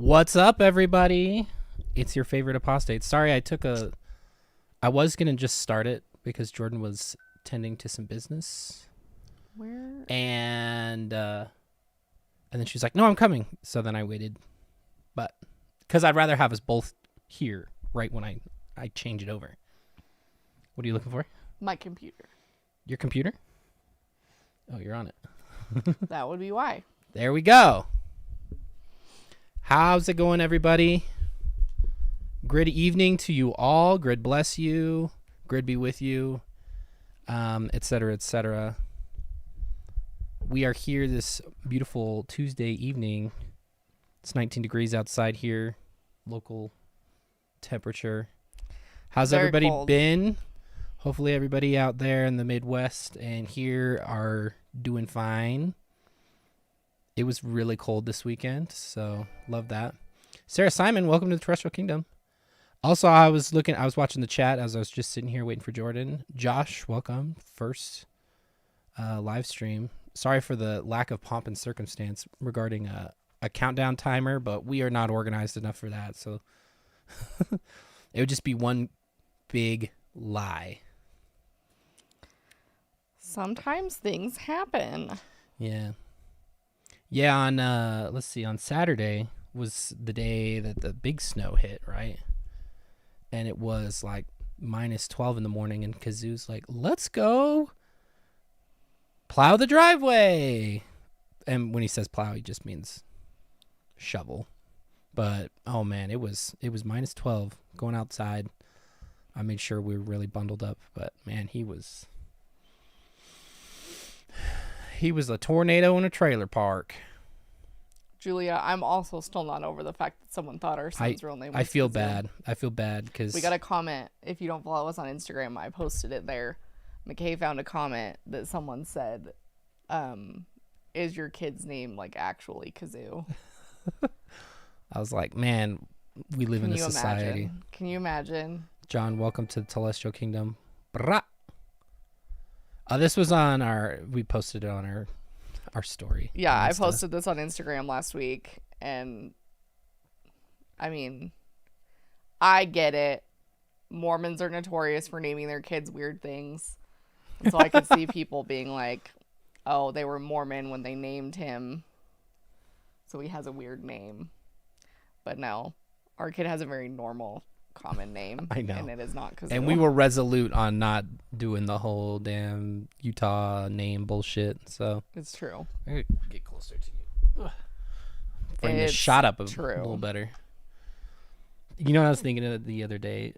What's up, everybody? It's your favorite apostate. Sorry, I was going to just start it because Jordan was tending to some business. Where? And then she's like, no, I'm coming. So then I waited. But because I'd rather have us both here right when I change it over. What are you looking for? My computer. Your computer? Oh, you're on it. That would be why. There we go. How's it going, everybody? Grid evening to you all. Grid bless you. Grid be with you. Etc., etc. We are here this beautiful Tuesday evening. It's 19 degrees outside here. Local temperature. How's Very everybody cold. been? Hopefully everybody out there in the Midwest and here are doing fine. It was really cold this weekend, so love that. Sarah Simon, welcome to the Terrestrial Kingdom. Also, I was watching the chat as I was just sitting here waiting for Jordan. Josh, welcome. First live stream. Sorry for the lack of pomp and circumstance regarding a countdown timer, but we are not organized enough for that, so it would just be one big lie. Sometimes things happen. Yeah. Yeah, on Saturday was the day that the big snow hit, right? And it was like minus 12 in the morning, and Kazoo's like, let's go plow the driveway. And when he says plow, he just means shovel. But, oh man, it was minus 12 going outside. I made sure we were really bundled up, but man, he was a tornado in a trailer park. Julia, I'm also still not over the fact that someone thought our son's real name was I feel Kazoo. bad. I feel bad because We got a comment. If you don't follow us on Instagram, I posted it there. McKay found a comment that someone said, is your kid's name like actually Kazoo? I was like, man, we live in a society. Can you imagine? John, welcome to the Celestial Kingdom. Brah. This was we posted it on our story. Yeah, I posted this on Instagram last week, and I mean, I get it. Mormons are notorious for naming their kids weird things. And so I could see people being like, oh, they were Mormon when they named him, so he has a weird name. But no, our kid has a very normal, common name. I know. And it is not Kazoo. And we were resolute on not doing the whole damn Utah name bullshit. So It's true. I gotta get closer to you. Bring this It's shot up a true. little better. You know what I was thinking of the other day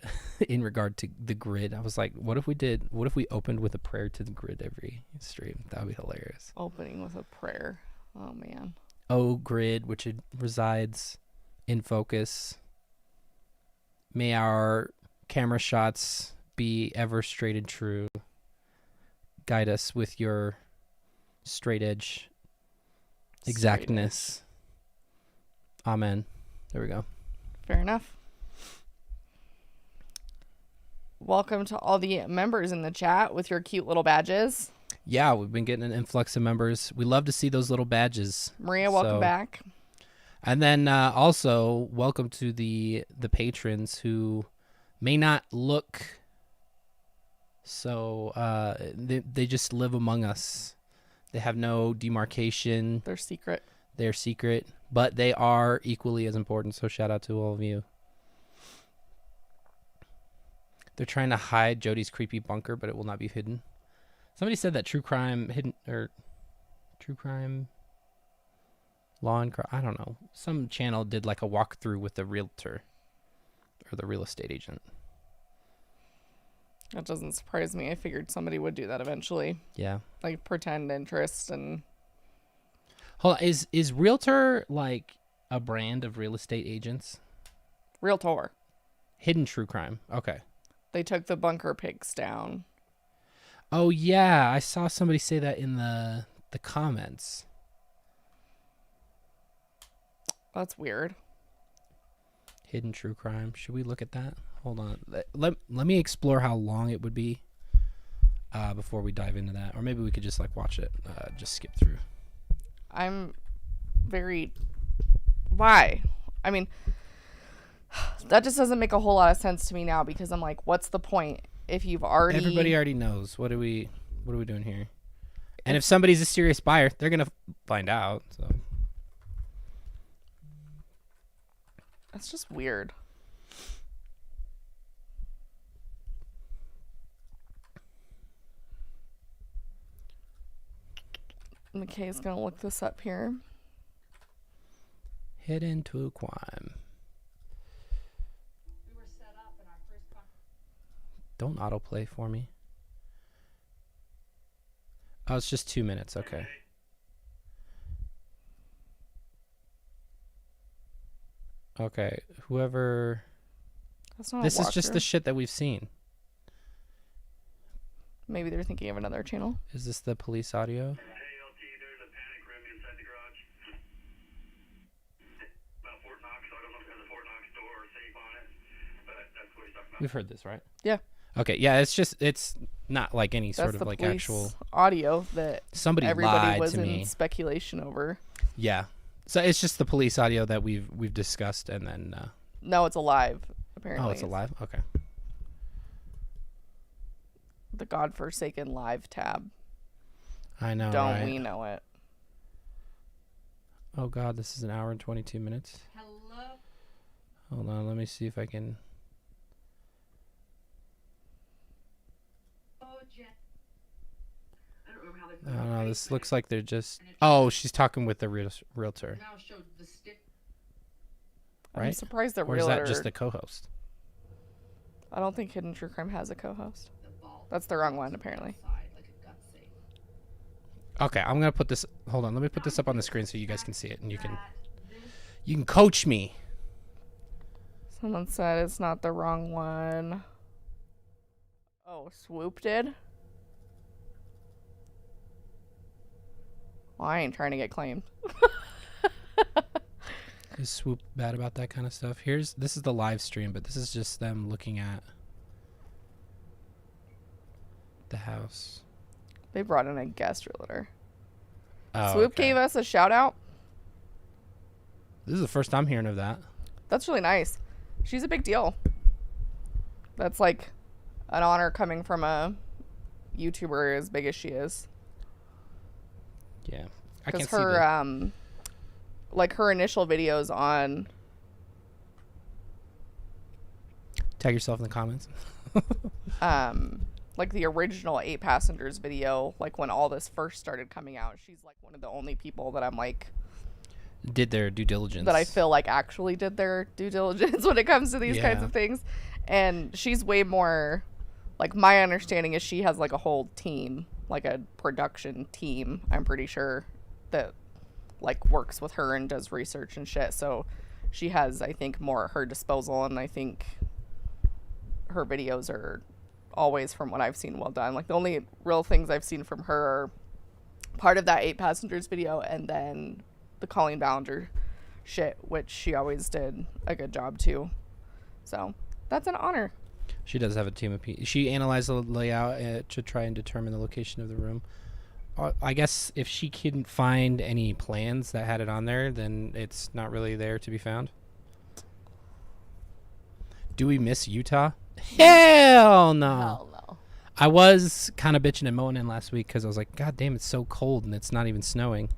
in regard to the grid? I was like, what if we opened with a prayer to the grid every stream? That would be hilarious. Opening with a prayer. Oh, man. O grid, which it resides in focus. May our camera shots be ever straight and true. Guide us with your straight edge exactness. Amen. There we go. Fair enough. Welcome to all the members in the chat with your cute little badges. Yeah, we've been getting an influx of members. We love to see those little badges. Maria, welcome back. And then also, welcome to the patrons who may not look so, they just live among us. They have no demarcation. They're secret. They're secret, but they are equally as important, so shout out to all of you. They're trying to hide Jody's creepy bunker, but it will not be hidden. Somebody said that true crime law and crime, I don't know. Some channel did like a walkthrough with the realtor or the real estate agent. That doesn't surprise me. I figured somebody would do that eventually. Yeah. Like pretend interest and... Hold on, is realtor like a brand of real estate agents? Realtor. Hidden true crime. Okay. They took the bunker pics down. Oh yeah, I saw somebody say that in the comments. That's weird. Hidden true crime. Should we look at that? Hold on. Let me explore how long it would be before we dive into that. Or maybe we could just like watch it, just skip through. I'm very... Why? I mean, that just doesn't make a whole lot of sense to me now, because I'm like, what's the point if you've already... Everybody already knows. What are we doing here? And if somebody's a serious buyer, they're going to find out. So that's just weird. McKay's going to look this up here. Hidden to crime. Don't autoplay for me. Oh, it's just 2 minutes. Okay. Okay. Whoever. That's not This is just the shit that we've seen. Maybe they're thinking of another channel. Is this the police audio? We've heard this, right? Yeah. Okay, yeah, it's not like any sort of like actual audio that somebody everybody lied was to in me. Speculation over. Yeah. So it's just the police audio that we've discussed, and then no, it's alive, apparently. Oh, it's alive? Okay. The godforsaken live tab. I know. Don't right? we know it? Oh god, this is an hour and 22 minutes. Hello. Hold on, let me see if I can. I don't know. This looks like they're just. Oh, she's talking with the realtor. Now showed the stick. Right? I'm surprised the Or realtor. is that just the co-host? I don't think Hidden True Crime has a co-host. That's the wrong one, apparently. Okay, I'm gonna put this. Hold on, let me put this up on the screen so you guys can see it, and you can coach me. Someone said it's not the wrong one. Oh, Swoop did? Well, I ain't trying to get claimed. Is Swoop bad about that kind of stuff? This is the live stream, but this is just them looking at the house. They brought in a guest realtor. Oh, Swoop okay. gave us a shout out. This is the first I'm hearing of that. That's really nice. She's a big deal. That's like an honor coming from a YouTuber as big as she is. Yeah. I can't Because see her, like her initial videos on... Tag yourself in the comments. like the original 8 Passengers video, like when all this first started coming out, she's like one of the only people that I'm like... Did their due diligence. That I feel like actually did their due diligence when it comes to these kinds of things. And she's way more... Like, my understanding is she has like a whole team, like a production team, I'm pretty sure, that like works with her and does research and shit. So she has, I think, more at her disposal, and I think her videos are always, from what I've seen, well done. Like, the only real things I've seen from her are part of that 8 Passengers video, and then the Colleen Ballinger shit, which she always did a good job too. So that's an honor. She does have a team of people. She analyzed the layout to try and determine the location of the room. I guess if she couldn't find any plans that had it on there, then it's not really there to be found. Do we miss Utah? Hell no. Hell no. I was kind of bitching and moaning last week because I was like, God damn, it's so cold and it's not even snowing.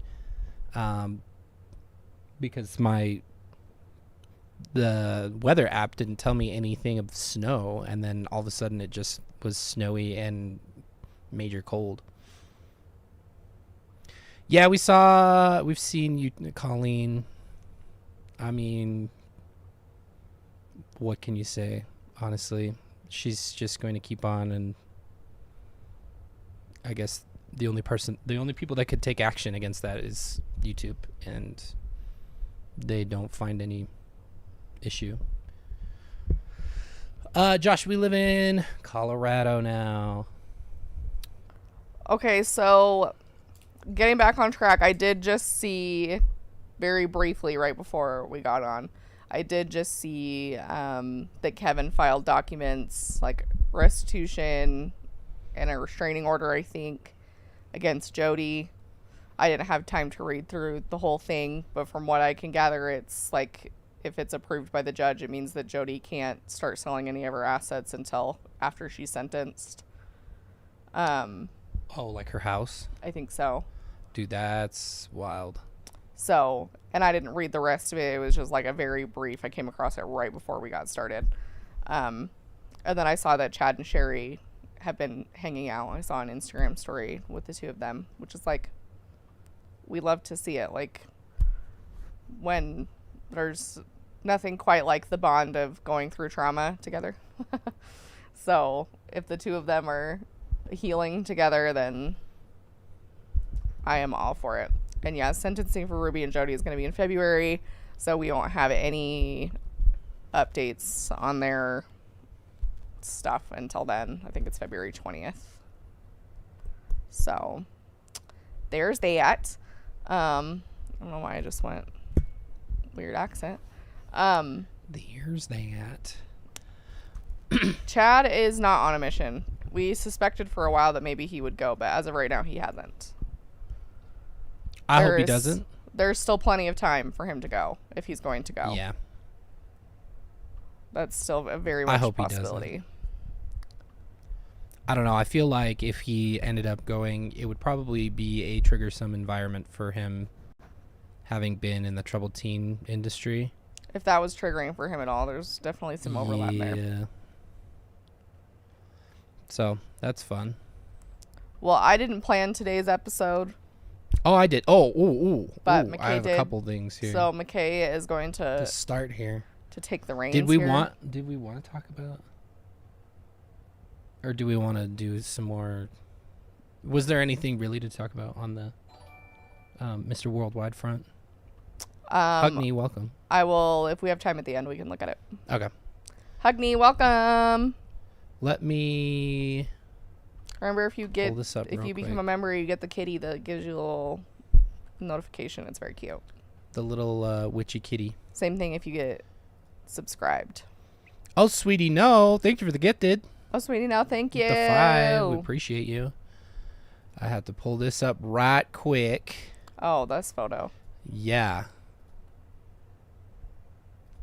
Because the weather app didn't tell me anything of snow, and then all of a sudden it just was snowy and major cold. Yeah, we've seen you, Colleen. I mean, what can you say? Honestly, she's just going to keep on, and I guess the only people that could take action against that is YouTube, and they don't find any issue. Josh, we live in Colorado now. Okay, so getting back on track, I did just see, very briefly right before we got on, I did just see that Kevin filed documents, like restitution and a restraining order, I think, against Jody. I didn't have time to read through the whole thing, but from what I can gather, it's like if it's approved by the judge, it means that Jody can't start selling any of her assets until after she's sentenced. Oh, like her house? I think so. Dude, that's wild. So, and I didn't read the rest of it. It was just like a very brief. I came across it right before we got started. And then I saw that Chad and Sherry have been hanging out. I saw an Instagram story with the two of them, which is like, we love to see it. Like, when there's nothing quite like the bond of going through trauma together. So, if the two of them are healing together, then I am all for it. And yeah, sentencing for Ruby and Jody is going to be in February, so we won't have any updates on their stuff until then. I think it's February 20th. So there's that. I don't know why I just went weird accent. There's that. Chad is not on a mission. We suspected for a while that maybe he would go, but as of right now, he hasn't. I hope he doesn't. There's still plenty of time for him to go if he's going to go. Yeah. That's still a very much possibility. He doesn't. I don't know. I feel like if he ended up going, it would probably be a triggersome environment for him, having been in the troubled teen industry. If that was triggering for him at all, there's definitely some overlap there. Yeah. So, that's fun. Well, I didn't plan today's episode. Oh, I did. But McKay I have did. A couple things here. So McKay is going to start here. To take the reins. Did we want to talk about, or do we want to do some more? Was there anything really to talk about on the Mr. Worldwide front? Hugney, welcome. I will, if we have time at the end, we can look at it. Okay. Hugney, welcome. Let me. Remember, if you become a member, you get the kitty that gives you a little notification. It's very cute. The little witchy kitty. Same thing if you get subscribed. Oh, sweetie, no. Thank you for the gifted. Oh, sweetie, no. Thank you. The 5. We appreciate you. I have to pull this up right quick. Oh, this photo. Yeah.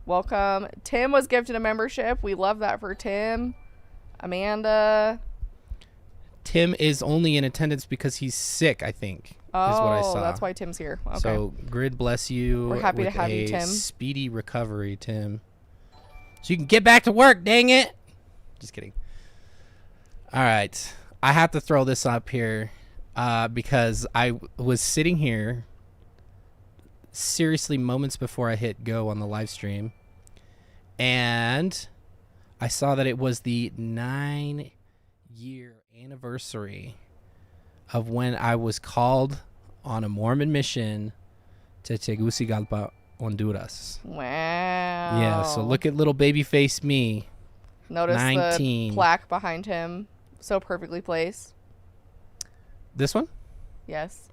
Welcome. Tim was gifted a membership. We love that for Tim. Amanda. Tim is only in attendance because he's sick, I think, is what I saw. That's why Tim's here. Okay. So, Grid bless you. We're happy to have you, Tim. Speedy recovery, Tim. So you can get back to work, dang it. Just kidding. All right. I have to throw this up here because I was sitting here seriously moments before I hit go on the live stream, and I saw that it was the 9-year anniversary of when I was called on a Mormon mission to Tegucigalpa, Honduras. Wow. Yeah, so look at little baby face me. Notice 19. The plaque behind him. So perfectly placed. This one? Yes.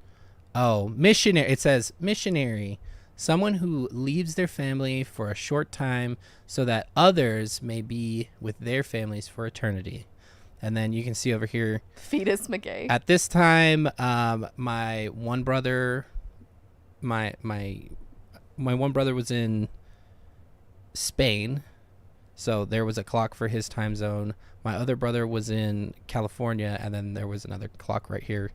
Oh, missionary. It says missionary. Someone who leaves their family for a short time so that others may be with their families for eternity. And then you can see over here. Fetus McKay. At this time, my one brother, my one brother was in Spain, so there was a clock for his time zone. My other brother was in California, and then there was another clock right here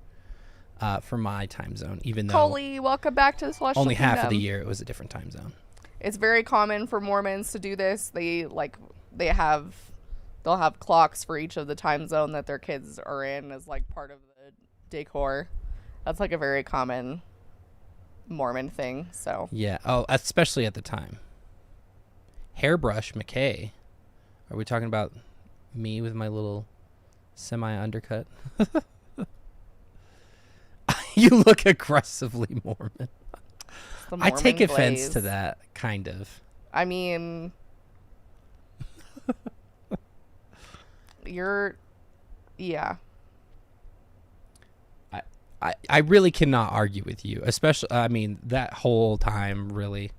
for my time zone, even though Coley, welcome back to the Celestial only Kingdom. half of the year it was a different time zone. It's very common for Mormons to do this. They'll have clocks for each of the time zone that their kids are in as like part of the decor. That's like a very common Mormon thing. So yeah. Oh, especially at the time. Hairbrush McKay. Are we talking about me with my little semi undercut? You look aggressively Mormon. I take offense to that, kind of. I mean, yeah. I really cannot argue with you, especially, I mean, that whole time, really.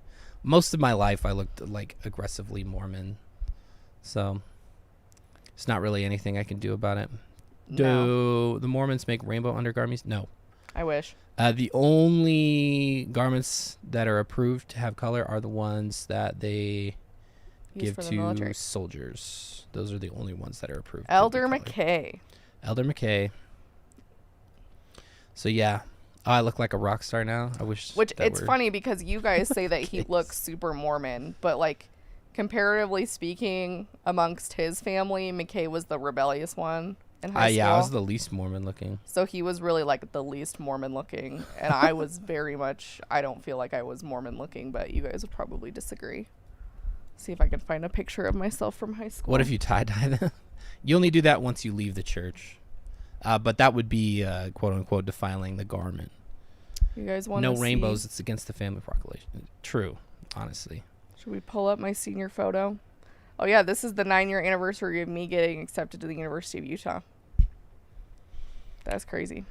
Most of my life, I looked like aggressively Mormon. So, it's not really anything I can do about it. No. Do the Mormons make rainbow undergarments? No. I wish. The only garments that are approved to have color are the ones that they Used give for the to military. soldiers. Those are the only ones that are approved. Elder to be McKay. Elder McKay. So yeah, I look like a rock star now. I wish. Which that it's were funny because you guys say that he case. looks super Mormon, but like comparatively speaking, amongst his family, McKay was the rebellious one in high school. Yeah, I was the least Mormon looking. So he was really like the least Mormon looking, and I was very much. I don't feel like I was Mormon looking, but you guys would probably disagree. See if I can find a picture of myself from high school. What if you tie-dye them? You only do that once you leave the church. But that would be, quote-unquote, defiling the garment. You guys want no to rainbows. see? It's against the family proclamation. True, honestly. Should we pull up my senior photo? Oh, yeah, this is the 9-year anniversary of me getting accepted to the University of Utah. That's crazy.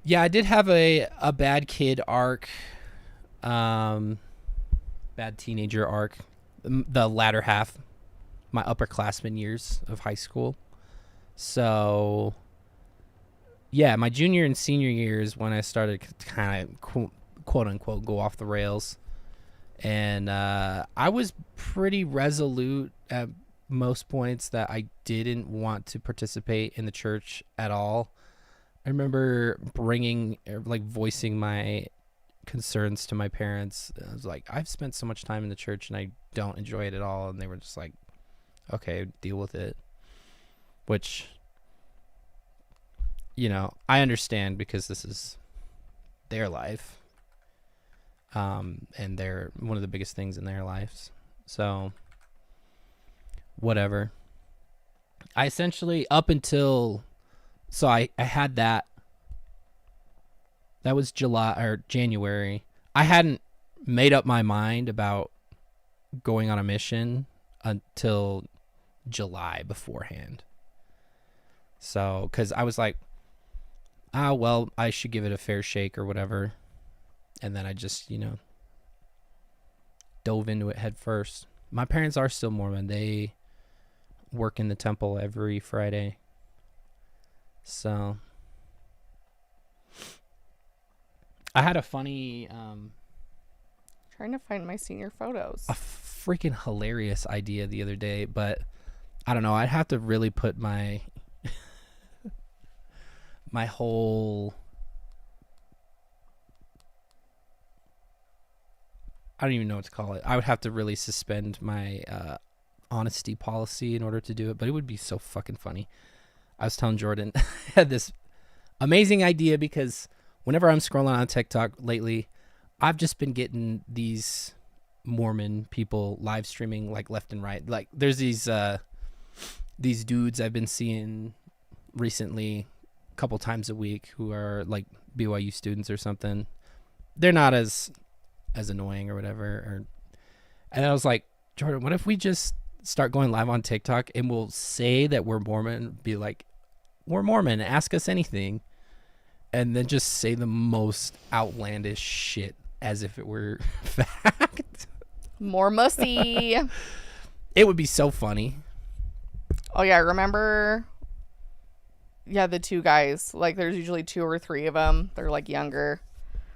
Yeah, I did have a bad kid arc. Bad teenager arc. The latter half. My upperclassmen years of high school. So, yeah, my junior and senior years when I started to kind of quote unquote go off the rails. And I was pretty resolute at most points that I didn't want to participate in the church at all. I remember voicing my concerns to my parents. I was like, I've spent so much time in the church and I don't enjoy it at all. And they were just like, okay, deal with it. Which, I understand because this is their life. And they're one of the biggest things in their lives. So, whatever. I essentially, up until, so I had that. That was January. I hadn't made up my mind about going on a mission until July beforehand. So, because I was like, well, I should give it a fair shake or whatever. And then I just, dove into it head first. My parents are still Mormon. They work in the temple every Friday. So I had a funny Trying to find my senior photos. a freaking hilarious idea the other day, but I don't know, I'd have to really put my my whole, I don't even know what to call it. I would have to really suspend my honesty policy in order to do it, but it would be so fucking funny. I was telling Jordan, I had this amazing idea because whenever I'm scrolling on TikTok lately, I've just been getting these Mormon people live streaming like left and right. Like there's these dudes I've been seeing recently a couple times a week who are like BYU students or something. They're not as annoying or whatever. And I was like, Jordan, what if we just start going live on TikTok and we'll say that we're Mormon, be like, we're Mormon, ask us anything, and then just say the most outlandish shit as if it were fact. More mussy. It would be so funny. Oh, yeah, I remember. Yeah, the two guys. Like, there's usually 2 or 3 of them. They're, like, younger.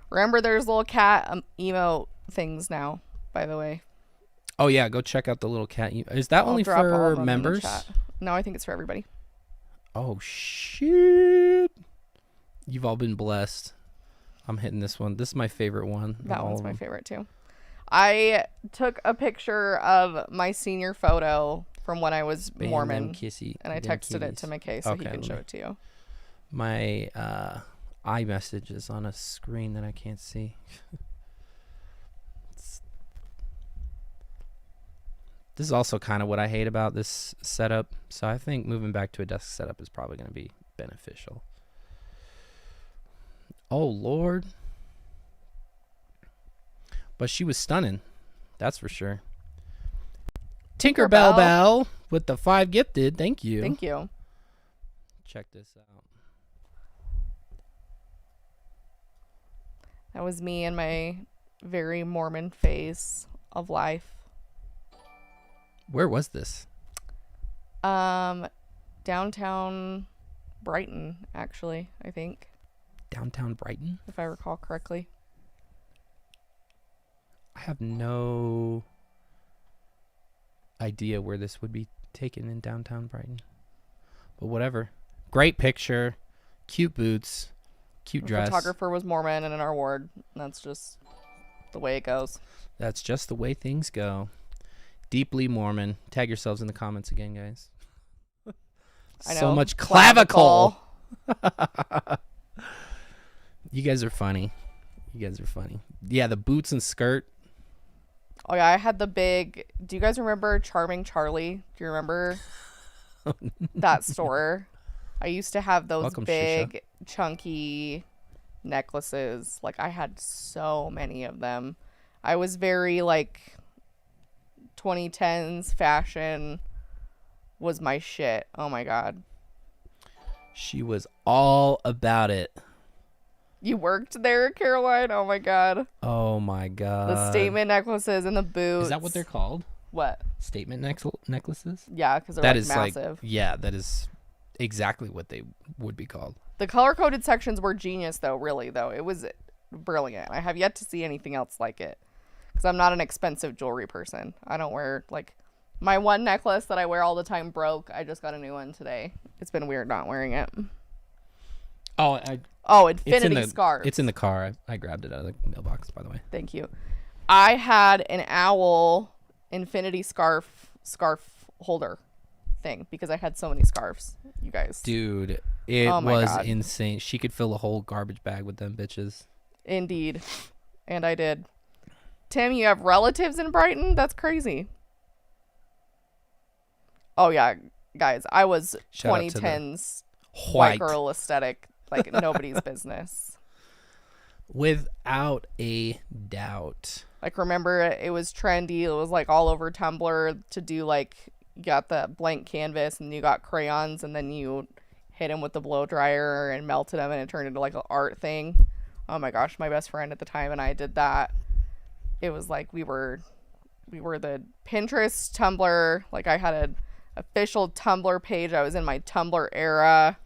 Remember, there's little cat emote things now, by the way. Oh, yeah, go check out the little cat. Is that I'll only drop all of for them in the members? chat. No, I think it's for everybody. Oh, shit. You've all been blessed. I'm hitting this one. This is my favorite one. That one's my favorite, too. I took a picture of my senior photo from when I was Mormon, and I texted it to McKay so he can show it to you. My iMessage is on a screen that I can't see. This is also kind of what I hate about this setup, so I think moving back to a desk setup is probably going to be beneficial. Oh, Lord. But she was stunning. That's for sure. Tinkerbell Bell with the 5 gifted. Thank you. Thank you. Check this out. That was me in my very Mormon phase of life. Where was this? Downtown Brighton, actually, I think. Downtown Brighton? if I recall correctly. I have no idea where this would be taken in downtown Brighton. But whatever. Great picture. Cute boots. Cute The dress. photographer was Mormon and in our ward. That's just the way it goes. That's just the way things go. Deeply Mormon. Tag yourselves in the comments again, guys. I know. So much clavicle. You guys are funny. Yeah, the boots and skirt. Oh yeah, I had the big. Do you guys remember Charming Charlie? Do you remember that store? I used to have those Welcome, big, chunky necklaces. Like I had so many of them. I was very like 2010s fashion was my shit. Oh my god. She was all about it. You worked there, Caroline? Oh my god. Oh my god. The statement necklaces and the boots. Is that what they're called? What? Statement necklaces? Yeah, because they're That like is massive. yeah, that is exactly what they would be called. The color coded sections were genius, though. Really, though, it was brilliant. I have yet to see anything else like it because I'm not an expensive jewelry person. I don't wear like my one necklace that I wear all the time broke. I just got a new one today. It's been weird not wearing it. Oh, infinity scarf. It's in the car. I grabbed it out of the mailbox, by the way. Thank you. I had an owl infinity scarf holder thing because I had so many scarves. You guys, Dude, it Oh my was God. insane. She could fill a whole garbage bag with them bitches. indeed, and I did. Tim, you have relatives in Brighton? That's crazy. Oh yeah, guys, I was Shout out to the 2010s white White. girl aesthetic, like nobody's business. Without a doubt. Like, remember, it was trendy. It was like all over Tumblr to do like, you got the blank canvas and you got crayons and then you hit them with the blow dryer and melted them and it turned into like an art thing. Oh my gosh, my best friend at the time and I did that. It was like we were the Pinterest, Tumblr. Like I had an official Tumblr page. I was in my Tumblr era.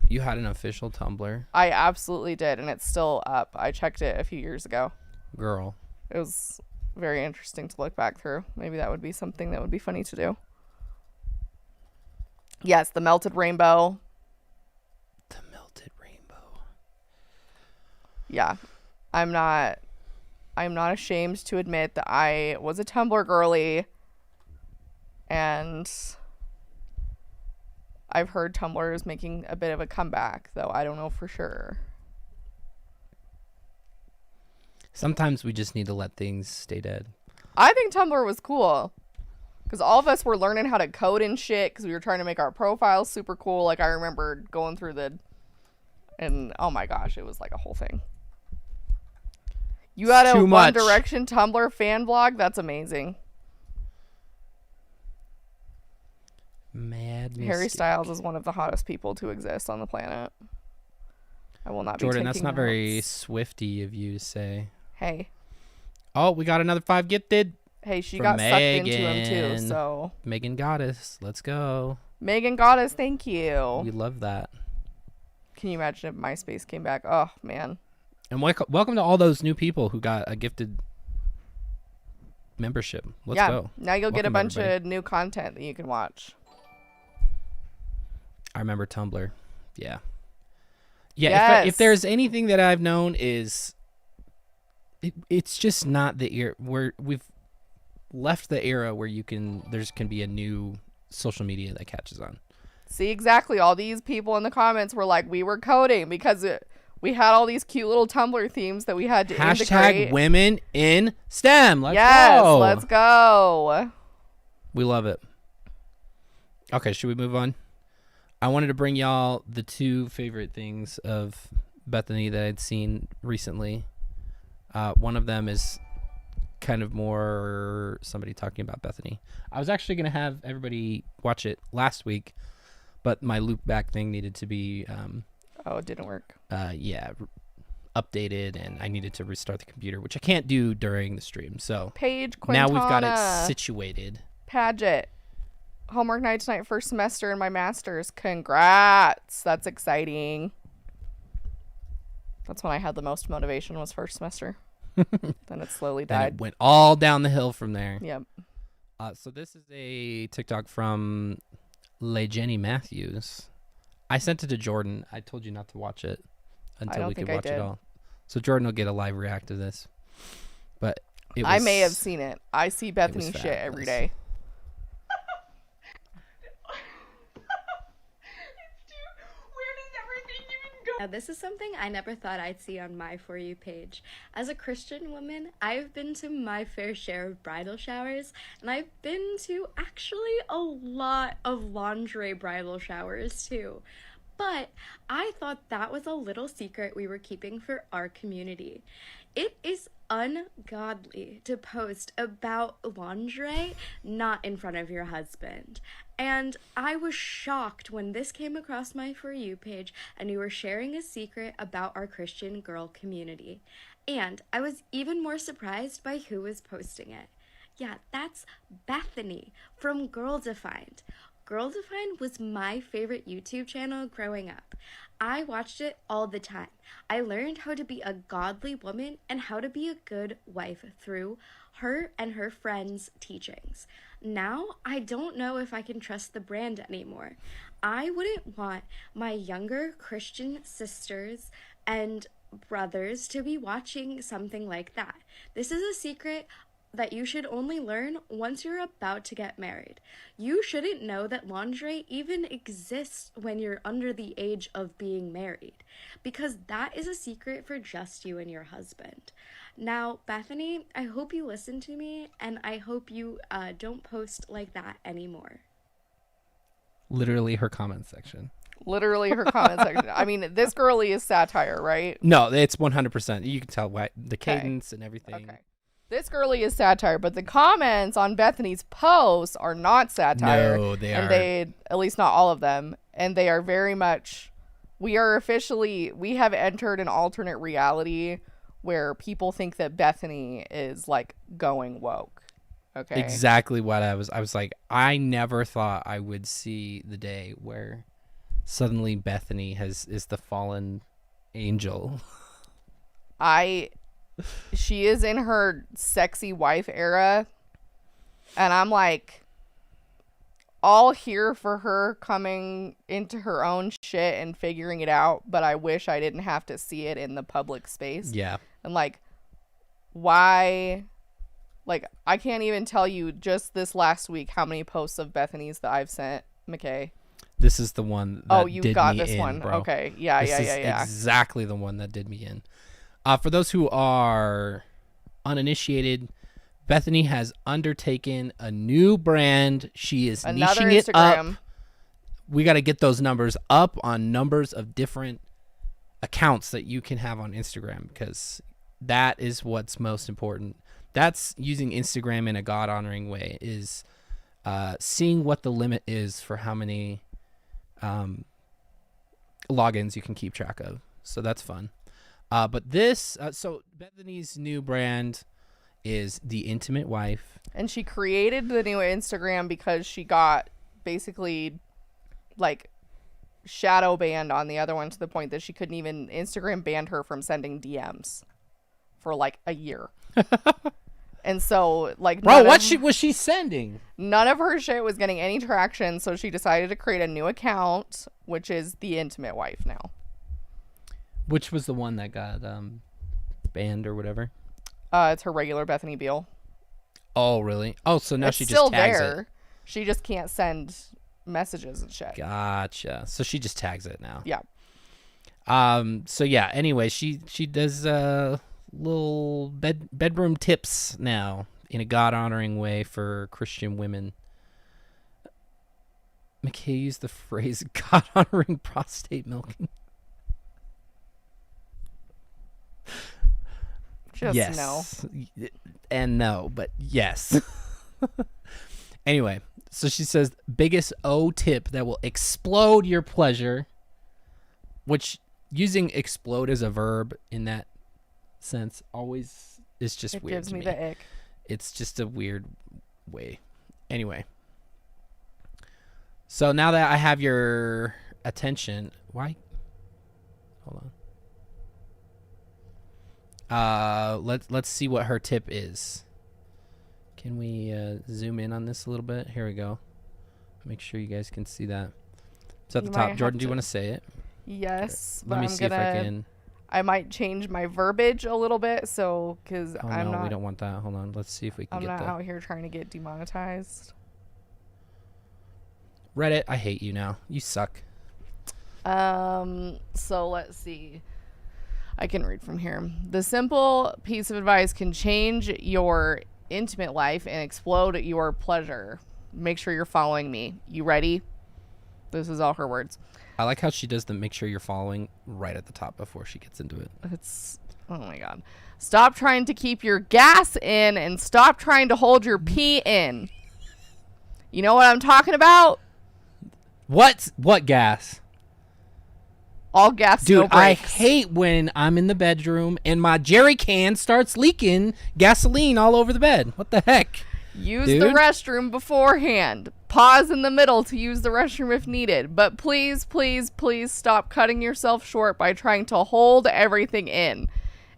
You had an official Tumblr? I absolutely did, and it's still up. I checked it a few years ago. Girl. It was very interesting to look back through. Maybe that would be something that would be funny to do. Yes, the melted rainbow. The melted rainbow. Yeah. I'm not ashamed to admit that I was a Tumblr girly, and I've heard Tumblr is making a bit of a comeback, though I don't know for sure. Sometimes we just need to let things stay dead. I think Tumblr was cool because all of us were learning how to code and shit because we were trying to make our profiles super cool. Like I remember going through and oh my gosh, it was like a whole thing. You had a Too One much. Direction Tumblr fan blog? That's amazing. Mad Harry mystic. Styles is one of the hottest people to exist on the planet. I will not Jordan, be that's taking not very notes. swifty of you to say. Hey. Oh, we got another 5 gifted. Hey, she For got sucked into him too, Megan. so. Megan Goddess. Let's go. Megan Goddess, thank you. We love that. Can you imagine if MySpace came back? Oh, man. And welcome to all those new people who got a gifted membership. Let's go. Now you'll get a Welcome, bunch everybody. of new content that you can watch. I remember Tumblr. Yeah. Yeah, Yes. if there's anything that I've known is it's just not the era where we've left the era where there's can be a new social media that catches on. See, exactly. All these people in the comments were like, we were coding because we had all these cute little Tumblr themes that we had to Hashtag integrate. women in STEM. Let's Yes, go. let's go. We love it. Okay, should we move on? I wanted to bring y'all the 2 favorite things of Bethany that I'd seen recently. One of them is kind of more somebody talking about Bethany. I was actually going to have everybody watch it last week, but my loop back thing needed to be Oh, it didn't work. updated, and I needed to restart the computer, which I can't do during the stream. So Paige Quintana. now we've got it situated. Paget. Homework night tonight, first semester in my master's. Congrats. That's exciting. That's when I had the most motivation, was first semester. Then it slowly Then died. it went all down the hill from there. Yep. So this is a TikTok from Le Jenny Matthews. I sent it to Jordan. I told you not to watch it until we could watch it all. So Jordan will get a live react to this. But I may have seen it. I see Bethany shit every day. Now, this is something I never thought I'd see on my For You page. As a Christian woman, I've been to my fair share of bridal showers, and I've been to actually a lot of lingerie bridal showers too. But I thought that was a little secret we were keeping for our community. It is ungodly to post about lingerie not in front of your husband. And I was shocked when this came across my For You page and we were sharing a secret about our Christian girl community. And I was even more surprised by who was posting it. Yeah, that's Bethany from Girl Defined. Girl Defined was my favorite YouTube channel growing up. I watched it all the time. I learned how to be a godly woman and how to be a good wife through her and her friends' teachings. Now, I don't know if I can trust the brand anymore. I wouldn't want my younger Christian sisters and brothers to be watching something like that. This is a secret that you should only learn once you're about to get married. You shouldn't know that lingerie even exists when you're under the age of being married, because that is a secret for just you and your husband. Now, Bethany, I hope you listen to me, and I hope you don't post like that anymore. Literally her comment section. Literally her comment section. I mean, this girly is satire, right? No, it's 100%. You can tell why the cadence and everything. Okay. This girly is satire, but the comments on Bethany's posts are not satire. No, they are. And they, at least not all of them, and they are very much, we have entered an alternate reality where people think that Bethany is like going woke. Okay. Exactly what I was like, I never thought I would see the day where suddenly Bethany is the fallen angel. She is in her sexy wife era, and I'm like all here for her coming into her own shit and figuring it out, but I wish I didn't have to see it in the public space. Yeah. And like, why? Like, I can't even tell you just this last week how many posts of Bethany's that I've sent McKay. This is the one that you did got me this in, one. bro. Okay. Yeah. This is exactly the one that did me in. For those who are uninitiated, Bethany has undertaken a new brand. She is Another niching it Instagram. up. We got to get those numbers up on numbers of different accounts that you can have on Instagram, because that is what's most important. That's using Instagram in a God-honoring way, is seeing what the limit is for how many logins you can keep track of. So that's fun. But this, so Bethany's new brand is The Intimate Wife. And she created the new Instagram because she got basically like shadow banned on the other one, to the point that she couldn't even, Instagram banned her from sending DMs for like a year. And so like, bro, what was she sending? None of her shit was getting any traction. So she decided to create a new account, which is The Intimate Wife now. Which was the one that got banned or whatever? It's her regular Bethany Beal. Oh, really? Oh, so now it's she just still tags there. it. She just can't send messages and shit. Gotcha. So she just tags it now. Yeah. So yeah. Anyway, she does little bedroom tips now in a God-honoring way for Christian women. McKay used the phrase God-honoring prostate milking. Just yes. no. And no, but yes. Anyway, so she says, biggest O tip that will explode your pleasure, which using explode as a verb in that sense always is just It weird gives to me me. the ick. It's just a weird way. Anyway. So now that I have your attention, why? Hold on. Let's see what her tip is. Can we zoom in on this a little bit? Here we go. Make sure you guys can see that. It's at the top. Jordan, do you want to say it? Yes. Let me see if I can. I might change my verbiage a little bit, because I'm not. We don't want that. Hold on. Let's see if we can I'm get that. not out here trying to get demonetized. Reddit, I hate you now. You suck. So let's see. I can read from here. The simple piece of advice can change your intimate life and explode your pleasure. Make sure you're following me. You ready? This is all her words. I like how she does the make sure you're following right at the top before she gets into it. Oh my God. Stop trying to keep your gas in and stop trying to hold your pee in. You know what I'm talking about? What gas? All gas, dude, no brakes. I hate when I'm in the bedroom and my jerry can starts leaking gasoline all over the bed. What the heck? Use the restroom beforehand. Pause in the middle to use the restroom if needed. But please, please, please stop cutting yourself short by trying to hold everything in.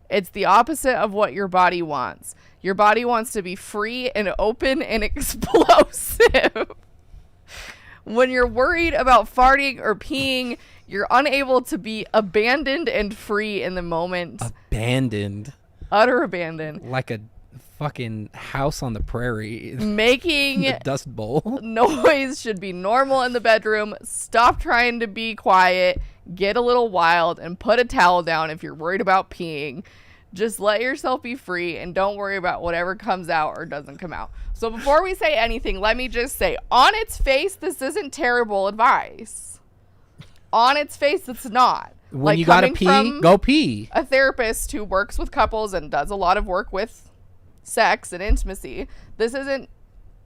It's the opposite of what your body wants. Your body wants to be free and open and explosive. When you're worried about farting or peeing, you're unable to be abandoned and free in the moment. Abandoned. Utter abandon. Like a fucking house on the prairie. Making the Dust Bowl. Noise should be normal in the bedroom. Stop trying to be quiet. Get a little wild and put a towel down if you're worried about peeing. Just let yourself be free and don't worry about whatever comes out or doesn't come out. So before we say anything, let me just say, on its face, this isn't terrible advice. On its face, it's not. When like, you gotta pee, go pee. A therapist who works with couples and does a lot of work with sex and intimacy, this isn't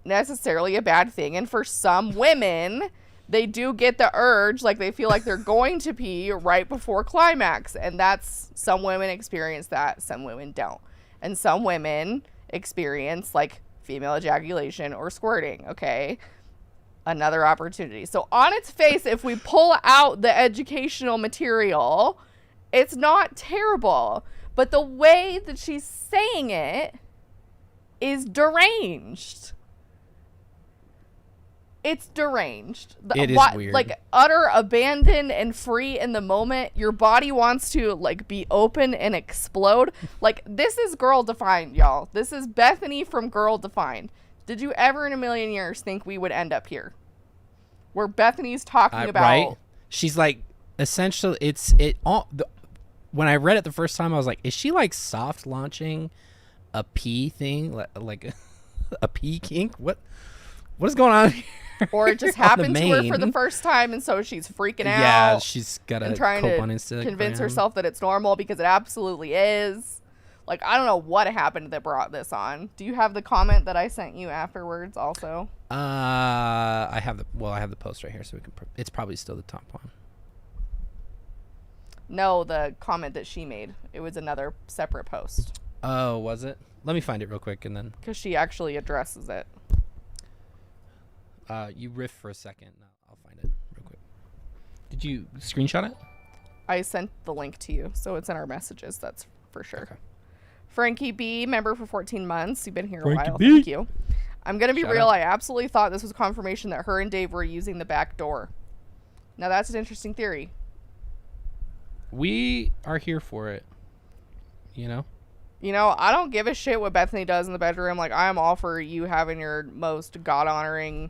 necessarily a bad thing. And for some women, they do get the urge, like they feel like they're going to pee right before climax. And some women experience that, some women don't. And some women experience like female ejaculation or squirting, okay? Another opportunity. So on its face, if we pull out the educational material, it's not terrible. But the way that she's saying it is deranged. It's deranged. It is weird. Like utter abandon and free in the moment. Your body wants to like be open and explode. Like this is Girl Defined, y'all. This is Bethany from Girl Defined. Did you ever in a million years think we would end up here? Where Bethany's talking about... Right? She's like, essentially, when I read it the first time, I was like, is she like soft launching a pee thing? Like a pee kink? What is going on here? Or it just happened to her for the first time, and so she's freaking out. Yeah, she's got to trying cope to on Instagram. Convince herself that it's normal because it absolutely is. Like, I don't know what happened that brought this on. Do you have the comment that I sent you afterwards also? I have the post right here, so we can. It's probably still the top one. No, the comment that she made. It was another separate post. Oh, was it? Let me find it real quick and then. Because she actually addresses it. You riff for a second. No, I'll find it real quick. Did you screenshot it? I sent the link to you, so it's in our messages. That's for sure. Okay. Frankie B, member for 14 months. You've been here a while. Thank you. I'm going to be real. I absolutely thought this was confirmation that her and Dave were using the back door. Now, that's an interesting theory. We are here for it. You know? You know, I don't give a shit what Bethany does in the bedroom. Like, I'm all for you having your most God-honoring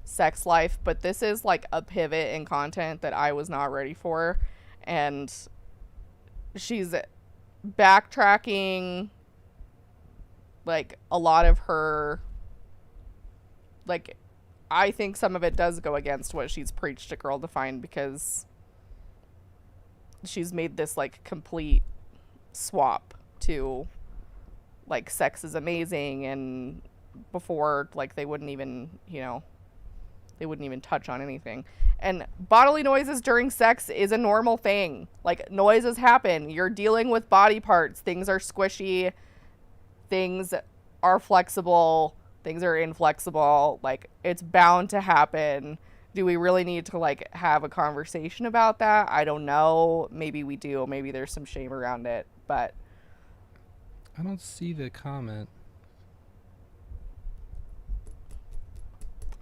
sex life. But this is, like, a pivot in content that I was not ready for. And she's backtracking, like, a lot of her... Like, I think some of it does go against what she's preached at Girl Defined because she's made this, like, complete swap to, like, sex is amazing, and before, like, they wouldn't even, they wouldn't even touch on anything. And bodily noises during sex is a normal thing. Like, noises happen. You're dealing with body parts. Things are squishy. Things are flexible. Things are inflexible. Like, it's bound to happen. Do we really need to, like, have a conversation about that? I don't know. Maybe we do. Maybe there's some shame around it. But I don't see the comment.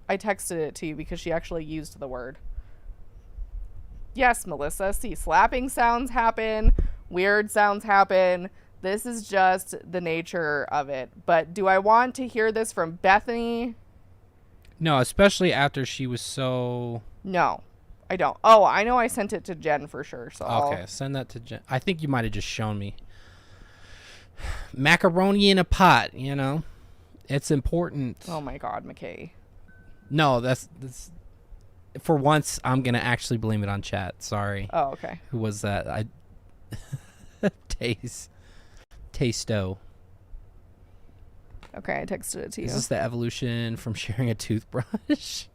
I texted it to you because she actually used the word. Yes, Melissa. See, slapping sounds happen. Weird sounds happen. This is just the nature of it. But do I want to hear this from Bethany? No, especially after she was so... No, I don't. Oh, I know I sent it to Jen for sure. So Okay, send that to Jen. I think you might have just shown me. Macaroni in a pot, you know? It's important. Oh my God, McKay. No, that's for once I'm gonna actually blame it on chat. Sorry. Oh, okay. Who was that? Tasto. Okay, I texted it to you. Is this the evolution from sharing a toothbrush?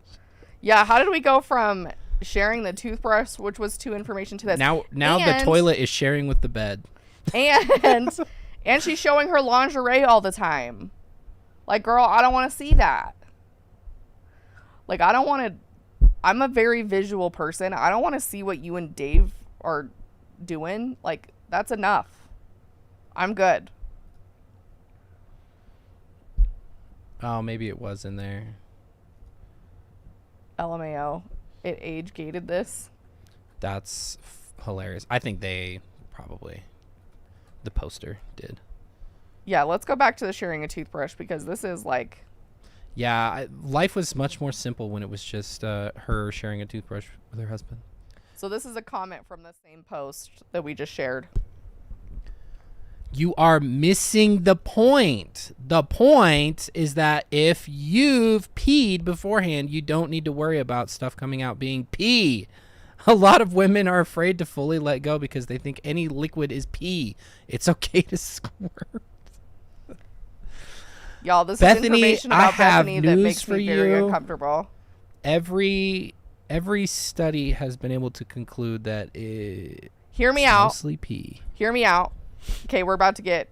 Yeah, how did we go from sharing the toothbrush, which was to information, to this? Now the toilet is sharing with the bed. And she's showing her lingerie all the time. Like, girl, I don't want to see that. Like, I don't want to... I'm a very visual person. I don't want to see what you and Dave are doing. Like, that's enough. I'm good. Oh, maybe it was in there. LMAO. It age-gated this. That's hilarious. I think they probably... The poster did. Yeah, let's go back to the sharing a toothbrush because this is like... Yeah, life was much more simple when it was just her sharing a toothbrush with her husband. So this is a comment from the same post that we just shared. You are missing the point. The point is that if you've peed beforehand, you don't need to worry about stuff coming out being pee. A lot of women are afraid to fully let go because they think any liquid is pee. It's okay to squirt. Y'all, this Bethany, is information I about have Bethany that news makes for me very you. uncomfortable. Every study has been able to conclude that it's Hear me out. mostly pee. Hear me out. Okay, we're about to get...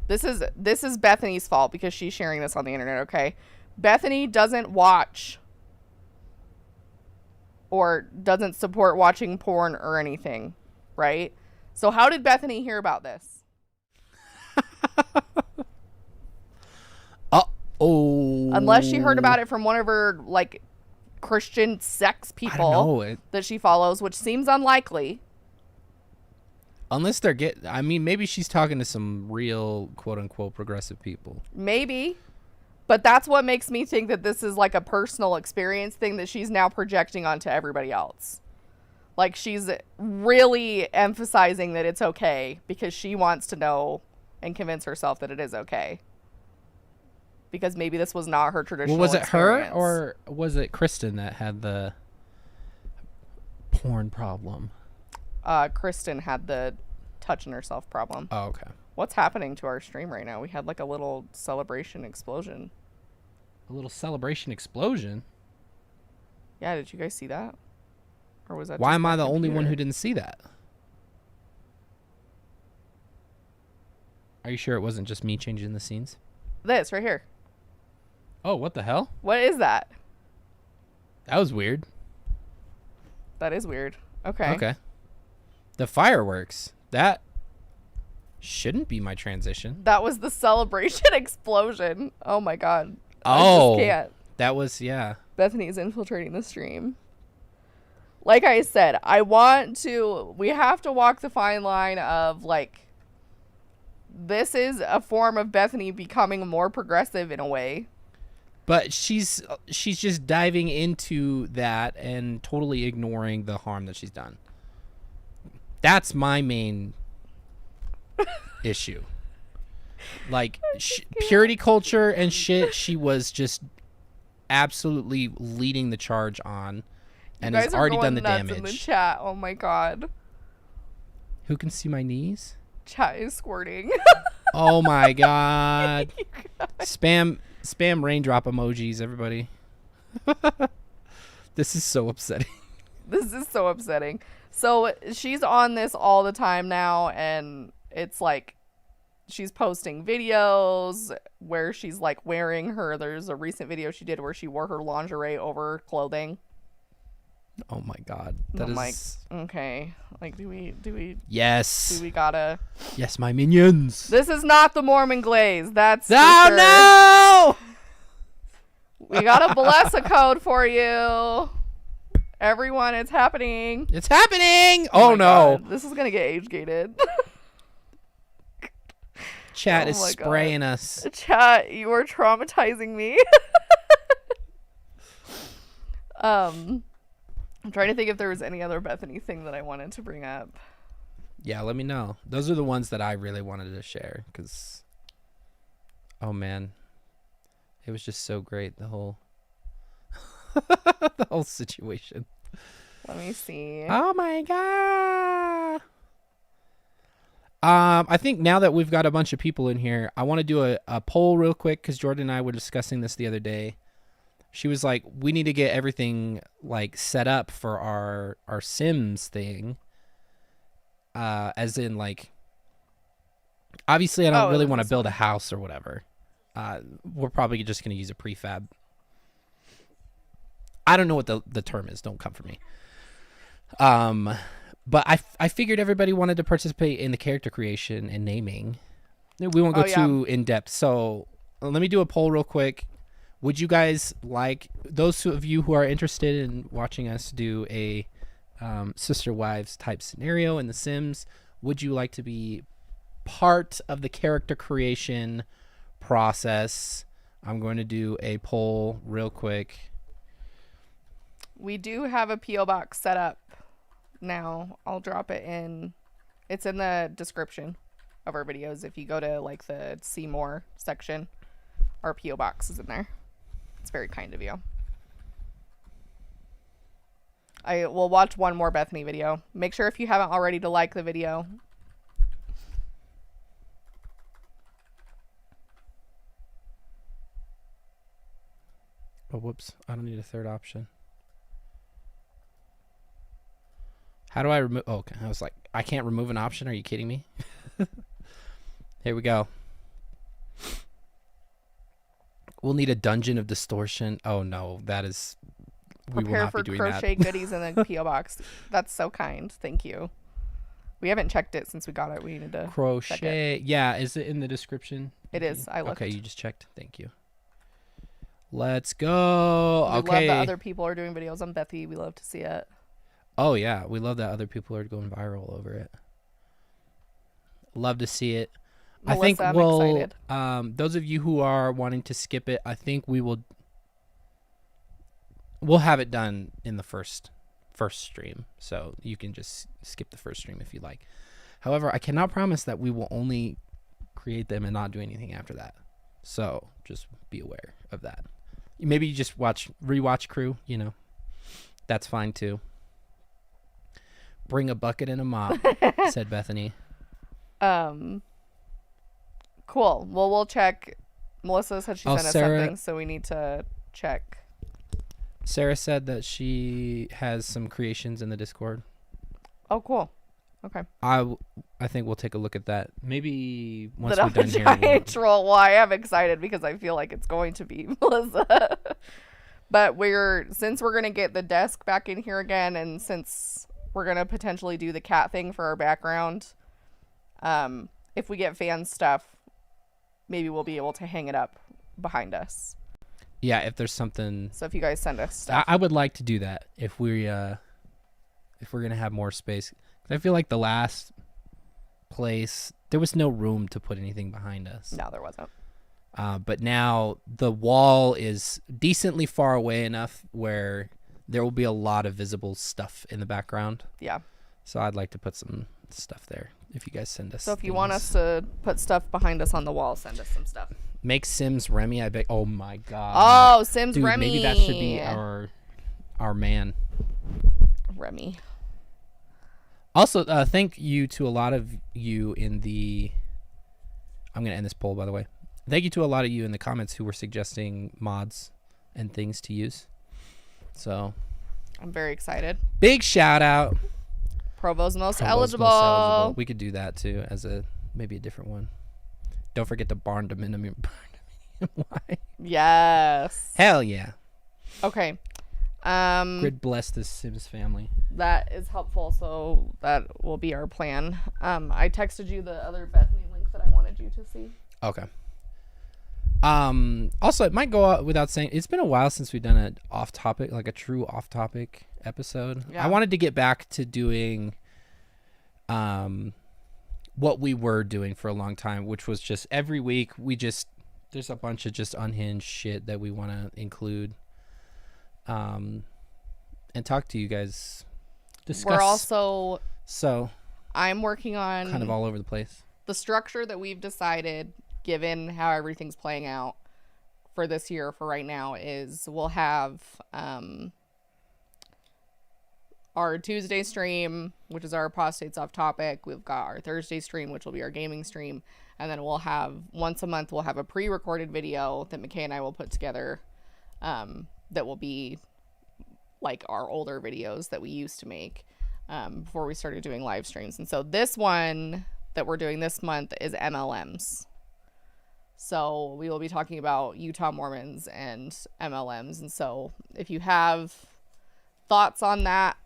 This is Bethany's fault because she's sharing this on the internet, okay? Bethany doesn't watch or doesn't support watching porn or anything, right? So how did Bethany hear about this? Oh. Unless she heard about it from one of her, like, Christian sex I don't people know. that she follows, which seems unlikely. Unless they're I mean, maybe she's talking to some real quote-unquote progressive people. Maybe. But that's what makes me think that this is like a personal experience thing that she's now projecting onto everybody else. Like, she's really emphasizing that it's okay because she wants to know and convince herself that it is okay. Because maybe this was not her traditional Well, was it experience. her or was it Kristen that had the porn problem? Kristen had the touching herself problem. Oh, okay. What's happening to our stream right now? We had like a little celebration explosion. A little celebration explosion? Yeah, did you guys see that? Or was that Why just am my I the only one computer? who didn't see that? Are you sure it wasn't just me changing the scenes? This right here. Oh, what the hell? What is that? That was weird. That is weird. Okay. Okay. The fireworks. That shouldn't be my transition. That was the celebration explosion. Oh my god. Oh. I just can't. That was, yeah. Bethany's infiltrating the stream. Like I said, we have to walk the fine line of, like, this is a form of Bethany becoming more progressive in a way. But she's just diving into that and totally ignoring the harm that she's done. That's my main issue. Like, purity culture and shit, she was just absolutely leading the charge on and has already done the nuts in the damage. chat. Oh my god. Who can see my knees? Chat is squirting. Oh my god. Spam raindrop emojis, everybody. This is so upsetting. This is so upsetting. So she's on this all the time now, and it's like she's posting videos where she's like wearing there's a recent video she did where she wore her lingerie over clothing. Oh my God. That I'm like, okay. Like, do we Yes. gotta... Yes, my minions. This is not the Mormon glaze. That's for Oh, sure. no! We got a bless a code for you. Everyone, it's happening. It's happening. Oh Oh no. God. This is going to get age gated. Chat Oh is my spraying us. Chat, you are traumatizing me. I'm trying to think if there was any other Bethany thing that I wanted to bring up. Yeah, let me know. Those are the ones that I really wanted to share because, oh man, it was just so great, the whole the whole situation. Let me see. Oh my God. I think now that we've got a bunch of people in here, I want to do a poll real quick because Jordan and I were discussing this the other day. She was like, we need to get everything like set up for our Sims thing. As in like, obviously I don't really want to build a house or whatever. We're probably just going to use a prefab. I don't know what the term is. Don't come for me. But I figured everybody wanted to participate in the character creation and naming. We won't go too in depth. So let me do a poll real quick. Would you guys like, those of you who are interested in watching us do a sister wives type scenario in The Sims, would you like to be part of the character creation process? I'm going to do a poll real quick. We do have a P.O. box set up now. I'll drop it in. It's in the description of our videos. If you go to like the see more section, our P.O. box is in there. It's very kind of you. I will watch one more Bethany video. Make sure if you haven't already to like the video. Oh, whoops. I don't need a third option. How do I remove? Oh, okay. I was like, I can't remove an option. Are you kidding me? Here we go. We'll need a dungeon of distortion. Oh no, that is. We will Prepare not for be doing crochet that. goodies in the P.O. box. That's so kind. Thank you. We haven't checked it since we got it. We needed to check it. Crochet. Yeah, is it in the description? It is. I looked. Okay, you just checked. Thank you. Let's go. We Okay. love that other people are doing videos on Bethy. We love to see it. Oh yeah, we love that other people are going viral over it. Love to see it. Melissa, I think I'm we'll. excited. Those of you who are wanting to skip it, I think we will. We'll have it done in the first stream, so you can just skip the first stream if you like. However, I cannot promise that we will only create them and not do anything after that. So just be aware of that. Maybe you just rewatch crew. You know, that's fine too. Bring a bucket and a mop, said Bethany. Cool. Well, we'll check. Melissa said she sent us Sarah, something, so we need to check. Sarah said that she has some creations in the Discord. Oh, cool. Okay. I think we'll take a look at that. Maybe once The we're done here. giant troll. Well, I am excited because I feel like it's going to be Melissa. But since we're gonna get the desk back in here again, and since we're gonna potentially do the cat thing for our background, if we get fan stuff, maybe we'll be able to hang it up behind us. Yeah, if there's something. So if you guys send us stuff, I would like to do that if we're gonna have more space. I feel like the last place there was no room to put anything behind us. No, there wasn't. But now the wall is decently far away enough where there will be a lot of visible stuff in the background. Yeah. So I'd like to put some stuff there if you guys send us. So if you want us to put stuff behind us on the wall, send us some stuff. Make Sims Remy, I bet. Oh my god. Oh, Sims Dude, Remy. maybe that should be our man. Remy. Also, thank you to a lot of you in the. I'm gonna end this poll, by the way. Thank you to a lot of you in the comments who were suggesting mods and things to use. So, I'm very excited. big shout out. Provo's most Provo's eligible. most eligible. We could do that too as maybe a different one. Don't forget the barn dominium. Why? Yes. Hell yeah. Okay. Grid bless this Sims family. That is helpful, so that will be our plan. I texted you the other Bethany link that I wanted you to see. Okay. Also, it might go out without saying, it's been a while since we've done an off-topic, like a true off-topic episode. Yeah. I wanted to get back to doing what we were doing for a long time, which was just every week there's a bunch of just unhinged shit that we want to include and talk to you guys. Discuss. We're also, so I'm working on kind of all over the place. The structure that we've decided, given how everything's playing out for this year, for right now, is we'll have our Tuesday stream, which is our apostates off topic. We've got our Thursday stream, which will be our gaming stream. And then we'll have, once a month, we'll have a pre-recorded video that McKay and I will put together that will be like our older videos that we used to make before we started doing live streams. And so this one that we're doing this month is MLMs. So we will be talking about Utah Mormons and MLMs. And so if you have thoughts on that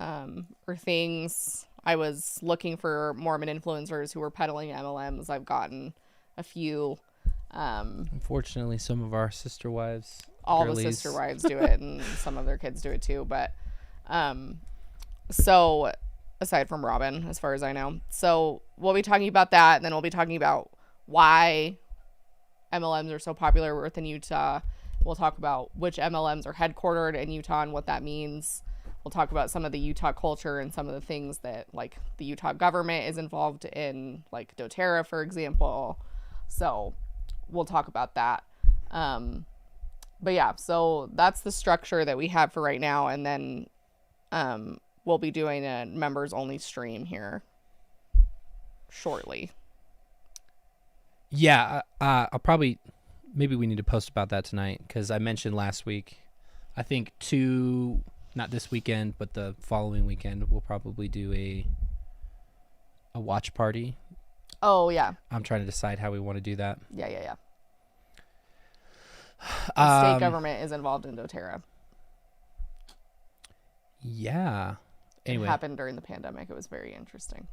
or things, I was looking for Mormon influencers who were peddling MLMs. I've gotten a few. Unfortunately, some of our sister wives, all girlies. the sister wives do it, and some of their kids do it too. But so aside from Robin, as far as I know, so we'll be talking about that, and then we'll be talking about why MLMs are so popular within Utah. We'll talk about which MLMs are headquartered in Utah and what that means. We'll talk about some of the Utah culture and some of the things that, like, the Utah government is involved in, like doTERRA, for example. So we'll talk about that. But yeah, so that's the structure that we have for right now. And then we'll be doing a members only stream here shortly. Yeah, I'll probably, maybe we need to post about that tonight, because I mentioned last week, I think not this weekend, but the following weekend, we'll probably do a watch party. Oh, yeah. I'm trying to decide how we want to do that. Yeah. The state government is involved in doTERRA. Yeah. Anyway. It happened during the pandemic. It was very interesting.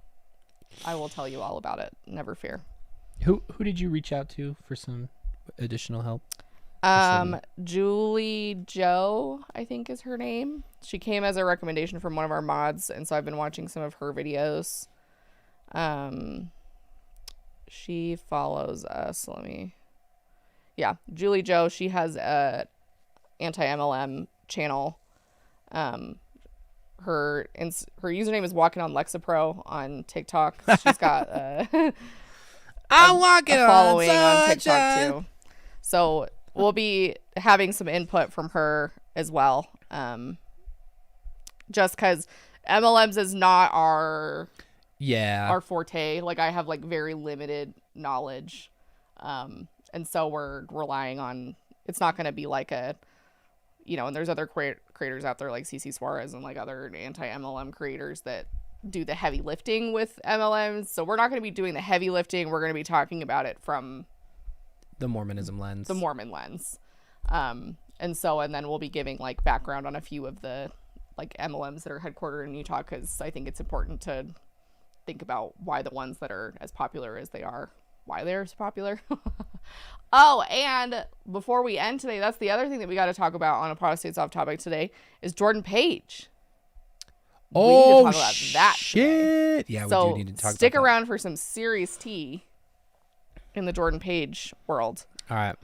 I will tell you all about it. Never fear. Who did you reach out to for some additional help? Julie Joe, I think is her name. She came as a recommendation from one of our mods, and so I've been watching some of her videos. She follows us. Julie Joe, she has a anti-MLM channel. Her username is Walking on Lexapro on TikTok. She's got I'm walking a following on sunshine. TikTok too. So we'll be having some input from her as well. Just because MLMs is not our forte. Like, I have like very limited knowledge. And so we're relying on, it's not going to be like a, and there's other creators out there like CC Suarez and like other anti-MLM creators that do the heavy lifting with MLMs. So we're not going to be doing the heavy lifting. We're going to be talking about it from the Mormonism lens. The Mormon lens. And then we'll be giving like background on a few of the like MLMs that are headquartered in Utah, because I think it's important to think about why the ones that are as popular as they are, why they're so popular. Oh, and before we end today, that's the other thing that we got to talk about on Apostates Off Topic today is Jordan Page. Oh, we need to talk about that shit. Today. Yeah, so we do need to talk about that. Stick around for some serious tea in the Jordan Page world. All right.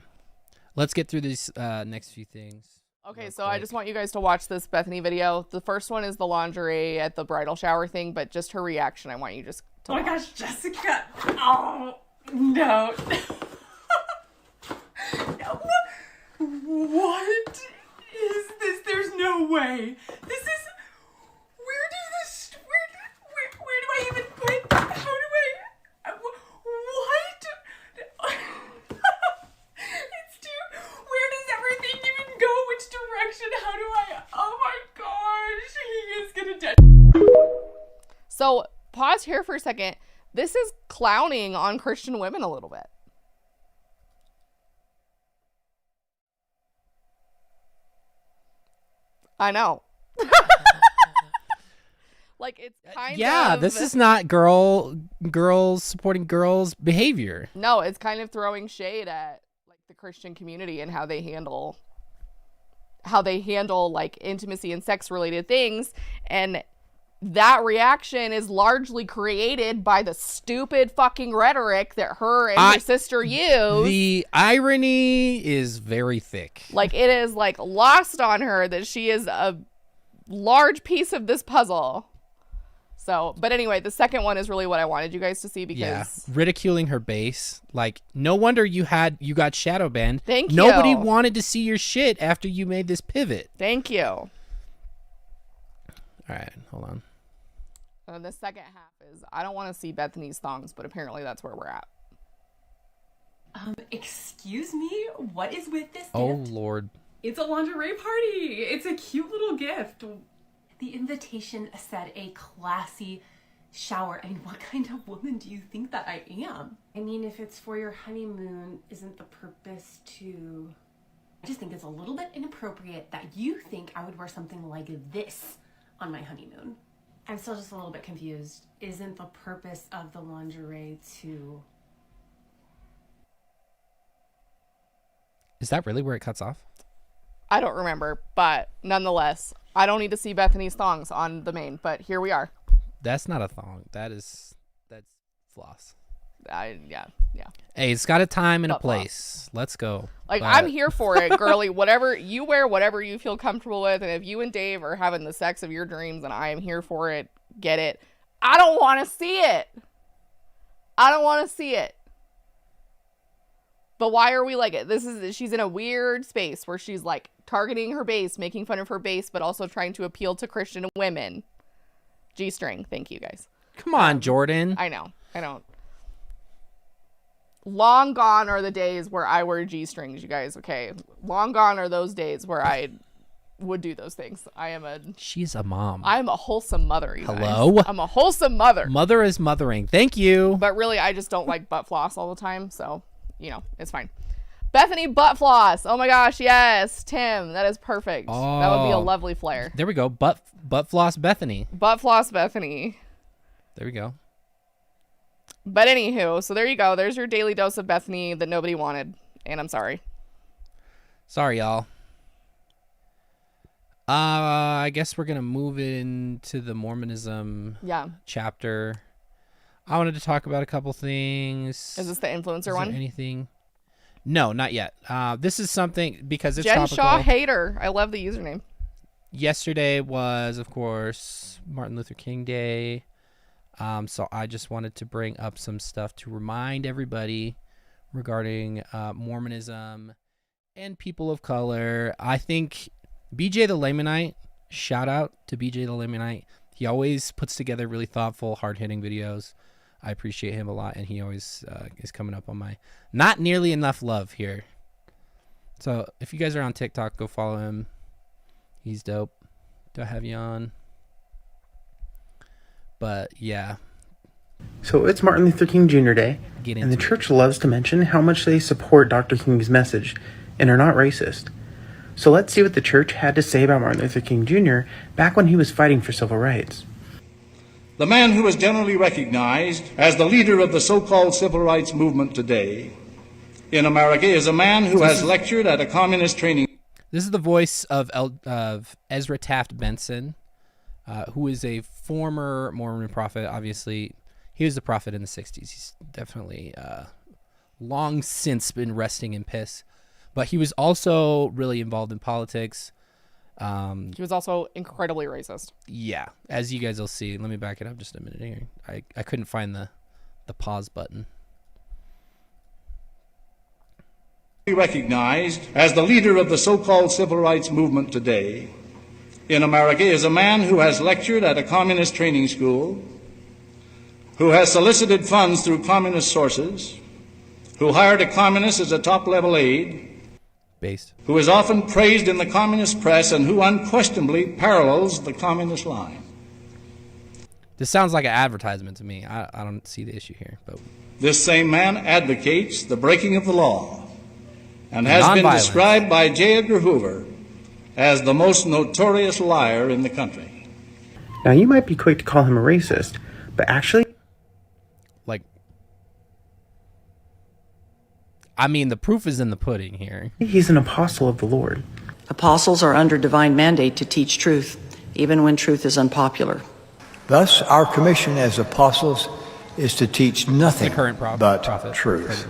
Let's get through these next few things. Okay, so I just want you guys to watch this Bethany video. The first one is the lingerie at the bridal shower thing, but just her reaction, I want you just to watch. Oh my gosh, Jessica. Oh, no. What is this? There's no way. This is, where do I even put, how do I, what? It's too, where does everything even go? Which direction? How do I, oh my gosh, he is gonna die. So pause here for a second. This is clowning on Christian women a little bit. I know. Like, it's kind of... this is not girls supporting girls behavior. No, it's kind of throwing shade at like the Christian community and how they handle like intimacy and sex related things, and that reaction is largely created by the stupid fucking rhetoric that her and her sister use. The irony is very thick. Like, it is like lost on her that she is a large piece of this puzzle. So, but anyway, the second one is really what I wanted you guys to see, because ridiculing her base. Like, no wonder you got shadow banned. Thank you. Nobody wanted to see your shit after you made this pivot. Thank you. All right, hold on. And the second half is, I don't want to see Bethany's thongs, but apparently that's where we're at. Excuse me? What is with this gift? Oh, Lord. It's a lingerie party. It's a cute little gift. The invitation said a classy shower. I mean, what kind of woman do you think that I am? I mean, if it's for your honeymoon, isn't the purpose to... I just think it's a little bit inappropriate that you think I would wear something like this on my honeymoon. I'm still just a little bit confused. Isn't the purpose of the lingerie to... Is that really where it cuts off? I don't remember, but nonetheless, I don't need to see Bethany's thongs on the main, but here we are. That's not a thong. That's floss. Yeah. Hey, it's got a time and a Butt place. Let's go. Like, I'm here for it, girly. Whatever you wear, whatever you feel comfortable with, and if you and Dave are having the sex of your dreams, and I am here for it, get it. I don't want to see it. I don't want to see it. But why are we like it? She's in a weird space where she's like targeting her base, making fun of her base, but also trying to appeal to Christian women. G-string. Thank you, guys. Come on, Jordan. I know. I don't. Long gone are the days where I wear G-strings, you guys. Okay. Long gone are those days where I would do those things. She's a mom. I'm a wholesome mother, you Hello? guys. I'm a wholesome mother. Mother is mothering. Thank you. But really, I just don't like butt floss all the time, so, you know, it's fine. Bethany butt floss. Oh my gosh, yes. Tim, that is perfect. Oh. That would be a lovely flare. There we go. Butt floss Bethany. Butt floss Bethany. There we go. But anywho, so there you go. There's your daily dose of Bethany that nobody wanted. And I'm sorry. Sorry, y'all. I guess we're going to move into the Mormonism chapter. I wanted to talk about a couple things. Is this the influencer one? Anything? No, not yet. This is something because it's Jen topical. Shaw Hater. I love the username. Yesterday was, of course, Martin Luther King Day. So I just wanted to bring up some stuff to remind everybody regarding Mormonism and people of color. I think BJ the Lamanite, shout out to BJ the Lamanite. He always puts together really thoughtful, hard-hitting videos. I appreciate him a lot, and he always is coming up on my not nearly enough love here. So if you guys are on TikTok, go follow him. He's dope. Do I have you on? But yeah. So it's Martin Luther King Jr. Day, and the church loves to mention how much they support Dr. King's message and are not racist. So let's see what the church had to say about Martin Luther King Jr. back when he was fighting for civil rights. The man who is generally recognized as the leader of the so-called civil rights movement today in America is a man who has lectured at a communist training. This is the voice of Ezra Taft Benson, who is a former Mormon prophet. Obviously, he was a prophet in the 60s. He's definitely long since been resting in piss. But he was also really involved in politics. He was also incredibly racist. Yeah, as you guys will see. Let me back it up just a minute here. I couldn't find the pause button. Recognized as the leader of the so-called civil rights movement today in America is a man who has lectured at a communist training school, who has solicited funds through communist sources, who hired a communist as a top-level aide, who is often praised in the communist press, and who unquestionably parallels the communist line. This sounds like an advertisement to me. I don't see the issue here. But this same man advocates the breaking of the law and has been described by J. Edgar Hoover as the most notorious liar in the country. Now, you might be quick to call him a racist, but actually, Like, I mean, the proof is in the pudding here. he's an apostle of the Lord. Apostles are under divine mandate to teach truth, even when truth is unpopular. Thus, our commission as apostles is to teach nothing The current but prophet. truth.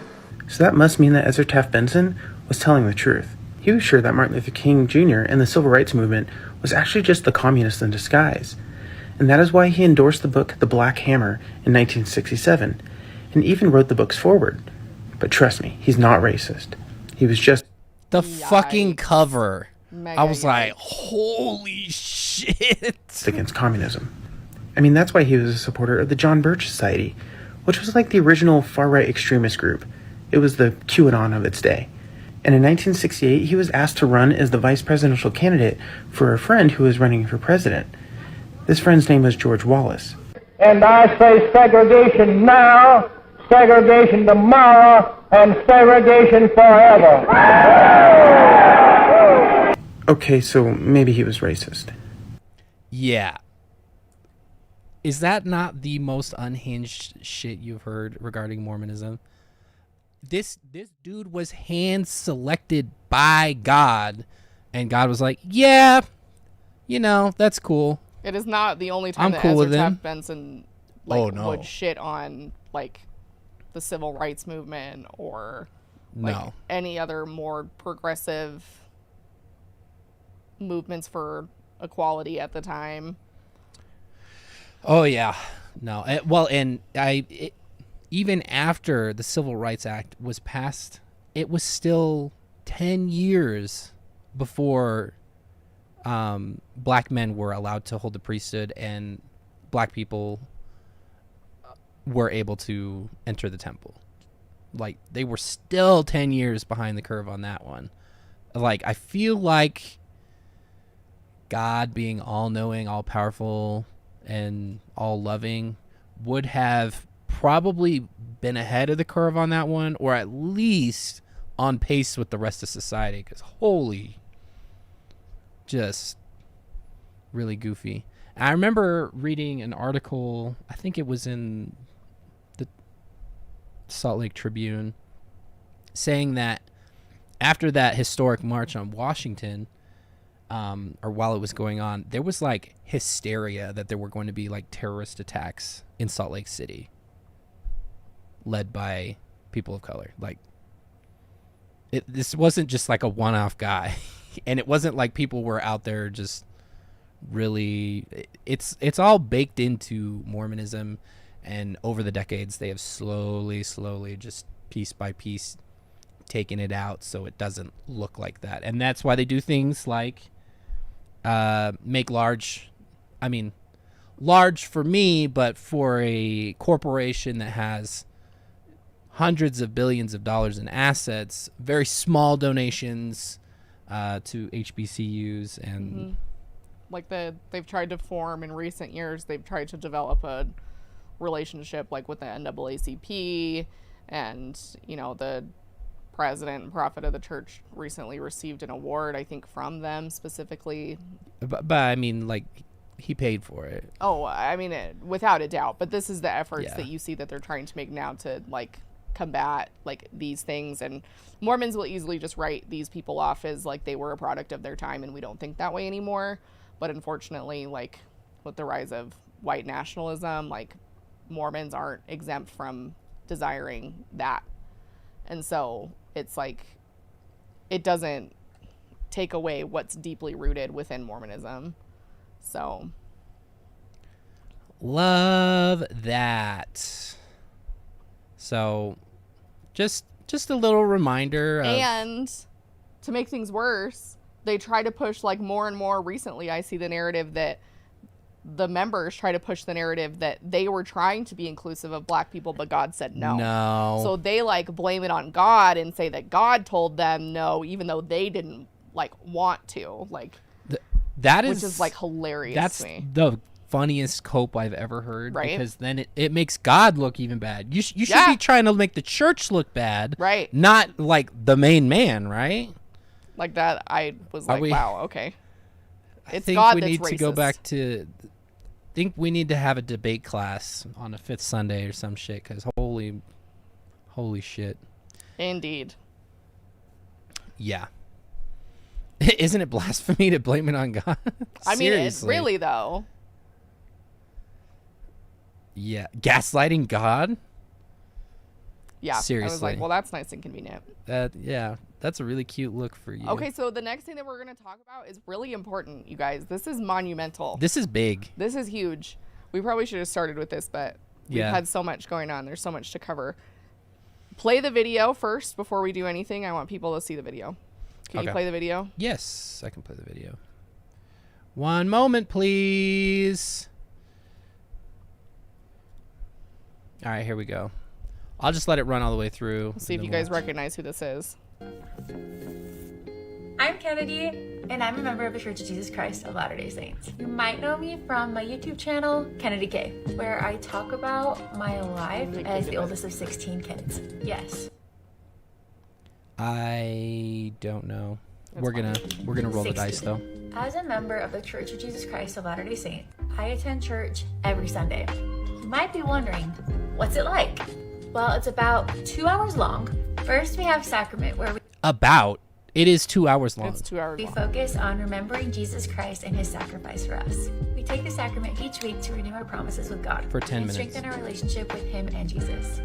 So that must mean that Ezra Taft Benson was telling the truth. He was sure that Martin Luther King Jr. and the Civil Rights Movement was actually just the communists in disguise. And that is why he endorsed the book The Black Hammer in 1967, and even wrote the book's foreword. But trust me, he's not racist. He was just The fucking cover. Mega I was yikes. like, holy shit. against communism. I mean, that's why he was a supporter of the John Birch Society, which was like the original far-right extremist group. It was the QAnon of its day. And in 1968, he was asked to run as the vice presidential candidate for a friend who was running for president. This friend's name was George Wallace. And I say segregation now, segregation tomorrow, and segregation forever. Okay, so maybe he was racist. Yeah. Is that not the most unhinged shit you've heard regarding Mormonism? This dude was hand selected by God, and God was like, yeah, you know, that's cool. It is not the only time I'm that cool with Ezra him. Taft Benson like Oh, no. would shit on like the civil rights movement or like No. any other more progressive movements for equality at the time. Oh yeah, no. Even after the Civil Rights Act was passed, it was still 10 years before black men were allowed to hold the priesthood and black people were able to enter the temple. Like, they were still 10 years behind the curve on that one. Like, I feel like God, being all-knowing, all-powerful, and all-loving, would have probably been ahead of the curve on that one, or at least on pace with the rest of society, because holy, just really goofy. I remember reading an article, I think it was in the Salt Lake Tribune, saying that after that historic march on Washington, or while it was going on, there was like hysteria that there were going to be like terrorist attacks in Salt Lake City led by people of color. Like, this wasn't just like a one-off guy. And it wasn't like people were out there just really, it's all baked into Mormonism, and over the decades they have slowly just piece by piece taken it out so it doesn't look like that. And that's why they do things like make large for me, but for a corporation that has hundreds of billions of dollars in assets, very small donations to HBCUs, and Like they've tried to form in recent years, they've tried to develop a relationship like with the NAACP, and you know, the president and prophet of the church recently received an award, I think, from them specifically. but I mean, like, he paid for it. Oh, I mean, without a doubt. But this is the efforts Yeah. that you see that they're trying to make now to like combat like these things. And Mormons will easily just write these people off as like they were a product of their time, and we don't think that way anymore. But unfortunately, like with the rise of white nationalism, like Mormons aren't exempt from desiring that. And so it's like, it doesn't take away what's deeply rooted within Mormonism. So Love that. So just a little reminder of, and to make things worse, they try to push like more and more recently. I see the narrative that the members try to push the narrative that they were trying to be inclusive of black people, but God said no. No. So they like blame it on God and say that God told them no, even though they didn't like want to. Like, that which is like hilarious that's to me. the funniest cope I've ever heard, Right? because then it makes God look even bad. You should Yeah. be trying to make the church look bad, Right. Not like the main man, right? Like that, I was like, wow, okay. I think we need to go back to. I think we need to have a debate class on a fifth Sunday or some shit. Because holy shit. Indeed. Yeah. Isn't it blasphemy to blame it on God? I mean, it's really though. Yeah, gaslighting God. Yeah, seriously. I was like, well, that's nice and convenient. Yeah, that's a really cute look for you. Okay, so the next thing that we're going to talk about is really important, you guys. This is monumental. This is big. This is huge. We probably should have started with this, but we've had so much going on. There's so much to cover. Play the video first before we do anything. I want people to see the video. Can you play the video? Yes, I can play the video. One moment, please. All right, here we go. I'll just let it run all the way through. Let's see if you guys recognize who this is. I'm Kennedy, and I'm a member of the Church of Jesus Christ of Latter-day Saints. You might know me from my YouTube channel, Kennedy K, where I talk about my life as the oldest of 16 kids. Yes. I don't know. We're gonna roll 16. the dice though. As a member of the Church of Jesus Christ of Latter-day Saints, I attend church every Sunday. You might be wondering, what's it like? Well, it's about 2 hours long. First, we have sacrament where It is 2 hours long. It's 2 hours we long. focus on remembering Jesus Christ and his sacrifice for us. We take the sacrament each week to renew our promises with God. For 10 and minutes. strengthen our relationship with him and Jesus.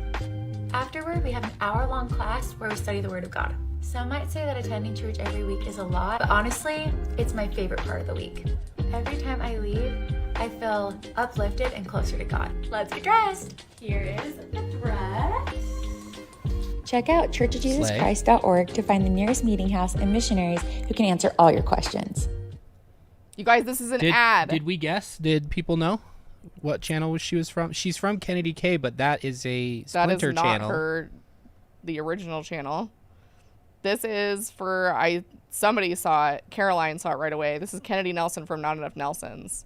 Afterward, we have an hour-long class where we study the Word of God. Some might say that attending church every week is a lot, but honestly, it's my favorite part of the week. Every time I leave, I feel uplifted and closer to God. Let's get dressed. Here is the dress. Check out churchofjesuschrist.org to find the nearest meeting house and missionaries who can answer all your questions. You guys, this is an ad. Did we guess? Did people know what channel she was from? She's from Kennedy K, but that is a splinter that is not channel. the original channel. This is for somebody saw it. Caroline saw it right away. This is Kennedy Nelson from Not Enough Nelsons.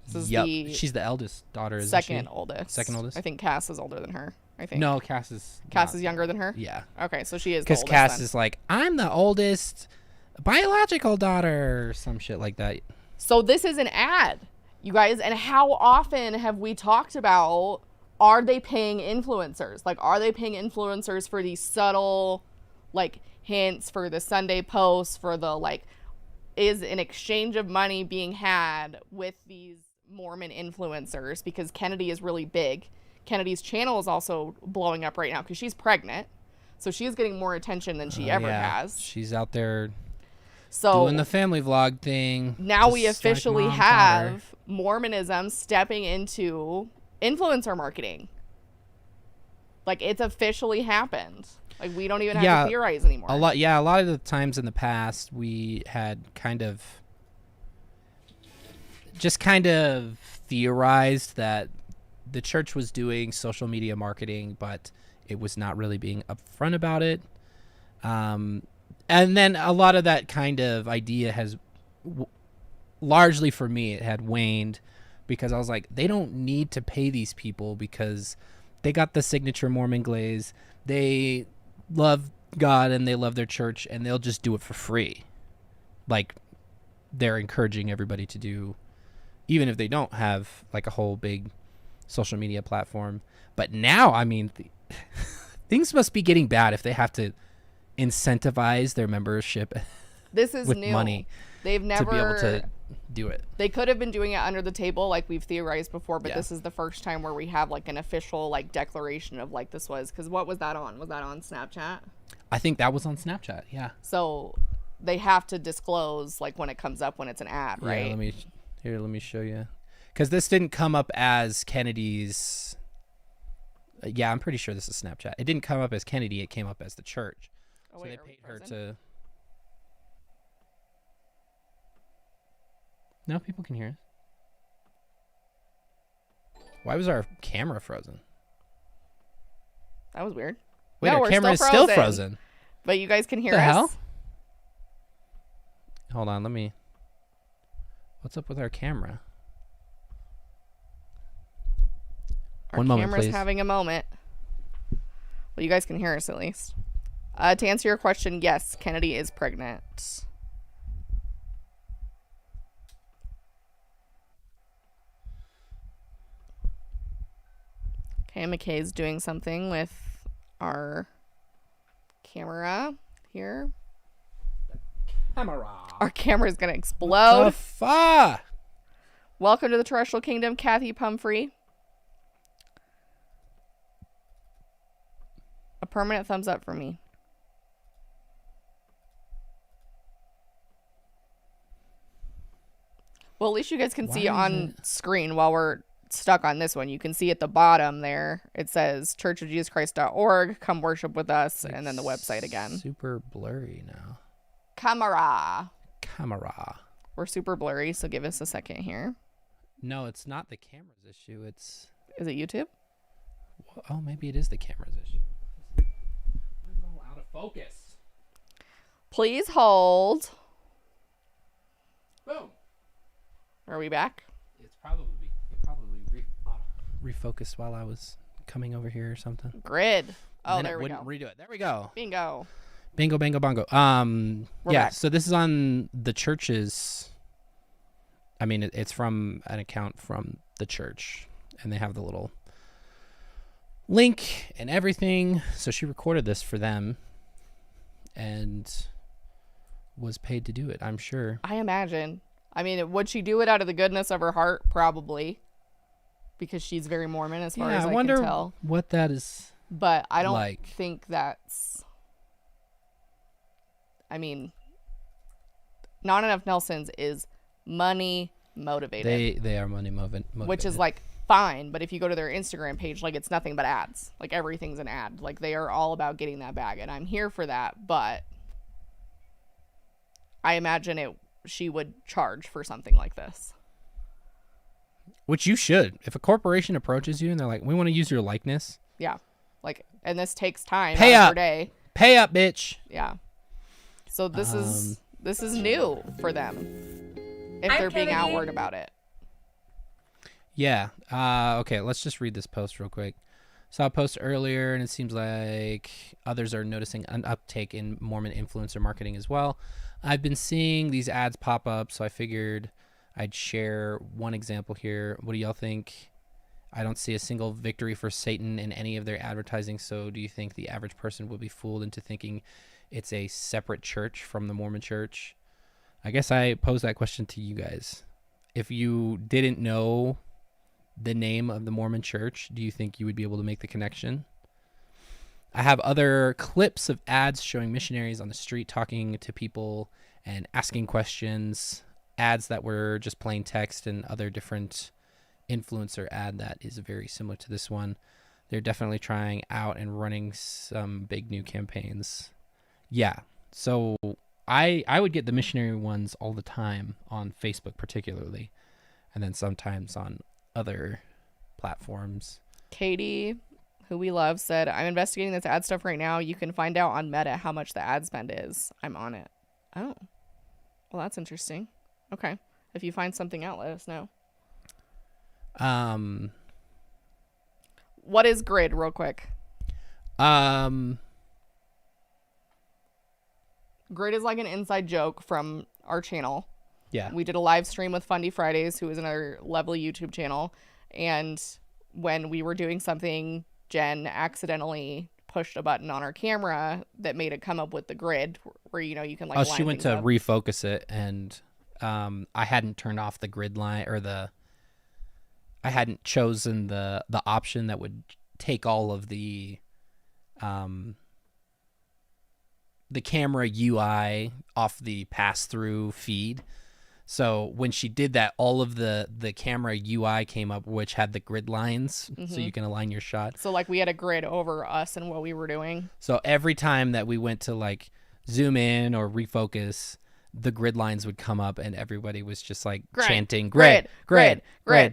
This is she's the eldest daughter, isn't she? second oldest. Second oldest? I think Cass is older than her. I think. No, Cass is younger than her? Yeah. Okay, so she is the because oldest Cass then. is like, I'm the oldest biological daughter, or some shit like that. So this is an ad, you guys, and how often have we talked about, are they paying influencers? Like, are they paying influencers for these subtle, like, hints, for the Sunday posts, for the, like, is an exchange of money being had with these Mormon influencers? Because Kennedy is really big. Kennedy's channel is also blowing up right now because she's pregnant. So she's getting more attention than she ever has. She's out there so doing the family vlog thing. Now just we like officially Mom taught her. have Mormonism stepping into influencer marketing. Like, it's officially happened. Like, we don't even have to theorize anymore. A lot of the times in the past we had kind of theorized that the church was doing social media marketing, but it was not really being upfront about it. And then a lot of that kind of idea has largely, for me, it had waned, because I was like, they don't need to pay these people because they got the signature Mormon glaze. They love God and they love their church, and they'll just do it for free. Like, they're encouraging everybody to do, even if they don't have like a whole big social media platform. But now, I mean, things must be getting bad if they have to incentivize their membership this is with new. money. They've never to be able to do it. They could have been doing it under the table like we've theorized before, but this is the first time where we have like an official like declaration of like this was, because what was that on? Was that on Snapchat? I think that was on Snapchat, yeah. So they have to disclose like when it comes up, when it's an ad, right? Yeah, let me show you. Because this didn't come up as Kennedy's. Yeah, I'm pretty sure this is Snapchat. It didn't come up as Kennedy. It came up as the church. Oh, so wait, they are we paid her frozen? to. No, people can hear us. Why was our camera frozen? That was weird. Wait, no, our we're camera is still frozen. But you guys can hear What the us. hell? Hold on, let me. What's up with our camera? Our One moment, camera's please. having a moment. Well, you guys can hear us at least. To answer your question, yes, Kennedy is pregnant. Okay, McKay's doing something with our camera here. Our camera is going to explode. What the fuck? Welcome to the terrestrial kingdom, Kathy Pumphrey. A permanent thumbs up for me. Well, at least you guys can see on screen while we're stuck on this one. You can see at the bottom there, it says churchofjesuschrist.org. Come worship with us. And then the website again. Super blurry now. Camera. We're super blurry, so give us a second here. No, it's not the camera's issue. Is it YouTube? Oh, maybe it is the camera's issue. I'm all out of focus. Please hold. Boom. Are we back? It probably refocused while I was coming over here or something. Grid. Oh, there we go. Redo it. There we go. Bingo. Bingo, bango, bongo. We're back. So this is on the church's. I mean, it's from an account from the church, and they have the little link and everything. So she recorded this for them, and was paid to do it, I'm sure. I imagine. I mean, would she do it out of the goodness of her heart? Probably, because she's very Mormon, as far as I can tell. I wonder what that is. But I don't think that's. I mean, Not Enough Nelsons is money motivated. They are money motivated. Which is like fine, but if you go to their Instagram page, like it's nothing but ads. Like everything's an ad. Like they are all about getting that bag, and I'm here for that. But I imagine she would charge for something like this. Which you should. If a corporation approaches you and they're like, "We want to use your likeness," yeah, like, and this takes time. Pay up, per day. Pay up, bitch. Yeah. So this is new for them if they're being outward about it. Yeah. Okay, let's just read this post real quick. Saw a post earlier, and it seems like others are noticing an uptake in Mormon influencer marketing as well. I've been seeing these ads pop up, so I figured I'd share one example here. What do y'all think? I don't see a single victory for Satan in any of their advertising, so do you think the average person will be fooled into thinking it's a separate church from the Mormon Church? I guess I pose that question to you guys. If you didn't know the name of the Mormon Church, do you think you would be able to make the connection? I have other clips of ads showing missionaries on the street talking to people and asking questions, ads that were just plain text, and other different influencer ad that is very similar to this one. They're definitely trying out and running some big new campaigns. Yeah, so I would get the missionary ones all the time on Facebook particularly, and then sometimes on other platforms. Katie, who we love, said, I'm investigating this ad stuff right now. You can find out on Meta how much the ad spend is. I'm on it. Oh, well, that's interesting. Okay. If you find something out, let us know. What is Grid, real quick? Grid is like an inside joke from our channel. Yeah. We did a live stream with Fundy Fridays, who is another lovely YouTube channel. And when we were doing something, Jen accidentally pushed a button on our camera that made it come up with the grid where, you know, you can like. Oh, she went to refocus it, and I hadn't turned off the grid line, or I hadn't chosen the option that would take all of the camera UI off the pass-through feed. So when she did that, all of the camera UI came up, which had the grid lines, so you can align your shot. So like we had a grid over us and what we were doing. So every time that we went to like zoom in or refocus, the grid lines would come up, and everybody was just like chanting grid.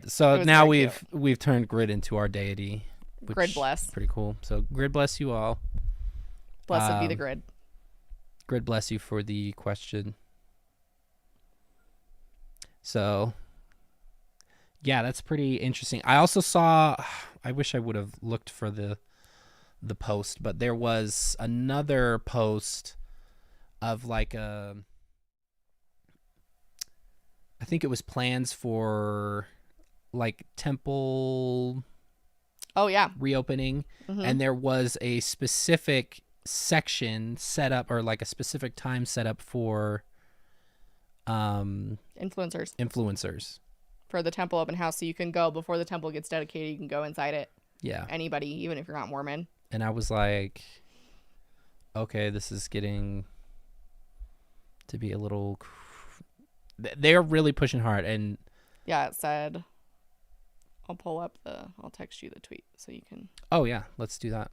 So now we've turned grid into our deity. Grid bless. Pretty cool. So grid bless you all. Blessed be the grid. Grid bless you for the question. So, yeah, that's pretty interesting. I also saw, I wish I would have looked for the the post, but there was another post of like I think it was plans for like temple reopening, and there was a specific section set up, or like a specific time set up for influencers for the temple open house, so you can go before the temple gets dedicated. You can go inside it. Yeah, anybody, even if you're not Mormon. And I was like, okay, this is getting to be a little. They're really pushing hard, and yeah, it said. I'll text you the tweet so you can. Oh yeah, let's do that.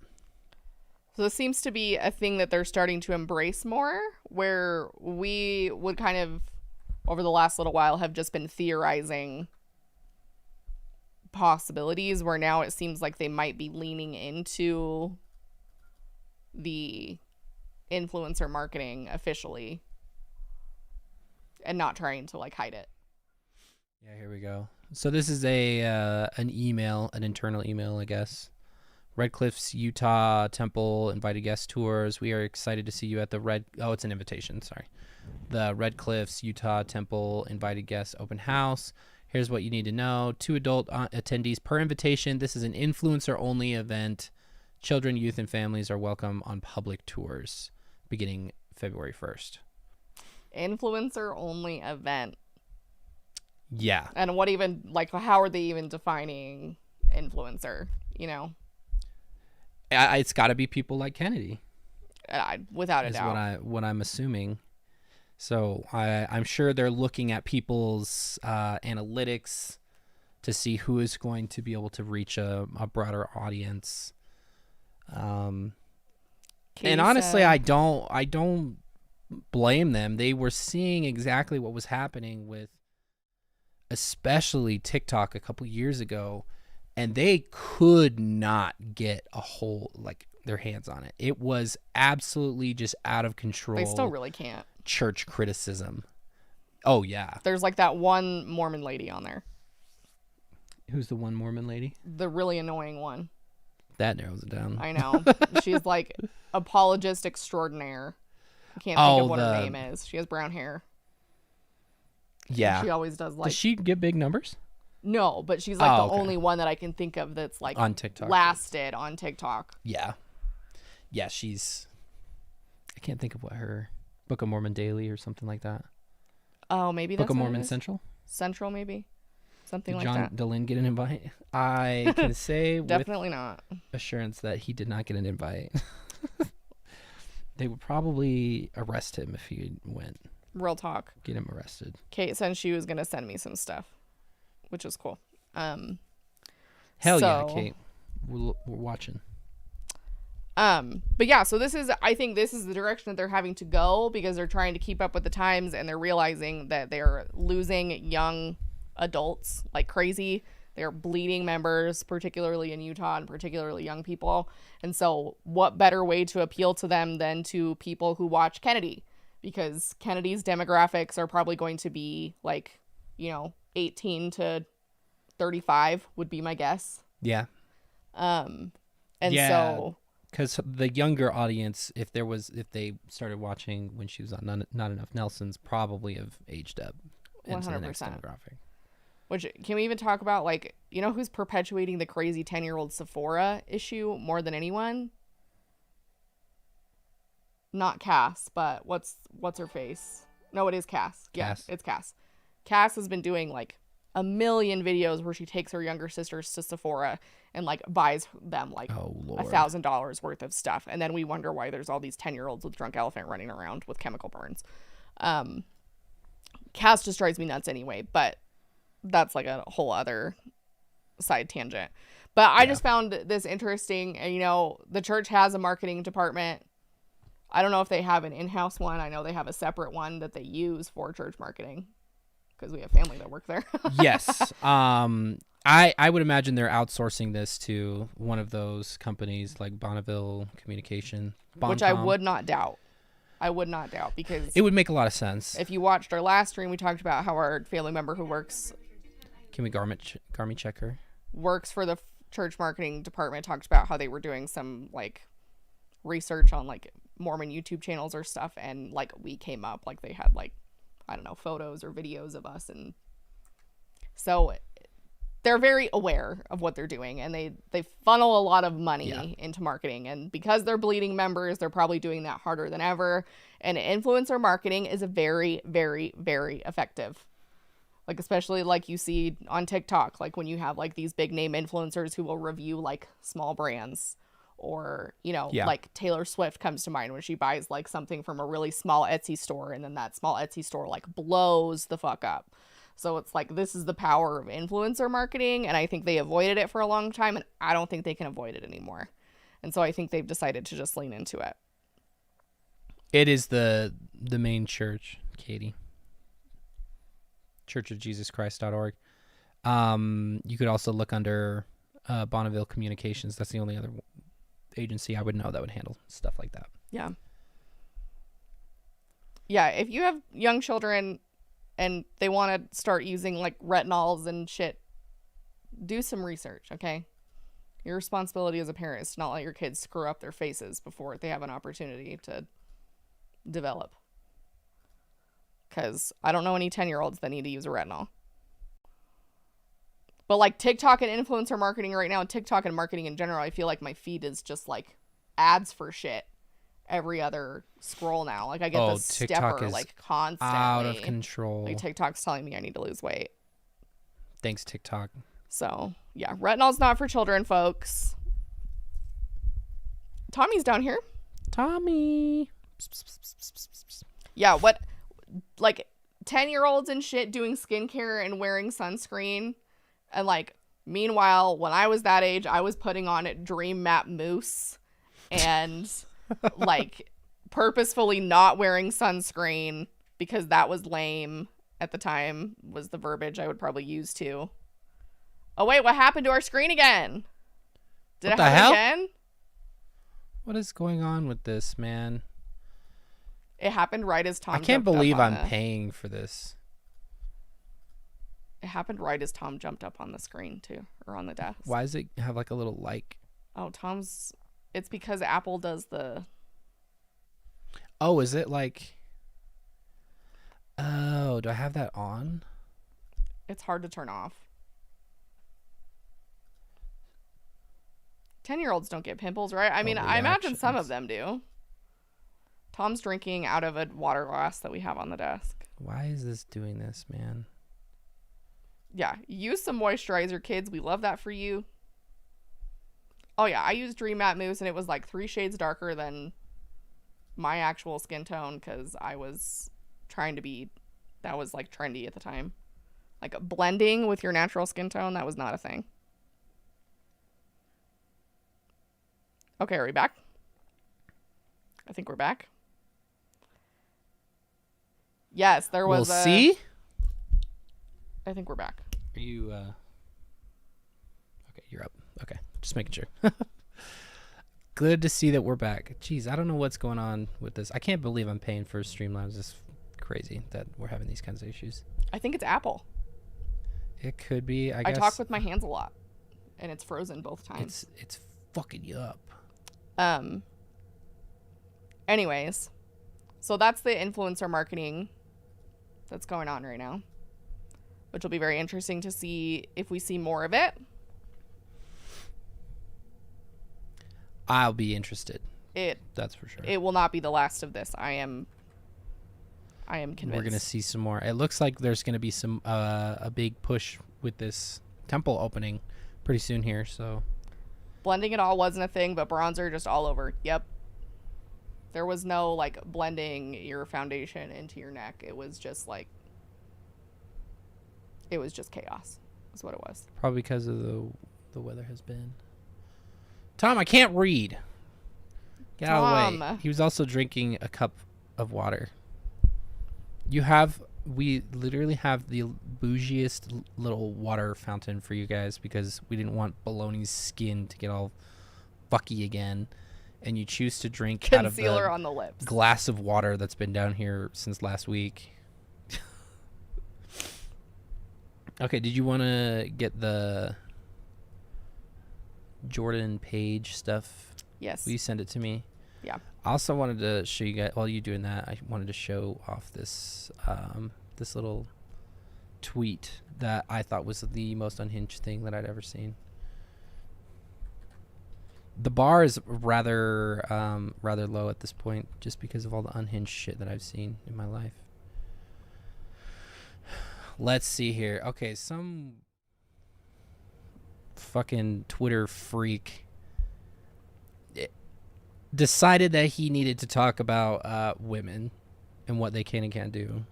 So this seems to be a thing that they're starting to embrace more, where we would kind of, over the last little while, have just been theorizing possibilities, where now it seems like they might be leaning into the influencer marketing officially and not trying to like hide it. Yeah, here we go. So this is an email, an internal email, I guess. Red Cliffs, Utah Temple invited guest tours. We are excited to see you at the it's an invitation, sorry. The Red Cliffs, Utah Temple invited guest open house. Here's what you need to know. 2 adult attendees per invitation. This is an influencer-only event. Children, youth, and families are welcome on public tours beginning February 1st. Influencer-only event. Yeah. And what even, like, how are they even defining influencer, you know? It's got to be people like Kennedy. Without a doubt. What I'm assuming. So I'm sure they're looking at people's analytics to see who is going to be able to reach a broader audience. And honestly, I don't blame them. They were seeing exactly what was happening with especially TikTok a couple years ago, and they could not get their hands on it. It was absolutely just out of control. They still really can't. Church criticism. Oh yeah. There's like that one Mormon lady on there. Who's the one Mormon lady? The really annoying one. That narrows it down. I know. She's like apologist extraordinaire. I can't think of what her name is. She has brown hair. Yeah. She always does like. Does she get big numbers? No, but she's like the only one that I can think of that's like on TikTok. Lasted on TikTok. Yeah. Yeah, she's. I can't think of what her Book of Mormon Daily or something like that. Oh, maybe that's Book of Mormon Central. Central, maybe. Something did like that. John DeLynn get an invite? I can say definitely not assurance that he did not get an invite. They would probably arrest him if he went. Real talk. Get him arrested. Kate said she was gonna send me some stuff, which is cool. Hell yeah, Kate. We're watching. But yeah, so I think this is the direction that they're having to go, because they're trying to keep up with the times, and they're realizing that they're losing young adults like crazy. They're bleeding members, particularly in Utah, and particularly young people. And so what better way to appeal to them than to people who watch Kennedy? Because Kennedy's demographics are probably going to be like, 18 to 35 would be my guess. Yeah. So because the younger audience, if they started watching when she was on Not Enough Nelson's, probably have aged up into 100%. The next demographic. Which, can we even talk about, like, who's perpetuating the crazy 10-year-old Sephora issue more than anyone? Not Cass, but what's her face? No, it is Cass. Yeah, it's Cass. Cass has been doing like a million videos where she takes her younger sisters to Sephora and like buys them like $1,000 worth of stuff, and then we wonder why there's all these 10-year-olds with drunk elephant running around with chemical burns. Cass just drives me nuts anyway, but that's like a whole other side tangent. But I just found this interesting, and the church has a marketing department. I don't know if they have an in-house one. I know they have a separate one that they use for church marketing, because we have family that work there. Yes. I would imagine they're outsourcing this to one of those companies like Bonneville Communication. Which I would not doubt. Because it would make a lot of sense. If you watched our last stream, we talked about how our family member who works... Can we Garmin check her? Works for the church marketing department talked about how they were doing some like research on like Mormon YouTube channels or stuff, and like we came up, like they had like, I don't know, photos or videos of us, and so they're very aware of what they're doing, and they funnel a lot of money into marketing, and because they're bleeding members, they're probably doing that harder than ever. And influencer marketing is very, very, very effective. Like, especially like you see on TikTok, like when you have like these big name influencers who will review like small brands, or, you know, like Taylor Swift comes to mind when she buys like something from a really small Etsy store, and then that small Etsy store like blows the fuck up. So it's like, this is the power of influencer marketing, and I think they avoided it for a long time, and I don't think they can avoid it anymore. And so I think they've decided to just lean into it. It is the main church, Katie. churchofjesuschrist.org. You could also look under Bonneville Communications. That's the only other agency I would know that would handle stuff like that. Yeah. Yeah, if you have young children and they want to start using like retinols and shit, do some research, okay? Your responsibility as a parent is to not let your kids screw up their faces before they have an opportunity to develop. Because I don't know any 10-year-olds that need to use a retinol. But like TikTok and influencer marketing right now, and TikTok and marketing in general, I feel like my feed is just like ads for shit every other scroll now. Like I get the stepper like constantly. Out of control. Like TikTok's telling me I need to lose weight. Thanks, TikTok. So yeah, retinol's not for children, folks. Tommy's down here. Tommy. Yeah, what, like 10-year-olds and shit doing skincare and wearing sunscreen, and like meanwhile when I was that age I was putting on Dream Matte Mousse and like purposefully not wearing sunscreen because that was lame at the time, was the verbiage I would probably use too. Oh wait, what happened to our screen again? Did it happen again? What is going on with this, man? It happened right as Tom I can't jumped up believe on I'm paying for this. It happened right as Tom jumped up on the screen too, or on the desk. Why does it have like a little like? Oh, it's because Apple does the... Oh, is it like... Oh, do I have that on? It's hard to turn off. 10-year-olds don't get pimples, right? I mean, I imagine some of them do. Tom's drinking out of a water glass that we have on the desk. Why is this doing this, man? Yeah, use some moisturizer, kids. We love that for you. Oh yeah, I used Dream Matte Mousse, and it was like 3 shades darker than my actual skin tone because I was trying to be... That was like trendy at the time. Like blending with your natural skin tone, that was not a thing. Okay, are we back? I think we're back. Yes, there was We'll see. I think we're back. Are you Okay, you're up. Okay, just making sure. Good to see that we're back. Jeez, I don't know what's going on with this. I can't believe I'm paying for Streamlabs. It's crazy that we're having these kinds of issues. I think it's Apple. It could be. I guess. I talk with my hands a lot, and it's frozen both times. It's fucking you up. Anyways, so that's the influencer marketing that's going on right now, which will be very interesting to see if we see more of it. I'll be interested. That's for sure. It will not be the last of this. I am convinced. We're gonna see some more. It looks like there's gonna be some a big push with this temple opening pretty soon here. So blending it all wasn't a thing, but bronzer just all over. Yep. There was no like blending your foundation into your neck. It was just like, it was just chaos. Is what it was. Probably because of the weather has been. Tom, I can't read. Get out of the way. He was also drinking a cup of water. We literally have the bougiest little water fountain for you guys because we didn't want Baloney's skin to get all fucky again. And you choose to drink out of concealer on the lips. Glass of water that's been down here since last week. Okay, did you want to get the Jordan Page stuff. Yes. Will you send it to me? Yeah. I also wanted to show you guys, while you doing that, I wanted to show off this this little tweet that I thought was the most unhinged thing that I'd ever seen. The bar is rather low at this point, just because of all the unhinged shit that I've seen in my life. Let's see here. Okay, some fucking Twitter freak decided that he needed to talk about women and what they can and can't do.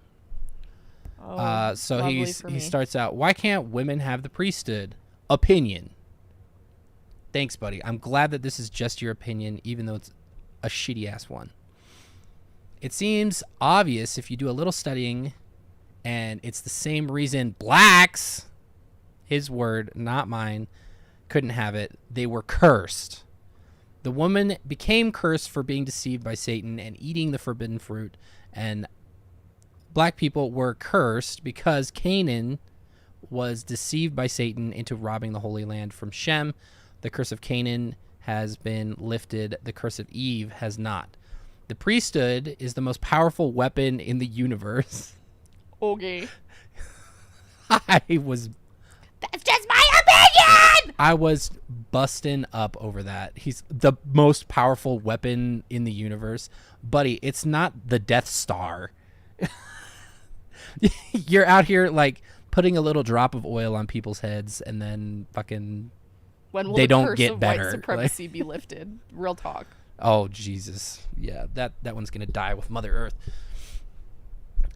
So he starts out, why can't women have the priesthood? Opinion. Thanks, buddy. I'm glad that this is just your opinion, even though it's a shitty ass one. It seems obvious if you do a little studying, and it's the same reason blacks, his word, not mine, couldn't have it. They were cursed. The woman became cursed for being deceived by Satan and eating the forbidden fruit, and black people were cursed because Canaan was deceived by Satan into robbing the Holy Land from Shem. The curse of Canaan has been lifted. The curse of Eve has not. The priesthood is the most powerful weapon in the universe. Okay. That's just my opinion! I was busting up over that. He's the most powerful weapon in the universe. Buddy, it's not the Death Star. You're out here, like, putting a little drop of oil on people's heads and then fucking... When will they the don't curse get of better. white supremacy be lifted? Real talk. Oh, Jesus. Yeah, that one's going to die with Mother Earth.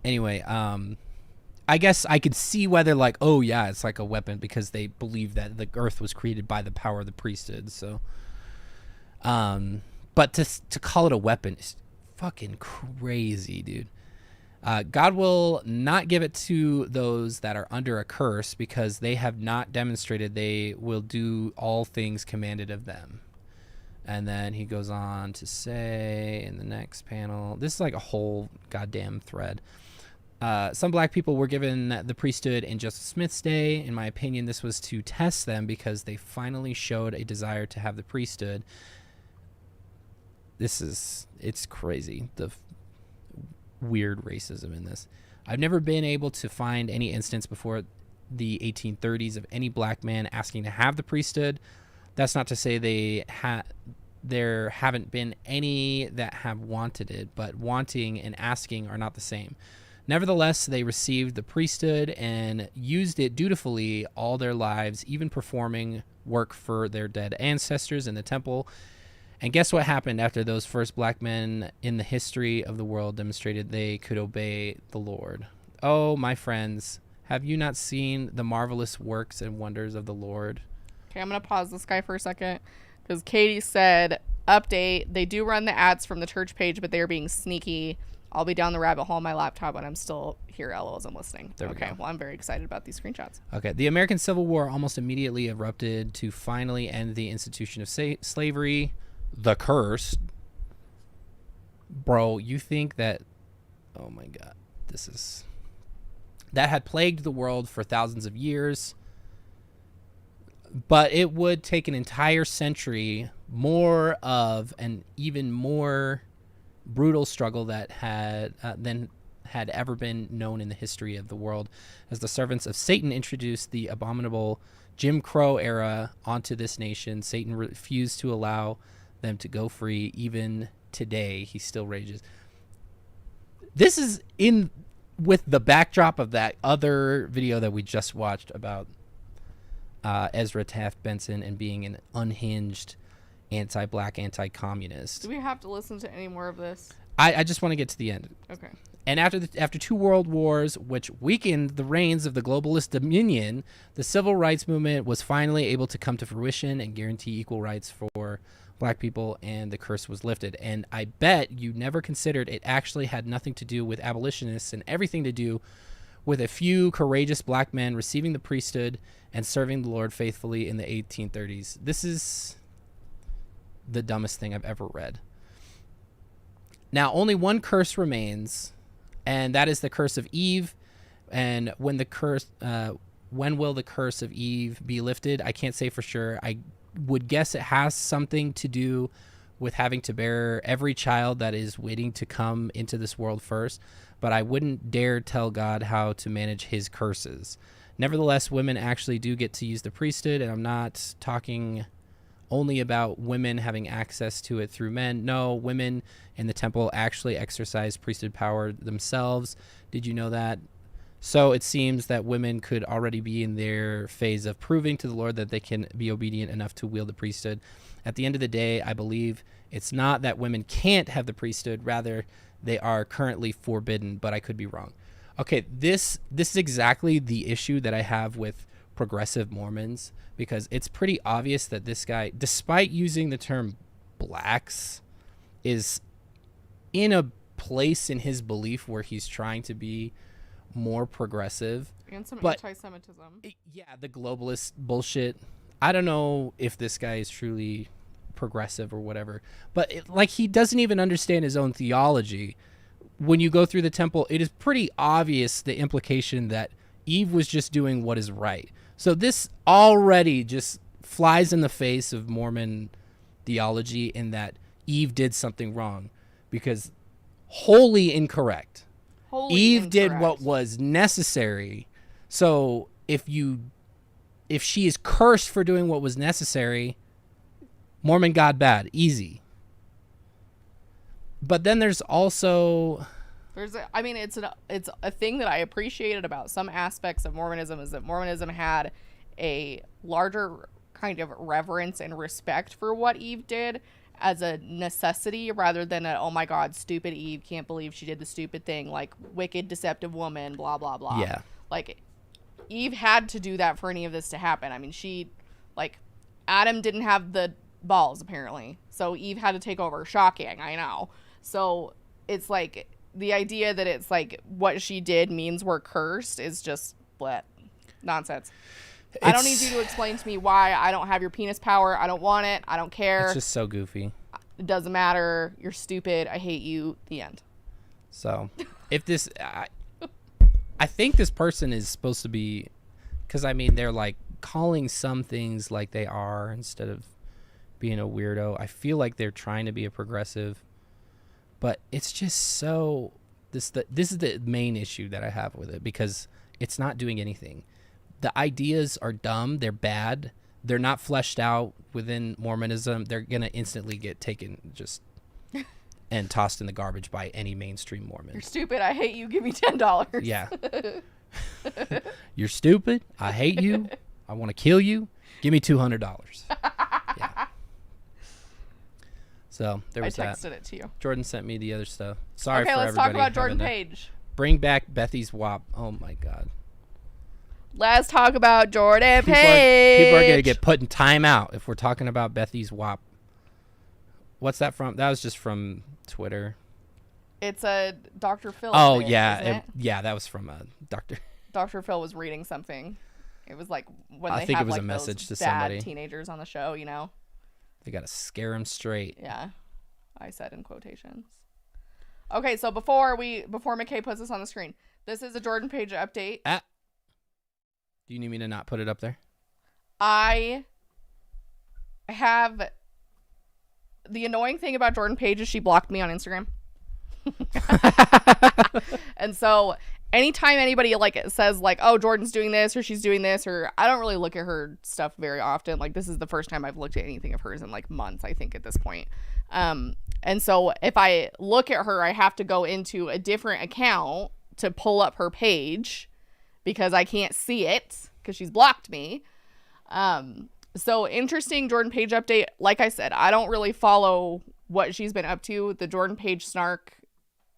Anyway, I guess I could see whether, like, oh, yeah, it's like a weapon because they believe that the earth was created by the power of the priesthood. So, but to call it a weapon is fucking crazy, dude. God will not give it to those that are under a curse because they have not demonstrated they will do all things commanded of them. And then he goes on to say in the next panel, this is like a whole goddamn thread. Some black people were given the priesthood in Joseph Smith's day. In my opinion, this was to test them because they finally showed a desire to have the priesthood. It's crazy. The weird racism in this. I've never been able to find any instance before the 1830s of any black man asking to have the priesthood. That's not to say there haven't been any that have wanted it, but wanting and asking are not the same. Nevertheless, they received the priesthood and used it dutifully all their lives, even performing work for their dead ancestors in the temple. And guess what happened after those first black men in the history of the world demonstrated they could obey the Lord? Oh, my friends, have you not seen the marvelous works and wonders of the Lord? Okay, I'm going to pause this guy for a second because Katie said, update, they do run the ads from the church page, but they're being sneaky. I'll be down the rabbit hole on my laptop, but I'm still here, LOL, as I'm listening. Okay, well, I'm very excited about these screenshots. Okay, the American Civil War almost immediately erupted to finally end the institution of slavery. The curse. Bro, you think that... Oh my God. That had plagued the world for thousands of years. But it would take an entire century more of an even more brutal struggle that than had ever been known in the history of the world, as the servants of Satan introduced the abominable Jim Crow era onto this nation. Satan refused to allow them to go free. Even today, he still rages. This is in with the backdrop of that other video that we just watched about Ezra Taft Benson and being an unhinged anti-black, anti-communist. Do we have to listen to any more of this? I just want to get to the end. Okay. And after 2 world wars, which weakened the reins of the globalist dominion, the civil rights movement was finally able to come to fruition and guarantee equal rights for black people, and the curse was lifted. And I bet you never considered it actually had nothing to do with abolitionists and everything to do with a few courageous black men receiving the priesthood and serving the Lord faithfully in the 1830s. This is the dumbest thing I've ever read. Now, only one curse remains, and that is the curse of Eve. And when will the curse of Eve be lifted? I can't say for sure. I would guess it has something to do with having to bear every child that is waiting to come into this world first, but I wouldn't dare tell God how to manage his curses. Nevertheless, women actually do get to use the priesthood, and I'm not talking only about women having access to it through men. No, women in the temple actually exercise priesthood power themselves. Did you know that? So it seems that women could already be in their phase of proving to the Lord that they can be obedient enough to wield the priesthood. At the end of the day, I believe it's not that women can't have the priesthood, rather they are currently forbidden, but I could be wrong. Okay, this is exactly the issue that I have with progressive Mormons, because it's pretty obvious that this guy, despite using the term blacks, is in a place in his belief where he's trying to be more progressive. And some but anti-Semitism. Yeah, the globalist bullshit. I don't know if this guy is truly progressive or whatever, but he doesn't even understand his own theology. When you go through the temple, it is pretty obvious the implication that Eve was just doing what is right. So this already just flies in the face of Mormon theology in that Eve did something wrong, because wholly incorrect. Eve did what was necessary. So if she is cursed for doing what was necessary, Mormon God bad, easy. But then there's also it's a thing that I appreciated about some aspects of Mormonism is that Mormonism had a larger kind of reverence and respect for what Eve did as a necessity, rather than oh my God, stupid Eve, can't believe she did the stupid thing, like wicked, deceptive woman, blah, blah, blah. Yeah. Like, Eve had to do that for any of this to happen. I mean, Adam didn't have the balls, apparently. So Eve had to take over. Shocking, I know. So it's like, the idea that it's like what she did means we're cursed is just nonsense. I don't need you to explain to me why I don't have your penis power. I don't want it. I don't care. It's just so goofy. It doesn't matter. You're stupid. I hate you. The end. So if this, I think this person is supposed to be, because I mean, they're like calling some things like they are instead of being a weirdo. I feel like they're trying to be a progressive, but it's just so, this is the main issue that I have with it, because it's not doing anything. The ideas are dumb. They're bad. They're not fleshed out within Mormonism. They're going to instantly get taken and tossed in the garbage by any mainstream Mormon. You're stupid. I hate you. Give me $10. Yeah. You're stupid. I hate you. I want to kill you. Give me $200. Yeah. So there was that. I texted it to you. Jordan sent me the other stuff. Sorry for everybody. Okay, let's talk about Jordan Page. Bring back Bethy's WAP. Oh my God. Let's talk about Jordan Page. People are going to get put in timeout if we're talking about Bethy's WAP. What's that from? That was just from Twitter. It's a Dr. Phil. Oh, yeah. Yeah, that was from Dr. Dr. Phil was reading something. It was like when they think have it was like a message those to bad somebody. Teenagers on the show, you know? They got to scare them straight. Yeah. I said in quotations. Okay, so before McKay puts this on the screen, this is a Jordan Page update. Do you need me to not put it up there? I have... The annoying thing about Jordan Page is she blocked me on Instagram. And so anytime anybody says oh, Jordan's doing this or she's doing this, or I don't really look at her stuff very often. Like, this is the first time I've looked at anything of hers in months, I think, at this point. And so if I look at her, I have to go into a different account to pull up her page because I can't see it because she's blocked me. So interesting Jordan Page update. Like I said, I don't really follow what she's been up to. The Jordan Page snark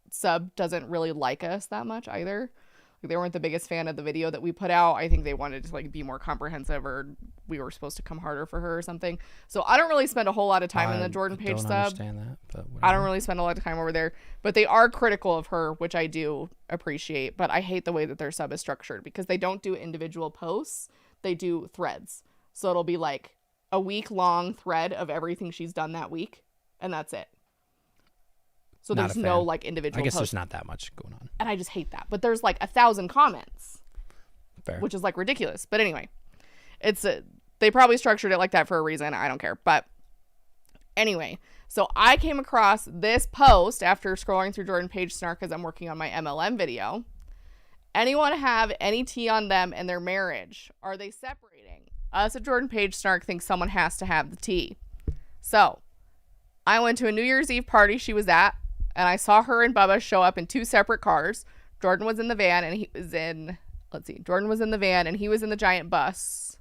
sub doesn't really like us that much either. They weren't the biggest fan of the video that we put out. I think they wanted to be more comprehensive, or we were supposed to come harder for her or something. So I don't really spend a whole lot of time in the Jordan Page sub. Understand that, but I don't really spend a lot of time over there, but they are critical of her, which I do appreciate. But I hate the way that their sub is structured because they don't do individual posts. They do threads. So it'll be like a week-long thread of everything she's done that week, and that's it. So there's no individual I guess post. There's not that much going on. And I just hate that. But there's 1,000 comments. Fair. Which is ridiculous. But anyway, it's They probably structured it like that for a reason. I don't care. But anyway, so I came across this post after scrolling through Jordan Page Snark as I'm working on my MLM video. Anyone have any tea on them and their marriage? Are they separating? Us at Jordan Page Snark think someone has to have the tea. So I went to a New Year's Eve party she was at, and I saw her and Bubba show up in 2 separate cars. Jordan was in the van and he was in, Jordan was in the van and he was in the giant bus.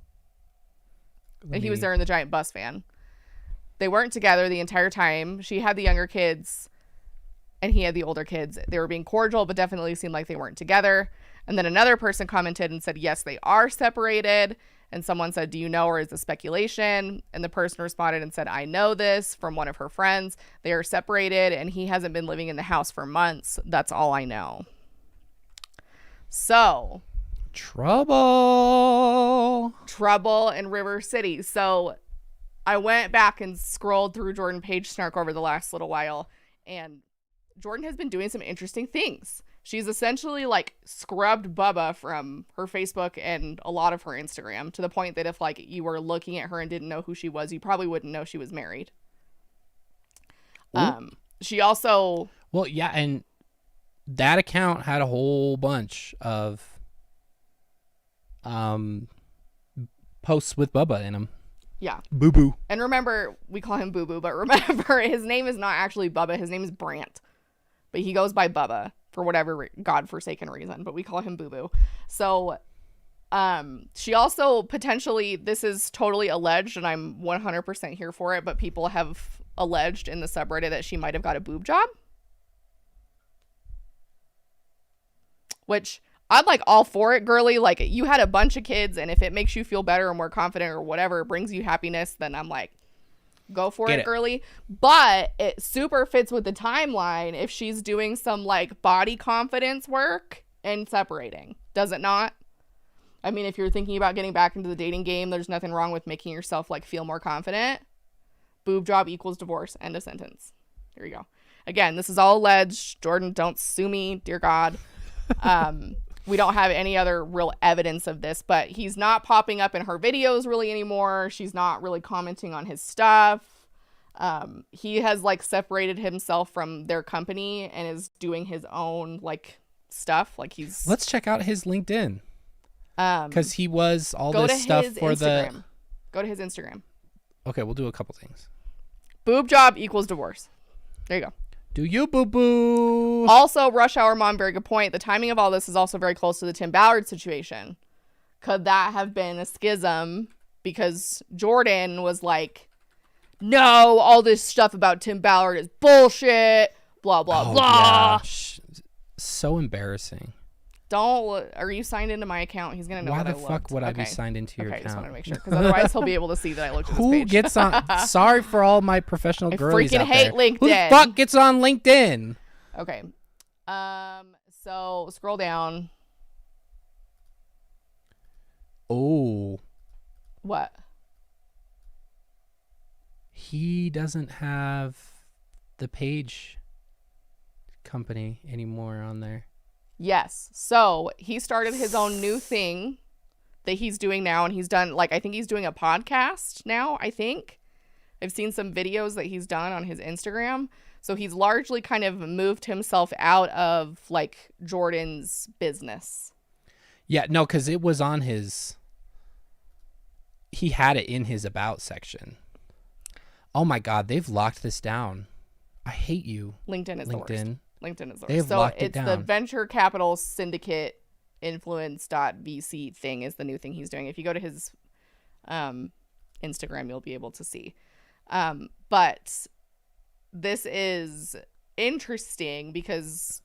And he was there in the giant bus van. They weren't together the entire time. She had the younger kids and he had the older kids. They were being cordial, but definitely seemed like they weren't together. And then another person commented and said, yes, they are separated. And someone said, do you know, or is this speculation? And the person responded and said, I know this from one of her friends. They are separated and he hasn't been living in the house for months. That's all I know. So trouble in River City. So I went back and scrolled through Jordan Page Snark over the last little while, and Jordan has been doing some interesting things. She's essentially like scrubbed Bubba from her Facebook and a lot of her Instagram, to the point that if like you were looking at her and didn't know who she was, you probably wouldn't know she was married. She also, well, yeah, and that account had a whole bunch of posts with Bubba in them. Yeah. Boo Boo. And remember, we call him Boo Boo, but remember, his name is not actually Bubba. His name is Brant. But he goes by Bubba for whatever godforsaken reason, but we call him Boo Boo. So she also potentially, this is totally alleged, and I'm 100% here for it, but people have alleged in the subreddit that she might have got a boob job. Which I'm like all for it, girly. Like, you had a bunch of kids, and if it makes you feel better or more confident or whatever, it brings you happiness, then I'm like, go for it, girly. But it super fits with the timeline if she's doing some like body confidence work and separating. Does it not? I mean, if you're thinking about getting back into the dating game, there's nothing wrong with making yourself like feel more confident. Boob job equals divorce. End of sentence. There you go. Again, this is all alleged. Jordan, don't sue me, dear God. We don't have any other real evidence of this, but he's not popping up in her videos really anymore. She's not really commenting on his stuff. He has like separated himself from their company and is doing his own like stuff. Like he's. Let's check out his LinkedIn. Because he was all this stuff for Instagram. Go to his Instagram. Okay, we'll do a couple things. Boob job equals divorce. There you go. Do you, boo-boo? Also, Rush Hour Mom, very good point. The timing of all this is also very close to the Tim Ballard situation. Could that have been a schism? Because Jordan was like, no, all this stuff about Tim Ballard is bullshit, blah, blah, blah. Yeah. So embarrassing. Are you signed into my account? He's going to know Why what I the looked. fuck would I be signed into your account? I just wanted to make sure, because otherwise he'll be able to see that I looked at this Who page. gets on? Sorry for all my professional girlies freaking out hate there. LinkedIn. Who the fuck gets on LinkedIn? Okay. So scroll down. Oh. What? He doesn't have the Page company anymore on there. Yes. So he started his own new thing that he's doing now, and he's done, like, I think he's doing a podcast now, I think. I've seen some videos that he's done on his Instagram. So he's largely kind of moved himself out of, like, Jordan's business. Yeah, no, because it was on his... He had it in his About section. Oh, my God, they've locked this down. I hate you. LinkedIn is the worst. LinkedIn is the worst. They've locked it down. So it's the venture capital syndicate influence.vc thing is the new thing he's doing. If you go to his Instagram, you'll be able to see. But this is interesting because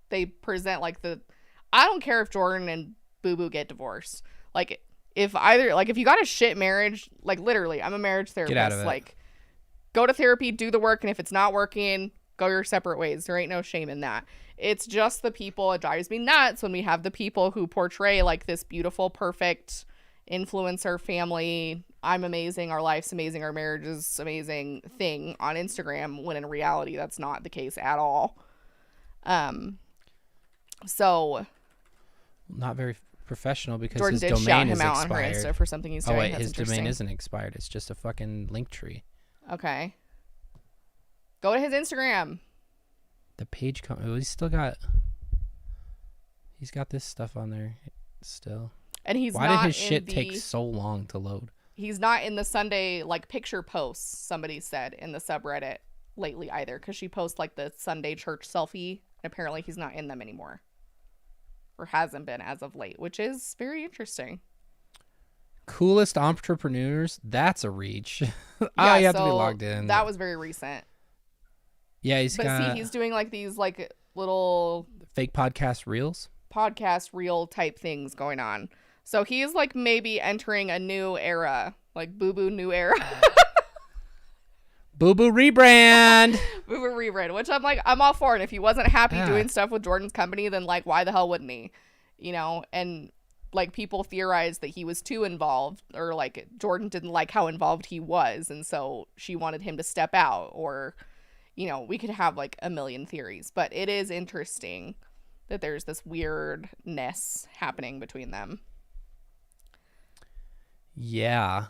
they present like I don't care if Jordan and Boo Boo get divorced. Like if you got a shit marriage, like literally, I'm a marriage therapist. Get out of it. Like go to therapy, do the work, and if it's not working, go your separate ways. There ain't no shame in that. It's just the people, it drives me nuts when we have the people who portray like this beautiful, perfect influencer family, I'm amazing, our life's amazing, our marriage is amazing thing on Instagram, when in reality that's not the case at all. So not very professional because Jordan his did domain shout is him out on her expired. Insta for something he's doing. Oh wait, That's his domain interesting. isn't expired. It's just a fucking link tree. Okay. Go to his Instagram. The page he's got this stuff on there still. And he's Why not did his in shit the, take so long to load? He's not in the Sunday like picture posts, somebody said in the subreddit lately either, because she posts like the Sunday church selfie, and apparently he's not in them anymore. Or hasn't been as of late, which is very interesting. Coolest entrepreneurs? That's a reach. You have to be logged in. That was very recent. Yeah, he's doing like these like little fake podcast reels. Podcast reel type things going on. So he's like maybe entering a new era, like Boo Boo new era. Boo Boo rebrand. Boo Boo rebrand, which I'm all for it. If he wasn't happy doing stuff with Jordan's company, then like why the hell wouldn't he? You know, and like people theorized that he was too involved, or like Jordan didn't like how involved he was, and so she wanted him to step out, or you know, we could have like a million theories, but it is interesting that there's this weirdness happening between them. Yeah.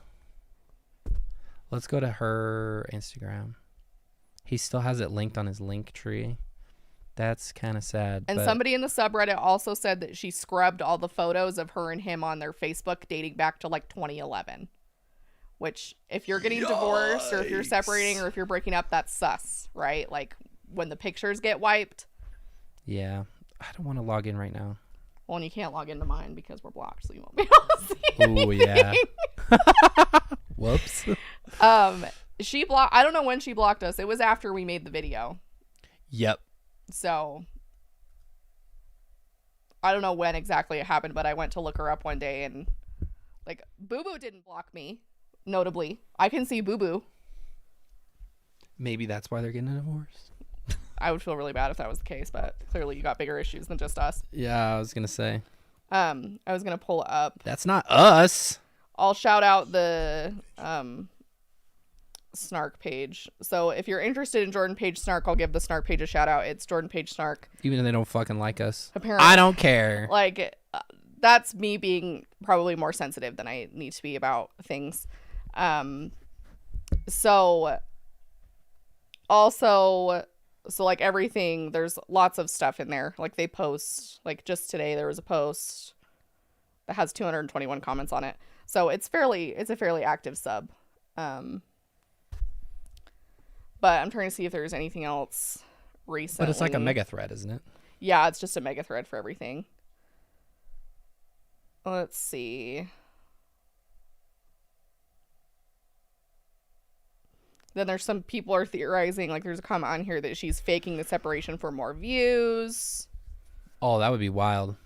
Let's go to her Instagram. He still has it linked on his link tree. That's kind of sad. And somebody in the subreddit also said that she scrubbed all the photos of her and him on their Facebook dating back to like 2011. Which, if you're getting divorced or if you're separating or if you're breaking up, that's sus, right? Like when the pictures get wiped. Yeah. I don't want to log in right now. Well, and you can't log into mine because we're blocked, so you won't be able to see anything. Oh, yeah. Whoops. I don't know when she blocked us. It was after we made the video. Yep. So I don't know when exactly it happened, but I went to look her up one day and like Boo Boo didn't block me, notably. I can see Boo Boo. Maybe that's why they're getting a divorce. I would feel really bad if that was the case, but clearly you got bigger issues than just us. Yeah, I was gonna say. I was gonna pull up. That's not us. I'll shout out the Snark page. So if you're interested in Jordan Page Snark, I'll give the Snark page a shout out. It's Jordan Page Snark. Even though they don't fucking like us. Apparently, I don't care. Like that's me being probably more sensitive than I need to be about things. So like everything, there's lots of stuff in there. Like they post, like just today there was a post that has 221 comments on it. So it's a fairly active sub. But I'm trying to see if there's anything else recently. But it's like a mega thread, isn't it? Yeah, it's just a mega thread for everything. Let's see. Then there's some people are theorizing, like there's a comment on here that she's faking the separation for more views. Oh, that would be wild.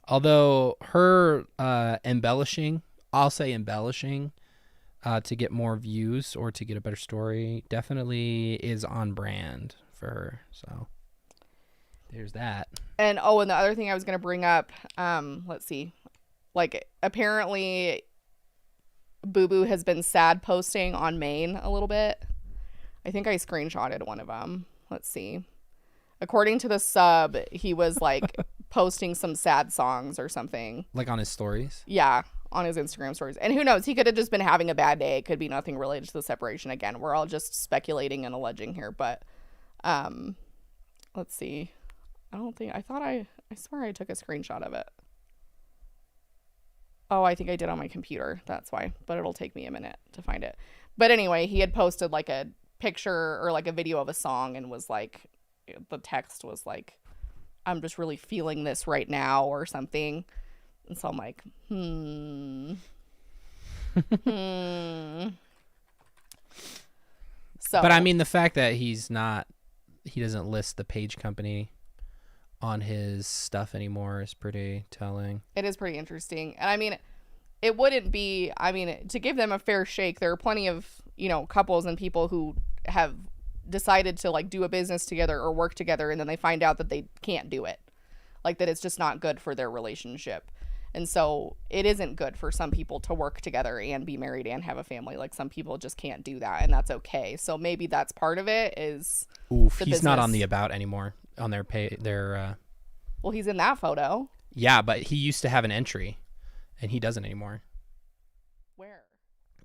Although her embellishing to get more views or to get a better story definitely is on brand for her. So there's that. And and the other thing I was going to bring up, let's see. Like apparently Boo Boo has been sad posting on Maine a little bit. I think I screenshotted one of them. Let's see. According to the sub, he was like posting some sad songs or something. Like on his stories? Yeah, on his Instagram stories. And who knows? He could have just been having a bad day. It could be nothing related to the separation. Again, we're all just speculating and alleging here. But let's see. I swear I took a screenshot of it. Oh, I think I did on my computer. That's why. But it'll take me a minute to find it. But anyway, he had posted like a picture or like a video of a song and was like, the text was like, I'm just really feeling this right now or something. And so I'm like, So, but I mean, the fact that he doesn't list the page company on his stuff anymore is pretty telling. It is pretty interesting. And I mean, it wouldn't be, to give them a fair shake, there are plenty of, couples and people who have decided to like do a business together or work together and then they find out that they can't do it. Like that it's just not good for their relationship. And so it isn't good for some people to work together and be married and have a family. Like some people just can't do that and that's okay. So maybe that's part of it is he's not on the about anymore. on their Well, he's in that photo. Yeah, but he used to have an entry, and he doesn't anymore. Where?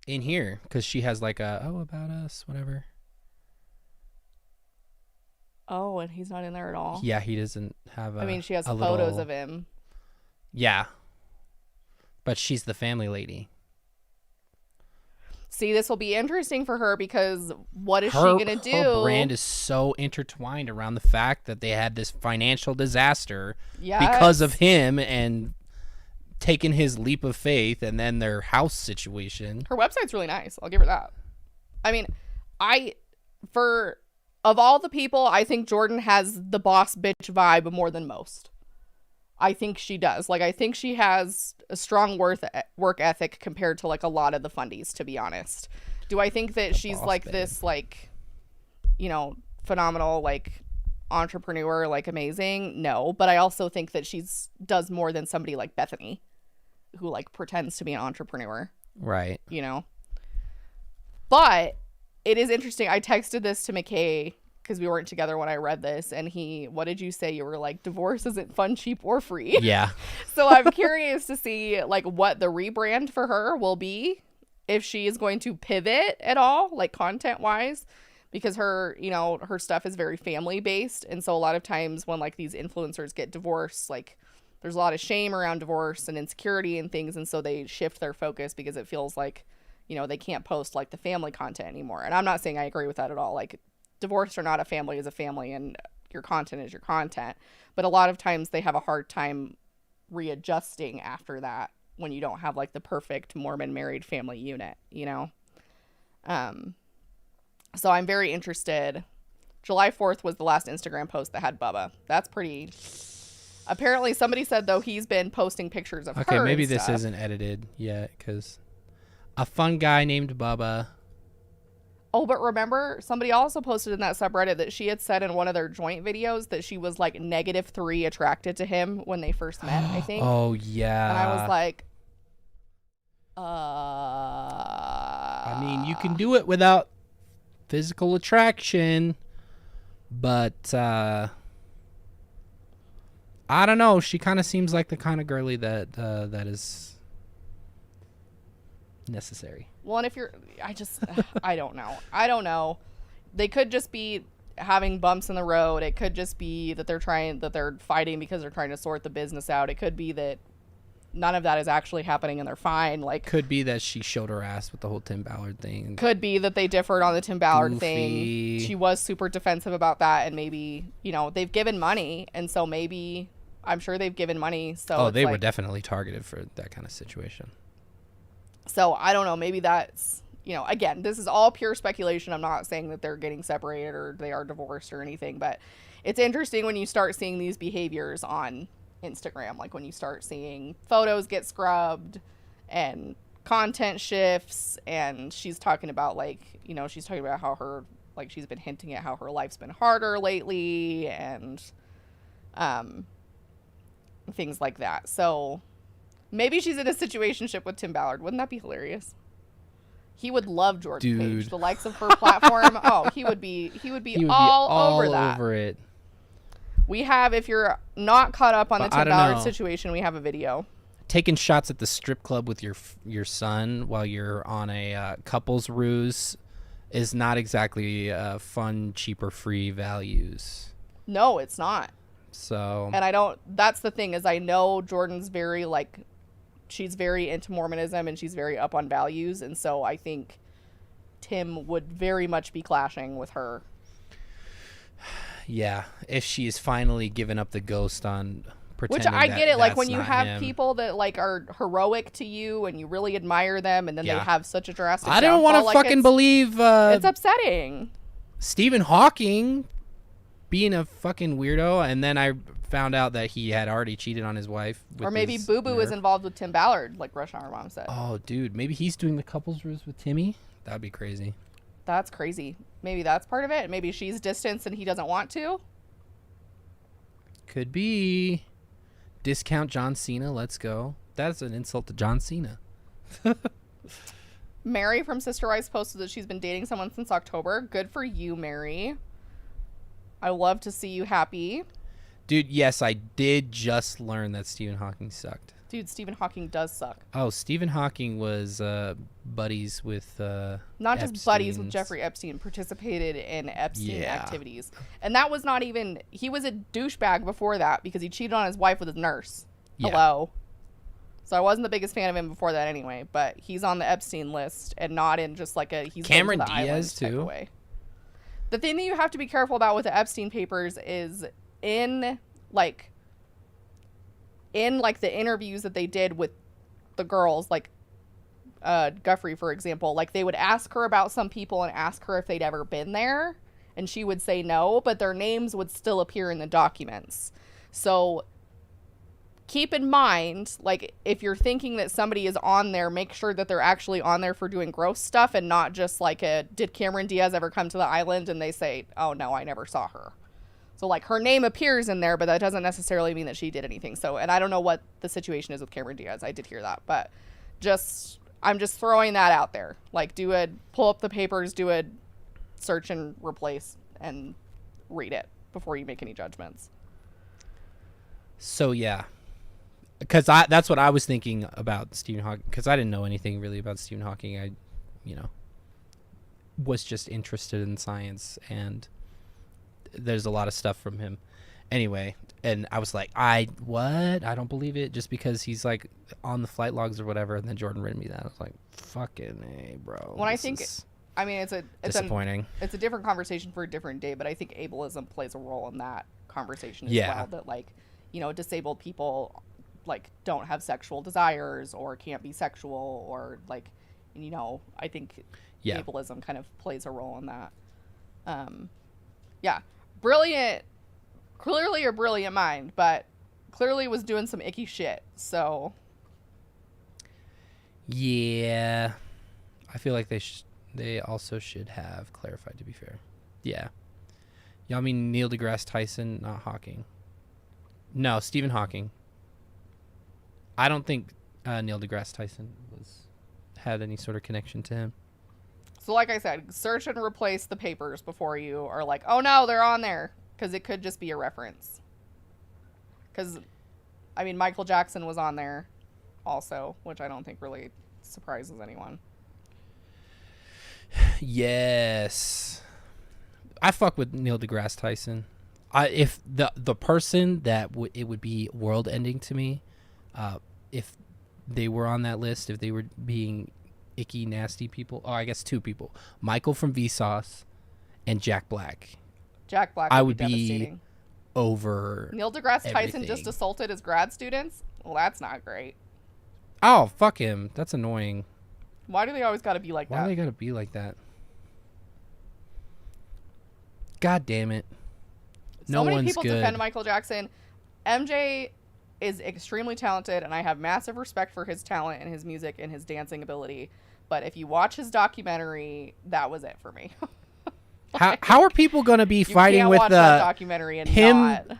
In here, because she has like about us, whatever. Oh, and he's not in there at all? Yeah, he doesn't have I mean, she has photos of him. Yeah. But she's the family lady. See, this will be interesting for her because what is she going to do? Her brand is so intertwined around the fact that they had this financial disaster because of him and taking his leap of faith and then their house situation. Her website's really nice. I'll give her that. I mean, of all the people, I think Jordan has the boss bitch vibe more than most. I think she does. Like, I think she has a strong work ethic compared to like a lot of the fundies, to be honest. Do I think that she's like this, like, you know, phenomenal, like, entrepreneur, like amazing? No, but I also think that does more than somebody like Bethany, who like pretends to be an entrepreneur. Right. You know? But it is interesting. I texted this to McKay because we weren't together when I read this, and what did you say? You were like, divorce isn't fun, cheap, or free. Yeah. So I'm curious to see like what the rebrand for her will be, if she is going to pivot at all, like content wise, because her, you know, her stuff is very family based. And so a lot of times when like these influencers get divorced, like there's a lot of shame around divorce and insecurity and things. And so they shift their focus because it feels like, you know, they can't post like the family content anymore. And I'm not saying I agree with that at all. Like, divorce or not, a family is a family and your content is your content. But a lot of times they have a hard time readjusting after that when you don't have like the perfect Mormon married family unit, you know? So I'm very interested. July 4th was the last Instagram post that had Bubba. That's pretty... Apparently somebody said, though, he's been posting pictures of her. Okay, maybe this stuff. isn't edited yet, because a fun guy named Bubba. Oh, but remember, somebody also posted in that subreddit that she had said in one of their joint videos that she was like -3 attracted to him when they first met, I think. Oh, yeah. And I was like, I mean, you can do it without physical attraction, but I don't know. She kind of seems like the kind of girly that that is necessary. Well, and if you're, I don't know. They could just be having bumps in the road. It could just be that they're fighting because they're trying to sort the business out. It could be that none of that is actually happening and they're fine. Like, could be that she showed her ass with the whole Tim Ballard thing. Could be that they differed on the Tim Ballard Goofy. thing. She was super defensive about that, and maybe, you know, they've given money, and so maybe, I'm sure they've given money. So they were definitely targeted for that kind of situation. So I don't know, maybe that's, you know, again, this is all pure speculation. I'm not saying that they're getting separated or they are divorced or anything, but it's interesting when you start seeing these behaviors on Instagram, like when you start seeing photos get scrubbed and content shifts, and she's talking about, like, you know, she's talking about how her, like, she's been hinting at how her life's been harder lately and things like that. So maybe she's in a situationship with Tim Ballard. Wouldn't that be hilarious? He would love George Page. The likes of her platform. Oh, he would be all over that. Over it. We have, if you're not caught up on the Tim Ballard situation, we have a video. Taking shots at the strip club with your son while you're on a couples ruse is not exactly fun, cheap, or free values. No, it's not. So. And that's the thing, is I know Jordan's very, like, she's very into Mormonism and she's very up on values. And so I think Tim would very much be clashing with her. Yeah, if she's finally given up the ghost on pretending. Which I get it, like when you have people that like are heroic to you and you really admire them, and then they have such a drastic I don't want to fucking believe it's upsetting. Stephen Hawking being a fucking weirdo, and then I found out that he had already cheated on his wife. Or maybe Boo Boo is involved with Tim Ballard, like Rush Hour Mom said. Oh, dude, maybe he's doing the couples ruse with Timmy. That'd be crazy. That's crazy. Maybe that's part of it. Maybe she's distanced and he doesn't want to. Could be. Discount John Cena. Let's go. That's an insult to John Cena. Mary from Sister Wives posted that she's been dating someone since October. Good for you, Mary. I love to see you happy. Dude, yes, I did just learn that Stephen Hawking sucked. Dude, Stephen Hawking does suck. Oh, Stephen Hawking was buddies with not just buddies with Jeffrey Epstein, participated in Epstein activities. And that was not even... He was a douchebag before that because he cheated on his wife with his nurse. Yeah. Hello. So I wasn't the biggest fan of him before that anyway, but he's on the Epstein list and not in just like a... He's Cameron Diaz, too. Way. The thing that you have to be careful about with the Epstein papers is in the interviews that they did with the girls, like Guffrey, for example, like they would ask her about some people and ask her if they'd ever been there, and she would say no, but their names would still appear in the documents. So keep in mind, like, if you're thinking that somebody is on there, make sure that they're actually on there for doing gross stuff and not just like did Cameron Diaz ever come to the island and they say, oh no, I never saw her. So, like, her name appears in there, but that doesn't necessarily mean that she did anything. So, and I don't know what the situation is with Cameron Diaz. I did hear that. But I'm just throwing that out there. Like, pull up the papers, do a search and replace, and read it before you make any judgments. So, yeah. Because that's what I was thinking about Stephen Hawking. Because I didn't know anything really about Stephen Hawking. I, was just interested in science, and... there's a lot of stuff from him anyway, and I was like, I don't believe it, just because he's like on the flight logs or whatever. And then Jordan read me that. I was like, fucking A, bro. When it's disappointing. It's a different conversation for a different day, but I think ableism plays a role in that conversation as well, that like, disabled people like don't have sexual desires or can't be sexual, or like, I think ableism kind of plays a role in that. Yeah. Brilliant, clearly a brilliant mind, but clearly was doing some icky shit, so. Yeah. I feel like they also should have clarified, to be fair. Yeah. Y'all mean Neil deGrasse Tyson, not Hawking. No, Stephen Hawking. I don't think Neil deGrasse Tyson had any sort of connection to him. So like I said, search and replace the papers before you are like, oh no, they're on there. Because it could just be a reference. Because, Michael Jackson was on there also, which I don't think really surprises anyone. Yes. I fuck with Neil deGrasse Tyson. If the person that it would be world ending to me, if they were on that list, if they were being icky, nasty people. Oh, I guess two people. Michael from Vsauce and Jack Black. Jack Black would be over Neil deGrasse Tyson just assaulted his grad students? Well, that's not great. Oh, fuck him. That's annoying. Why do they always gotta be like that? Why do they gotta be like that? God damn it. No one's good. So many people defend Michael Jackson. MJ is extremely talented, and I have massive respect for his talent and his music and his dancing ability. But if you watch his documentary, that was it for me. How are people going to be fighting with that documentary and him not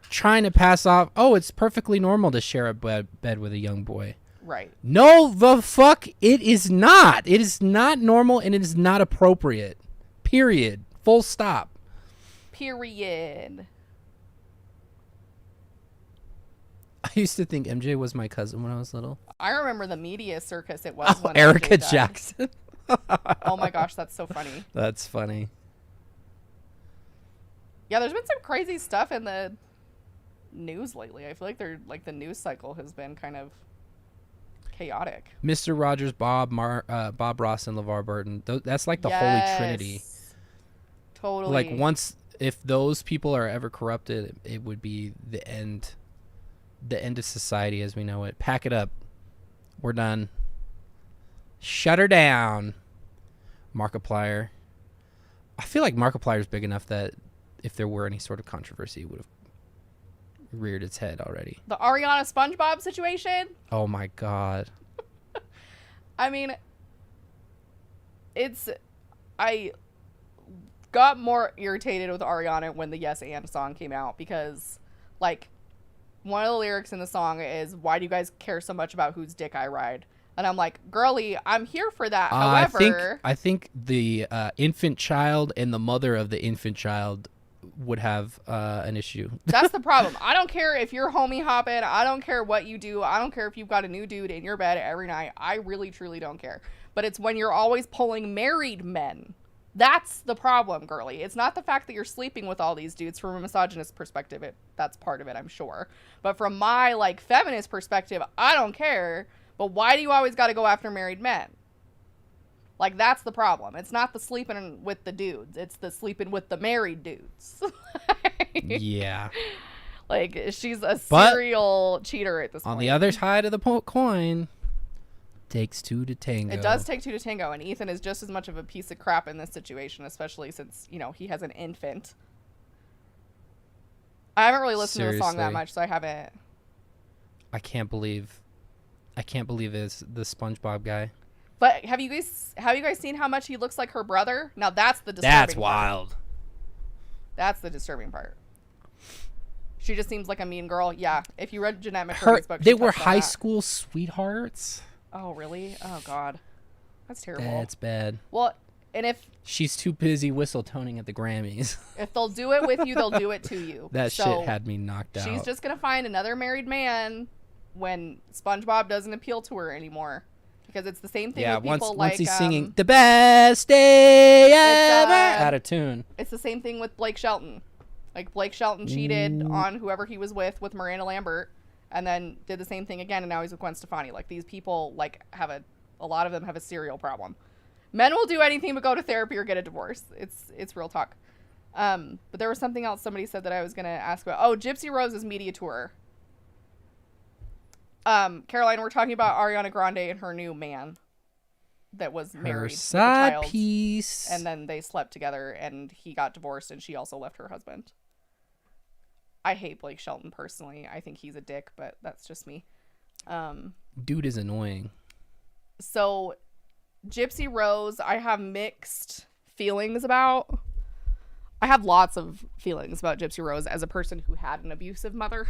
trying to pass off, oh, it's perfectly normal to share a bed with a young boy? Right. No, the fuck, it is not. It is not normal, and it is not appropriate. Period. Full stop. Period. I used to think MJ was my cousin when I was little. I remember the media circus it was when Erica Jackson. Oh my gosh, that's so funny. That's funny. Yeah, there's been some crazy stuff in the news lately. I feel like the news cycle has been kind of chaotic. Mr. Rogers, Bob Ross, and LeVar Burton. That's like the Holy Trinity. Totally. Like if those people are ever corrupted, it would be the end of society as we know it. Pack it up. We're done. Shut her down. Markiplier. I feel like Markiplier is big enough that if there were any sort of controversy, it would have reared its head already. The Ariana SpongeBob situation? Oh my God. I got more irritated with Ariana when the Yes and song came out because, like, one of the lyrics in the song is, why do you guys care so much about whose dick I ride? And I'm like, girly, I'm here for that. However, I think the infant child and the mother of the infant child would have an issue. That's the problem. I don't care if you're homie hopping. I don't care what you do. I don't care if you've got a new dude in your bed every night. I really, truly don't care. But it's when you're always pulling married men. That's the problem, girly. It's not the fact that you're sleeping with all these dudes. From a misogynist perspective, that's part of it, I'm sure. But from my, like, feminist perspective, I don't care. But why do you always got to go after married men? Like, that's the problem. It's not the sleeping with the dudes. It's the sleeping with the married dudes. Yeah. Like, she's a serial cheater at this point. On the other side of the coin, takes two to tango. It does take two to tango, and Ethan is just as much of a piece of crap in this situation, especially since, you know, he has an infant. I haven't really listened to the song that much, so I haven't. I can't believe it's the SpongeBob guy. But have you guys seen how much he looks like her brother? Now that's the disturbing That's part. wild. That's the disturbing part. She just seems like a mean girl. Yeah. If you read Jeanette McCurdy's book, they were high school sweethearts. Oh, really? Oh, God. That's terrible. That's bad. Well, and if she's too busy whistle toning at the Grammys. If they'll do it with you, they'll do it to you. That shit had me knocked out. She's just going to find another married man when SpongeBob doesn't appeal to her anymore. Because it's the same thing with people once he's singing the best day ever out of tune. It's the same thing with Blake Shelton. Like, Blake Shelton cheated on whoever he was with Miranda Lambert, and then did the same thing again, and now he's with Gwen Stefani. Like, these people, like, have a lot of them have a serial problem. Men will do anything but go to therapy or get a divorce. It's real talk. But there was something else somebody said that I was going to ask about. Oh, Gypsy Rose's media tour. Caroline, we're talking about Ariana Grande and her new man that was married with a child, piece. and then they slept together, and he got divorced, and she also left her husband. I hate Blake Shelton personally. I think he's a dick, but that's just me. Dude is annoying. So, Gypsy Rose, I have mixed feelings about. I have lots of feelings about Gypsy Rose as a person who had an abusive mother.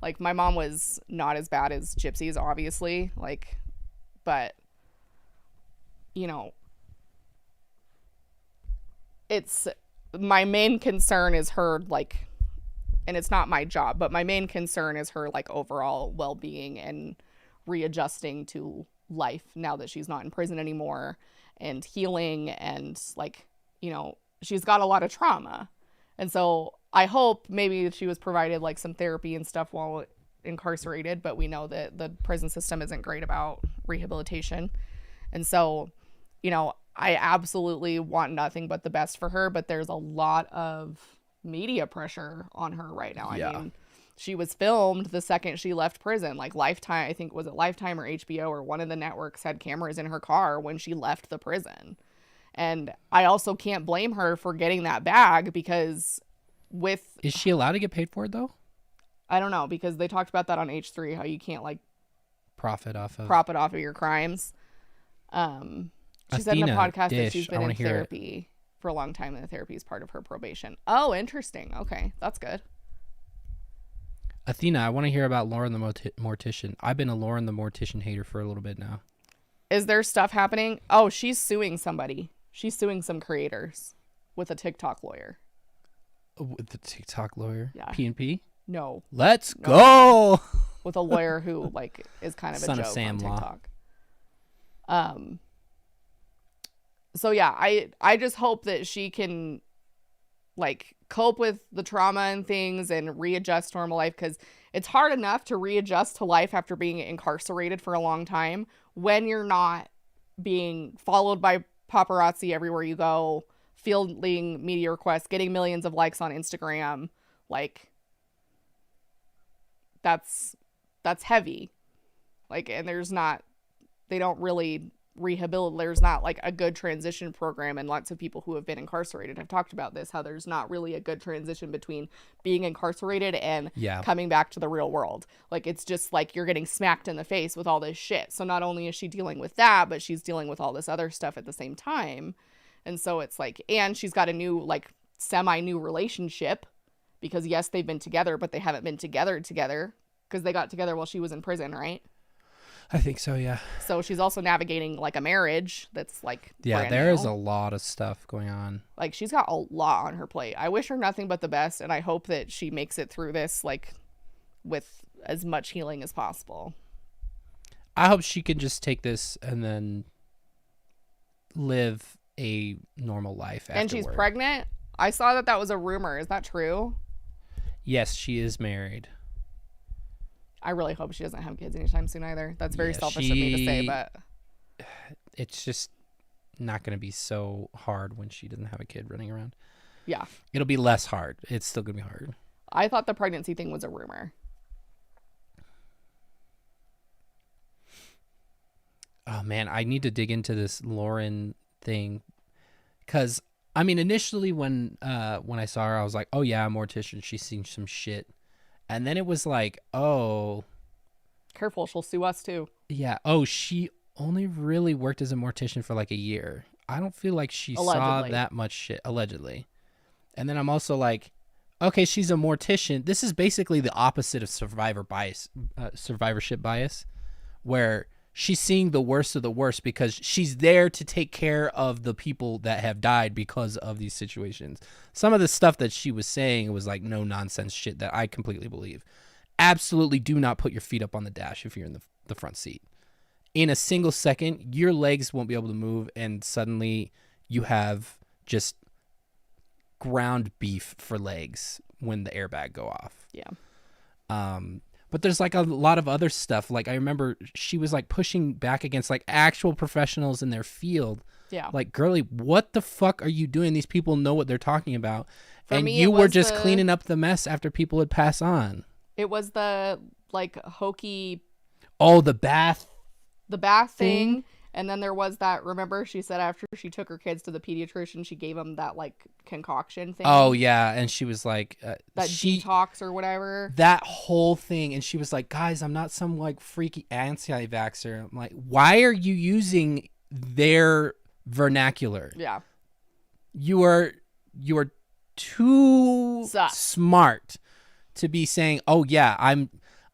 Like, my mom was not as bad as Gypsy's, obviously. Like, but, you know, it's, my main concern is her, like, and it's not my job, but my main concern is her, like, overall well-being and readjusting to life now that she's not in prison anymore, and healing, and, like, you know, she's got a lot of trauma. And so I hope maybe she was provided, like, some therapy and stuff while incarcerated, but we know that the prison system isn't great about rehabilitation. And so, you know, I absolutely want nothing but the best for her, but there's a lot of media pressure on her right now. Yeah. I mean, she was filmed the second she left prison. Like, Lifetime, I think, was it Lifetime or HBO or one of the networks had cameras in her car when she left the prison. And I also can't blame her for getting that bag, because is she allowed to get paid for it though? I don't know, because they talked about that on H3, how you can't, like, profit off of your crimes. She said in a podcast that she's been in therapy for a long time, and the therapy is part of her probation. Oh, interesting. Okay, that's good. Athena, I want to hear about Lauren the Mortician. I've been a Lauren the Mortician hater for a little bit now. Is there stuff happening? Oh, she's suing somebody. She's suing some creators with a TikTok lawyer. With the TikTok lawyer? Yeah. P&P? No. Let's go! With a lawyer who, like, is kind of Son a of joke Sam on Law. TikTok. So yeah, I just hope that she can, like, cope with the trauma and things and readjust to normal life, because it's hard enough to readjust to life after being incarcerated for a long time when you're not being followed by paparazzi everywhere you go, fielding media requests, getting millions of likes on Instagram. Like, that's heavy. Like, and they don't really rehabilitate. There's not, like, a good transition program, and lots of people who have been incarcerated have talked about this, how there's not really a good transition between being incarcerated and coming back to the real world. Like, it's just like you're getting smacked in the face with all this shit. So not only is she dealing with that, but she's dealing with all this other stuff at the same time. And so it's like, and she's got a new, like, semi-new relationship, because yes, they've been together, but they haven't been together because they got together while she was in prison, right? I think so, yeah. So she's also navigating like a marriage that's like Yeah, brand there new. is a lot of stuff going on. Like she's got a lot on her plate. I wish her nothing but the best, and I hope that she makes it through this like with as much healing as possible. I hope she can just take this and then live a normal life afterward. And she's pregnant. I saw that was a rumor. Is that true? Yes, she is married. I really hope she doesn't have kids anytime soon either. That's very selfish of me to say, but it's just not going to be so hard when she doesn't have a kid running around. Yeah. It'll be less hard. It's still going to be hard. I thought the pregnancy thing was a rumor. Oh man, I need to dig into this Lauren thing, because I mean, initially when I saw her, I was like, oh yeah, a mortician. She's seen some shit, and then it was like, oh, careful, she'll sue us too. Yeah. Oh, she only really worked as a mortician for like a year. I don't feel like she saw that much shit, allegedly. And then I'm also like, okay, she's a mortician. This is basically the opposite of survivorship bias, where she's seeing the worst of the worst because she's there to take care of the people that have died because of these situations. Some of the stuff that she was saying was like no nonsense shit that I completely believe. Absolutely do not put your feet up on the dash if you're in the front seat. In a single second, your legs won't be able to move, and suddenly you have just ground beef for legs when the airbag go off. Yeah. But there's like a lot of other stuff. Like I remember she was like pushing back against like actual professionals in their field. Yeah. Like, girly, what the fuck are you doing? These people know what they're talking about. For and me, you were just cleaning up the mess after people had passed on. It was the like hokey. Oh, the bath thing. And then there was that, remember she said after she took her kids to the pediatrician, she gave them that like concoction thing. Oh yeah. And she was like, that detox or whatever. That whole thing. And she was like, guys, I'm not some like freaky anti-vaxxer. I'm like, why are you using their vernacular? Yeah. You are too smart to be saying, oh yeah,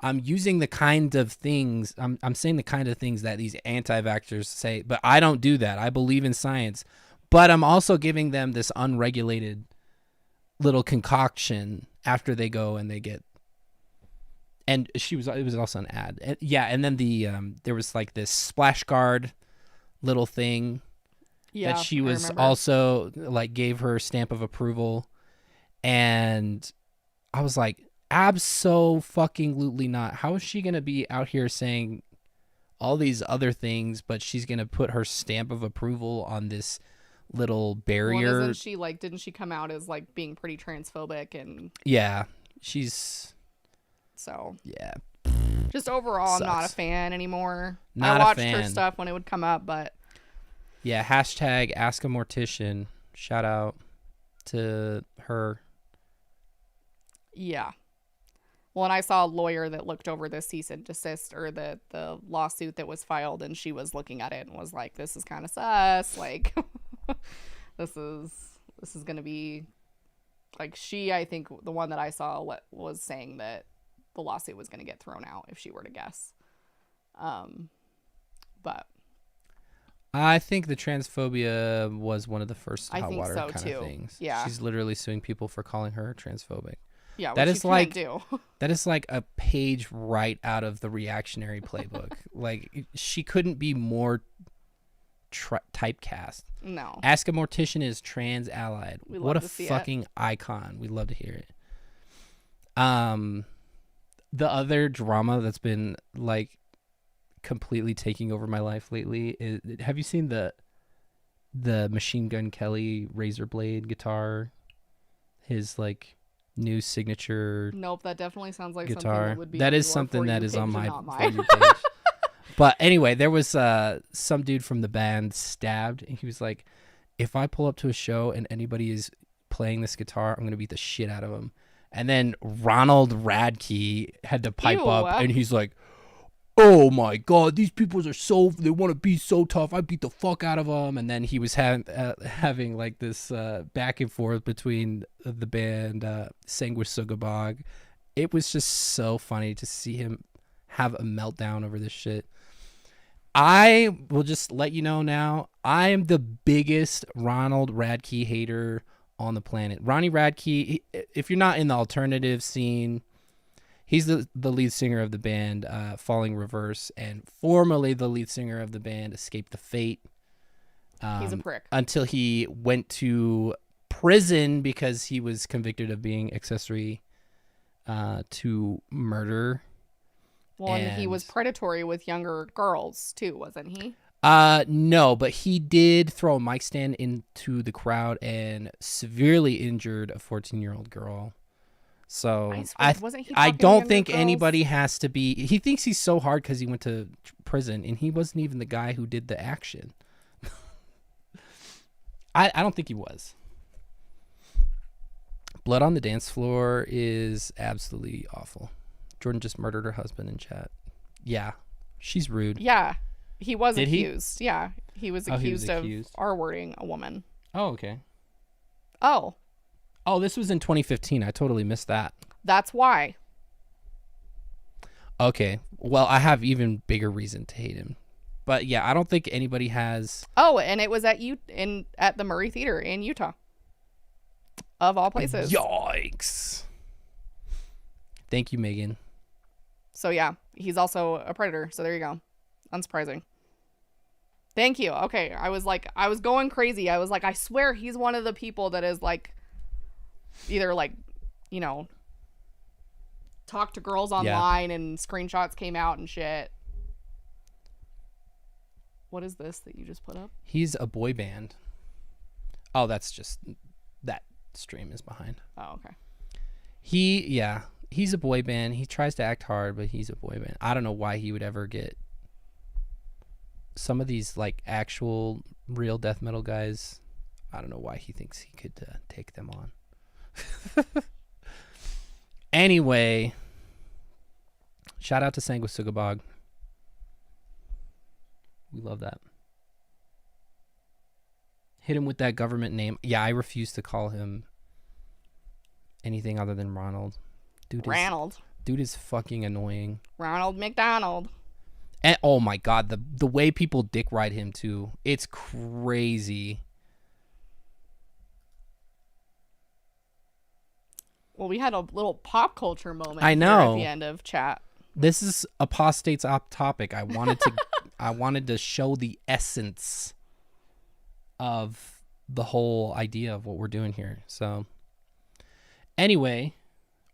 I'm using the kind of things, I'm saying the kind of things that these anti-vaxxers say, but I don't do that. I believe in science, but I'm also giving them this unregulated little concoction after they go and they get, and it was also an ad. And, yeah. And then there was like this splash guard little thing that she was also like gave her stamp of approval. And I was like, abso-fucking-lutely not. How is she going to be out here saying all these other things, but she's going to put her stamp of approval on this little barrier? Well, didn't she come out as like being pretty transphobic and... Yeah, she's... So... Yeah. Just overall, Sucks. I'm not a fan anymore. Not I watched a fan. her stuff when it would come up, but... Yeah, hashtag Ask a Mortician. Shout out to her. Yeah. Well, and I saw a lawyer that looked over the cease and desist or the lawsuit that was filed, and she was looking at it and was like, this is kind of sus. Like, this is going to be like I think the one that I saw was saying that the lawsuit was going to get thrown out if she were to guess. But I think the transphobia was one of the first hot water so kind too. of things. Yeah. She's literally suing people for calling her transphobic. Yeah, that is like do. That is like a page right out of the reactionary playbook. Like she couldn't be more typecast. No. Ask a Mortician is trans allied. What a fucking icon. We'd love to hear it. The other drama that's been like completely taking over my life lately is, have you seen the Machine Gun Kelly razor blade guitar? His like new signature. Nope, that definitely sounds like guitar. something that would be. That is something that is on my For You page. But anyway, there was some dude from the band Stabbed, and he was like, "If I pull up to a show and anybody is playing this guitar, I'm gonna beat the shit out of them." And then Ronald Radke had to pipe up, and he's like, "Oh my God, these people are they want to be so tough. I beat the fuck out of them." And then he was having like this back and forth between the band Sanguisugabog. It was just so funny to see him have a meltdown over this shit. I will just let you know now, I am the biggest Ronald Radke hater on the planet. Ronnie Radke, if you're not in the alternative scene, he's the lead singer of the band Falling Reverse, and formerly the lead singer of the band Escape the Fate. He's a prick. Until he went to prison because he was convicted of being accessory to murder. Well, and he was predatory with younger girls too, wasn't he? No, but he did throw a mic stand into the crowd and severely injured a 14-year-old girl. So I don't think anybody has to be. He thinks he's so hard because he went to prison, and he wasn't even the guy who did the action. I don't think he was. Blood on the Dance Floor is absolutely awful. Jordan just murdered her husband in chat. Yeah, she's rude. Yeah, he was accused. Yeah, he was accused of R-wording a woman. Oh, okay. Oh, this was in 2015. I totally missed that. That's why. Okay, well, I have even bigger reason to hate him. But yeah, I don't think anybody has. Oh, and it was at the Murray Theater in Utah, of all places. Yikes! Thank you, Megan. So yeah, he's also a predator. So there you go. Unsurprising. Thank you. Okay, I was going crazy. I was like, I swear he's one of the people that is like, either like, talk to girls online and screenshots came out and shit. What is this that you just put up? He's a boy band. Oh, that's just that stream is behind. Oh, okay. He's a boy band. He tries to act hard, but he's a boy band. I don't know why he would ever get some of these like actual real death metal guys. I don't know why he thinks he could take them on. Anyway, shout out to Sanguisugabog. We love that. Hit him with that government name. Yeah, I refuse to call him anything other than Ronald. Dude is fucking annoying. Ronald McDonald. And oh my god, the way people dick ride him too. It's crazy. Well, we had a little pop culture moment I know. At the end of chat. This is apostates off topic. I wanted to show the essence of the whole idea of what we're doing here. So anyway,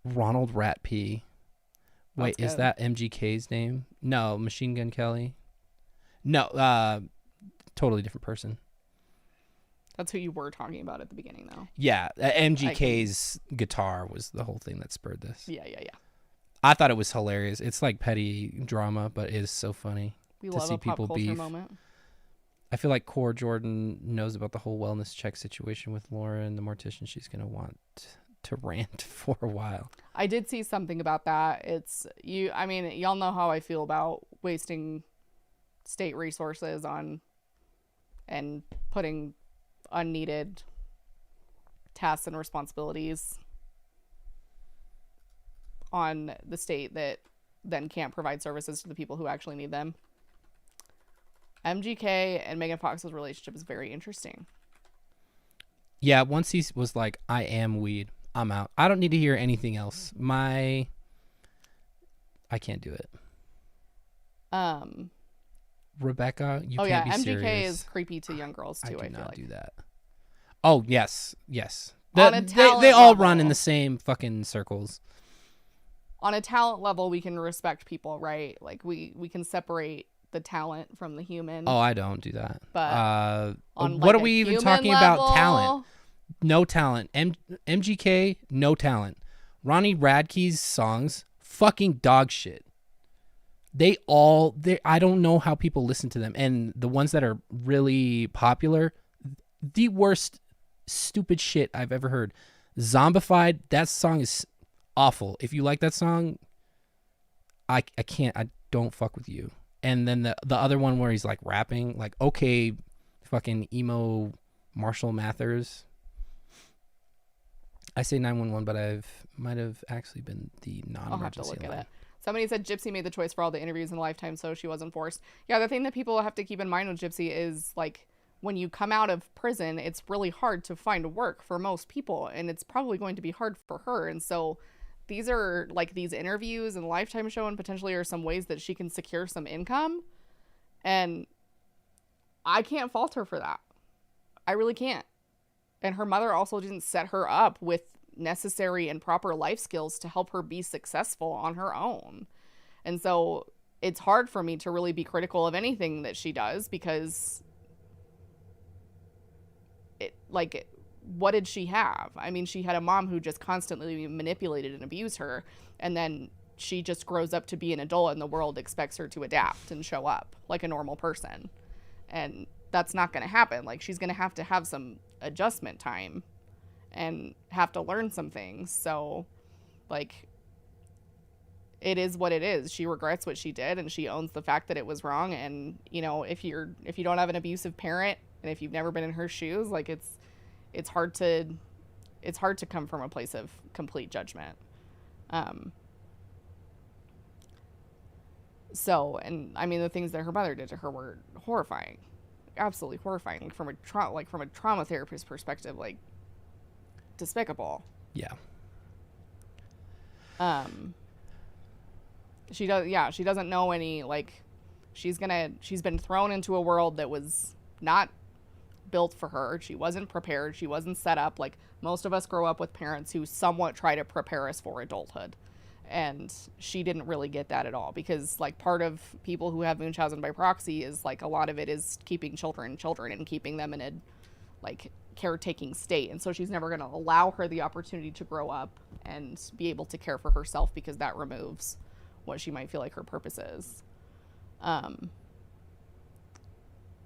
Ronald Rat P. Wait, is that MGK's name? No, Machine Gun Kelly. No, totally different person. That's who you were talking about at the beginning, though. Yeah, MGK's guitar was the whole thing that spurred this. Yeah. I thought it was hilarious. It's like petty drama, but it is so funny to see people beef. Moment. I feel like Core Jordan knows about the whole wellness check situation with Laura and the mortician. She's going to want to rant for a while. I did see something about that. Y'all know how I feel about wasting state resources on and putting unneeded tasks and responsibilities on the state that then can't provide services to the people who actually need them. MGK and Megan Fox's relationship is very interesting. Yeah, once he was like, I am weed, I'm out. I don't need to hear anything else. I can't do it. Rebecca, you can't be MGK serious. is creepy to young girls too. I feel like. Do that. Oh yes. They all run in the same fucking circles. On a talent level, we can respect people, right? Like we can separate the talent from the human. Oh, I don't do that. But what are we even talking about? Talent? No talent. MGK, no talent. Ronnie Radke's songs, fucking dog shit. I don't know how people listen to them. And the ones that are really popular, the worst stupid shit I've ever heard. Zombified, that song is awful. If you like that song, I don't fuck with you. And then the other one where he's like rapping, like, okay, fucking emo Marshall Mathers. I say 911, but might have actually been the non-emergency line. Somebody said Gypsy made the choice for all the interviews in Lifetime, so she wasn't forced. Yeah, the thing that people have to keep in mind with Gypsy is, like, when you come out of prison, it's really hard to find work for most people, and it's probably going to be hard for her. And so these are, like, these interviews and the Lifetime show and potentially are some ways that she can secure some income. And I can't fault her for that. I really can't. And her mother also didn't set her up with necessary and proper life skills to help her be successful on her own. And so it's hard for me to really be critical of anything that she does, because what did she have? I mean, she had a mom who just constantly manipulated and abused her, and then she just grows up to be an adult and the world expects her to adapt and show up like a normal person. And that's not going to happen. Like, she's going to have some adjustment time and have to learn some things. So, like, it is what it is. She regrets what she did, and she owns the fact that it was wrong. And, you know, if you don't have an abusive parent, and if you've never been in her shoes, like, it's hard to come from a place of complete judgment. So, and I mean, the things that her mother did to her were horrifying, absolutely horrifying. Like, from a trauma therapist perspective, like, despicable. Yeah. She doesn't know any, like, she's been thrown into a world that was not built for her. She wasn't prepared. She wasn't set up. Like, most of us grow up with parents who somewhat try to prepare us for adulthood. And she didn't really get that at all, because, like, part of people who have Munchausen by proxy is, like, a lot of it is keeping children and keeping them in a, like, caretaking state. And so she's never going to allow her the opportunity to grow up and be able to care for herself, because that removes what she might feel like her purpose is.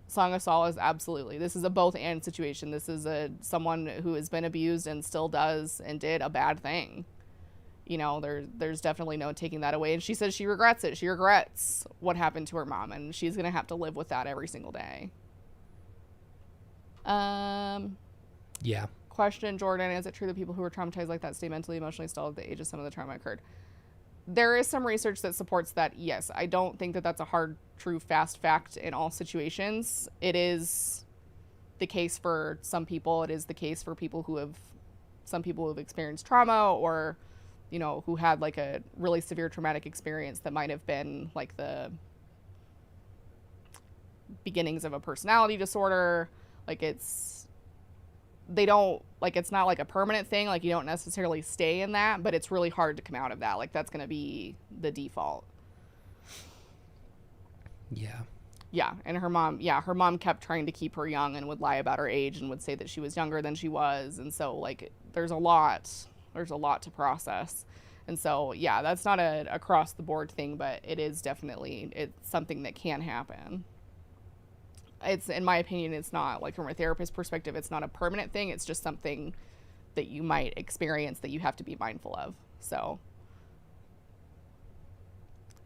Song of Solace, absolutely. This is a both and situation. This is someone who has been abused and still does and did a bad thing. You know, there's definitely no taking that away. And she says she regrets it. She regrets what happened to her mom, and she's going to have to live with that every single day. Yeah. Question, Jordan, is it true that people who were traumatized like that stay mentally, emotionally stalled at the age of some of the trauma occurred? There is some research that supports that, yes. I don't think that that's a hard, true, fast fact in all situations. It is the case for some people. It is the case for some people who have experienced trauma, or, you know, who had, like, a really severe traumatic experience that might have been, like, the beginnings of a personality disorder. Like, it's not like a permanent thing. Like, you don't necessarily stay in that, but it's really hard to come out of that. Like, that's going to be the default. Yeah. Yeah. And her mom kept trying to keep her young and would lie about her age and would say that she was younger than she was. And so, like, there's a lot to process. And so, yeah, that's not a across the board thing, but it's something that can happen. It's, in my opinion, it's not, like, from a therapist perspective, it's not a permanent thing. It's just something that you might experience that you have to be mindful of. So,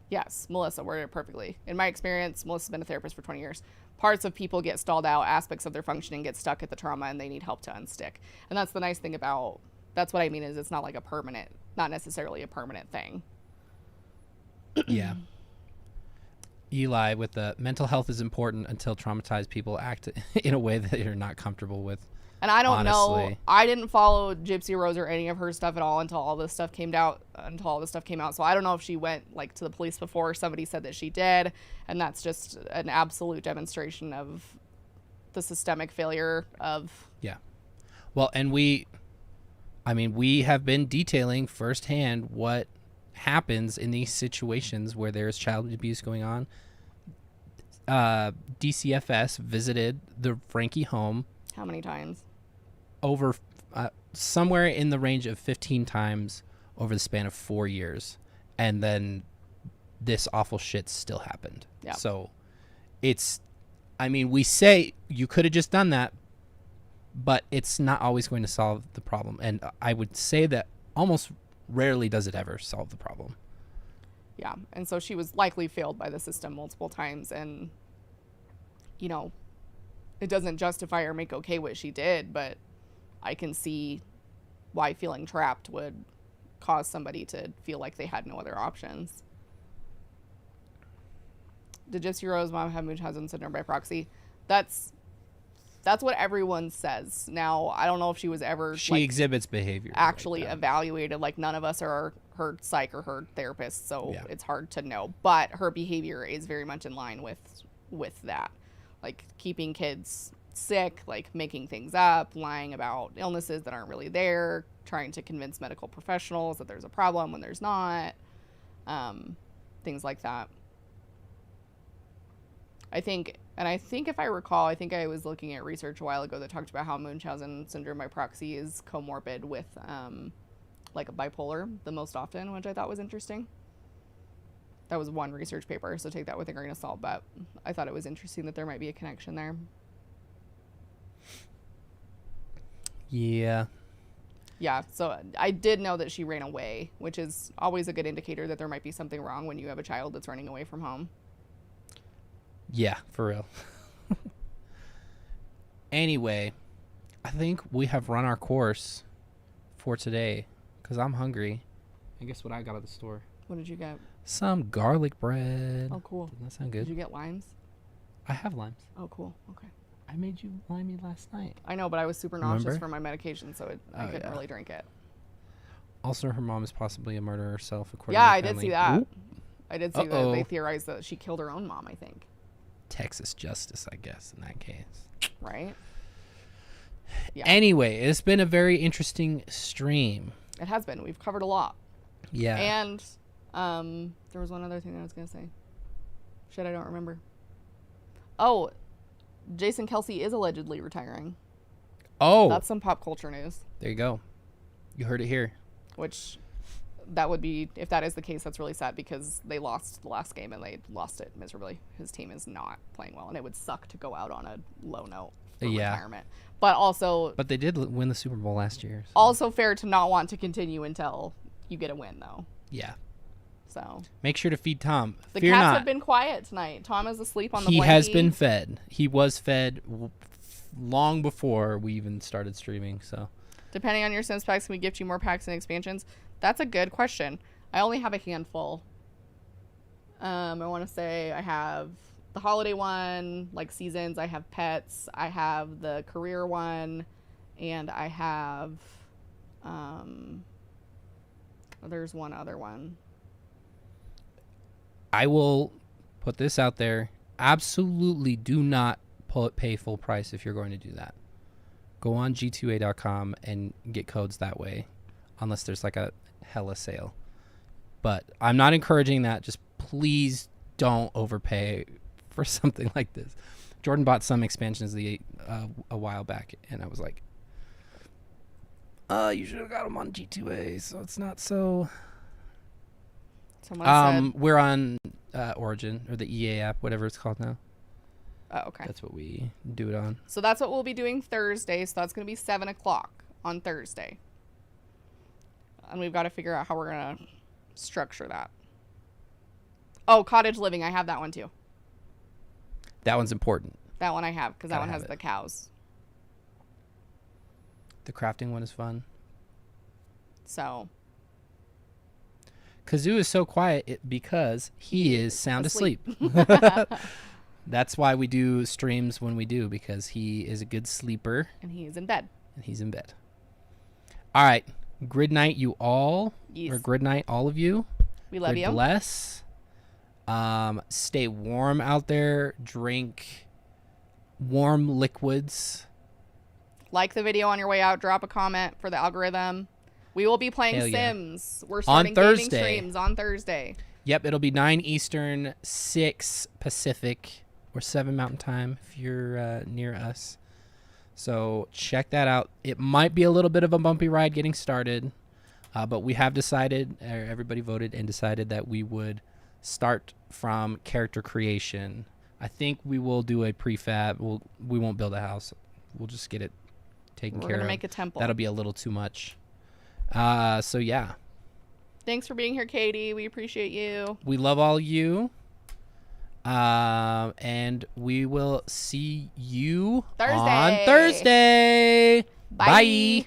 yes, Melissa worded it perfectly. In my experience, Melissa's been a therapist for 20 years. Parts of people get stalled out, aspects of their functioning get stuck at the trauma, and they need help to unstick. And that's the nice thing about, that's what I mean, is it's not like not necessarily a permanent thing. Yeah. Eli with the mental health is important until traumatized people act in a way that you're not comfortable with. And I don't honestly know. I didn't follow Gypsy Rose or any of her stuff at all until all this stuff came out. So I don't know if she went, like, to the police before. Somebody said that she did, and that's just an absolute demonstration of the systemic failure of. Yeah. Well, and we have been detailing firsthand what happens in these situations where there's child abuse going on. DCFS visited the Frankie home. How many times? Over somewhere in the range of 15 times over the span of 4 years. And then this awful shit still happened. Yeah. So we say you could have just done that, but it's not always going to solve the problem. And I would say that almost rarely does it ever solve the problem. Yeah. And so she was likely failed by the system multiple times. And, you know, it doesn't justify or make okay what she did, but I can see why feeling trapped would cause somebody to feel like they had no other options. Did Gypsy Rose mom have Munchausen syndrome by proxy? That's what everyone says. Now, I don't know if she was ever she exhibits behavior actually evaluated. Like, none of us are her psych or her therapist, so it's hard to know. But her behavior is very much in line with that, like keeping kids sick, like making things up, lying about illnesses that aren't really there, trying to convince medical professionals that there's a problem when there's not, things like that. I think if I recall, I think I was looking at research a while ago that talked about how Munchausen syndrome by proxy is comorbid with like a bipolar the most often, which I thought was interesting. That was one research paper, so take that with a grain of salt, but I thought it was interesting that there might be a connection there. Yeah. Yeah, so I did know that she ran away, which is always a good indicator that there might be something wrong when you have a child that's running away from home. Yeah, for real. Anyway, I think we have run our course for today because I'm hungry. And guess what I got at the store? What did you get? Some garlic bread. Oh, cool. Doesn't that sound good? Did you get limes? I have limes. Oh, cool. Okay. I made you limey last night. I know, but I was super nauseous from my medication, so I couldn't really drink it. Also, her mom is possibly a murderer herself, according to the I family. did see that. Ooh. I did see that. They theorized that she killed her own mom, I think. Texas justice, I guess, in that case. Right? Yeah. Anyway, it's been a very interesting stream. It has been. We've covered a lot. Yeah. And there was one other thing that I was going to say. Shit, I don't remember. Oh, Jason Kelce is allegedly retiring. Oh. That's some pop culture news. There you go. You heard it here. Which, that would be, if that is the case, that's really sad because they lost the last game and they lost it miserably. His team is not playing well, and it would suck to go out on a low note for retirement. But also... But they did win the Super Bowl last year. So. Also fair to not want to continue until you get a win, though. Yeah. So make sure to feed Tom. The Fear cats not. have been quiet tonight. Tom is asleep on the blankie. He has been fed. He was fed long before we even started streaming. So, depending on your Sims packs, can we gift you more packs and expansions? That's a good question. I only have a handful. I want to say I have the holiday one, like seasons. I have pets. I have the career one, and I have there's one other one. I will put this out there. Absolutely do not pay full price if you're going to do that. Go on g2a.com and get codes that way, unless there's like a hella sale. But I'm not encouraging that. Just please don't overpay for something like this. Jordan bought some expansions a while back, and I was like, you should have got them on G2A, so it's not so... We're on Origin, or the EA app, whatever it's called now. Oh, okay. That's what we do it on. So that's what we'll be doing Thursday. So that's going to be 7 o'clock on Thursday. And we've got to figure out how we're going to structure that. Oh, Cottage Living. I have that one too. That one's important. That one I have, because that one has the cows. The crafting one is fun. So... Kazoo is so quiet because he is sound asleep. That's why we do streams when we do, because he is a good sleeper. And he is in bed. All right. Grid night, you all. Yes. Or grid night, all of you. We love you. Bless. Stay warm out there. Drink warm liquids. Like the video on your way out. Drop a comment for the algorithm. We will be playing Sims. Yeah. We're starting on Thursday. gaming streams on Thursday. Yep, it'll be 9 Eastern, 6 Pacific, or 7 Mountain Time if you're near us. So check that out. It might be a little bit of a bumpy ride getting started, but we have decided, everybody voted and decided that we would start from character creation. I think we will do a prefab. We won't build a house. We'll just get it taken care of. We're going to make a temple. That'll be a little too much. So yeah. Thanks for being here, Katie. We appreciate you. We love all you. And we will see you Thursday. on Thursday. Bye. Bye.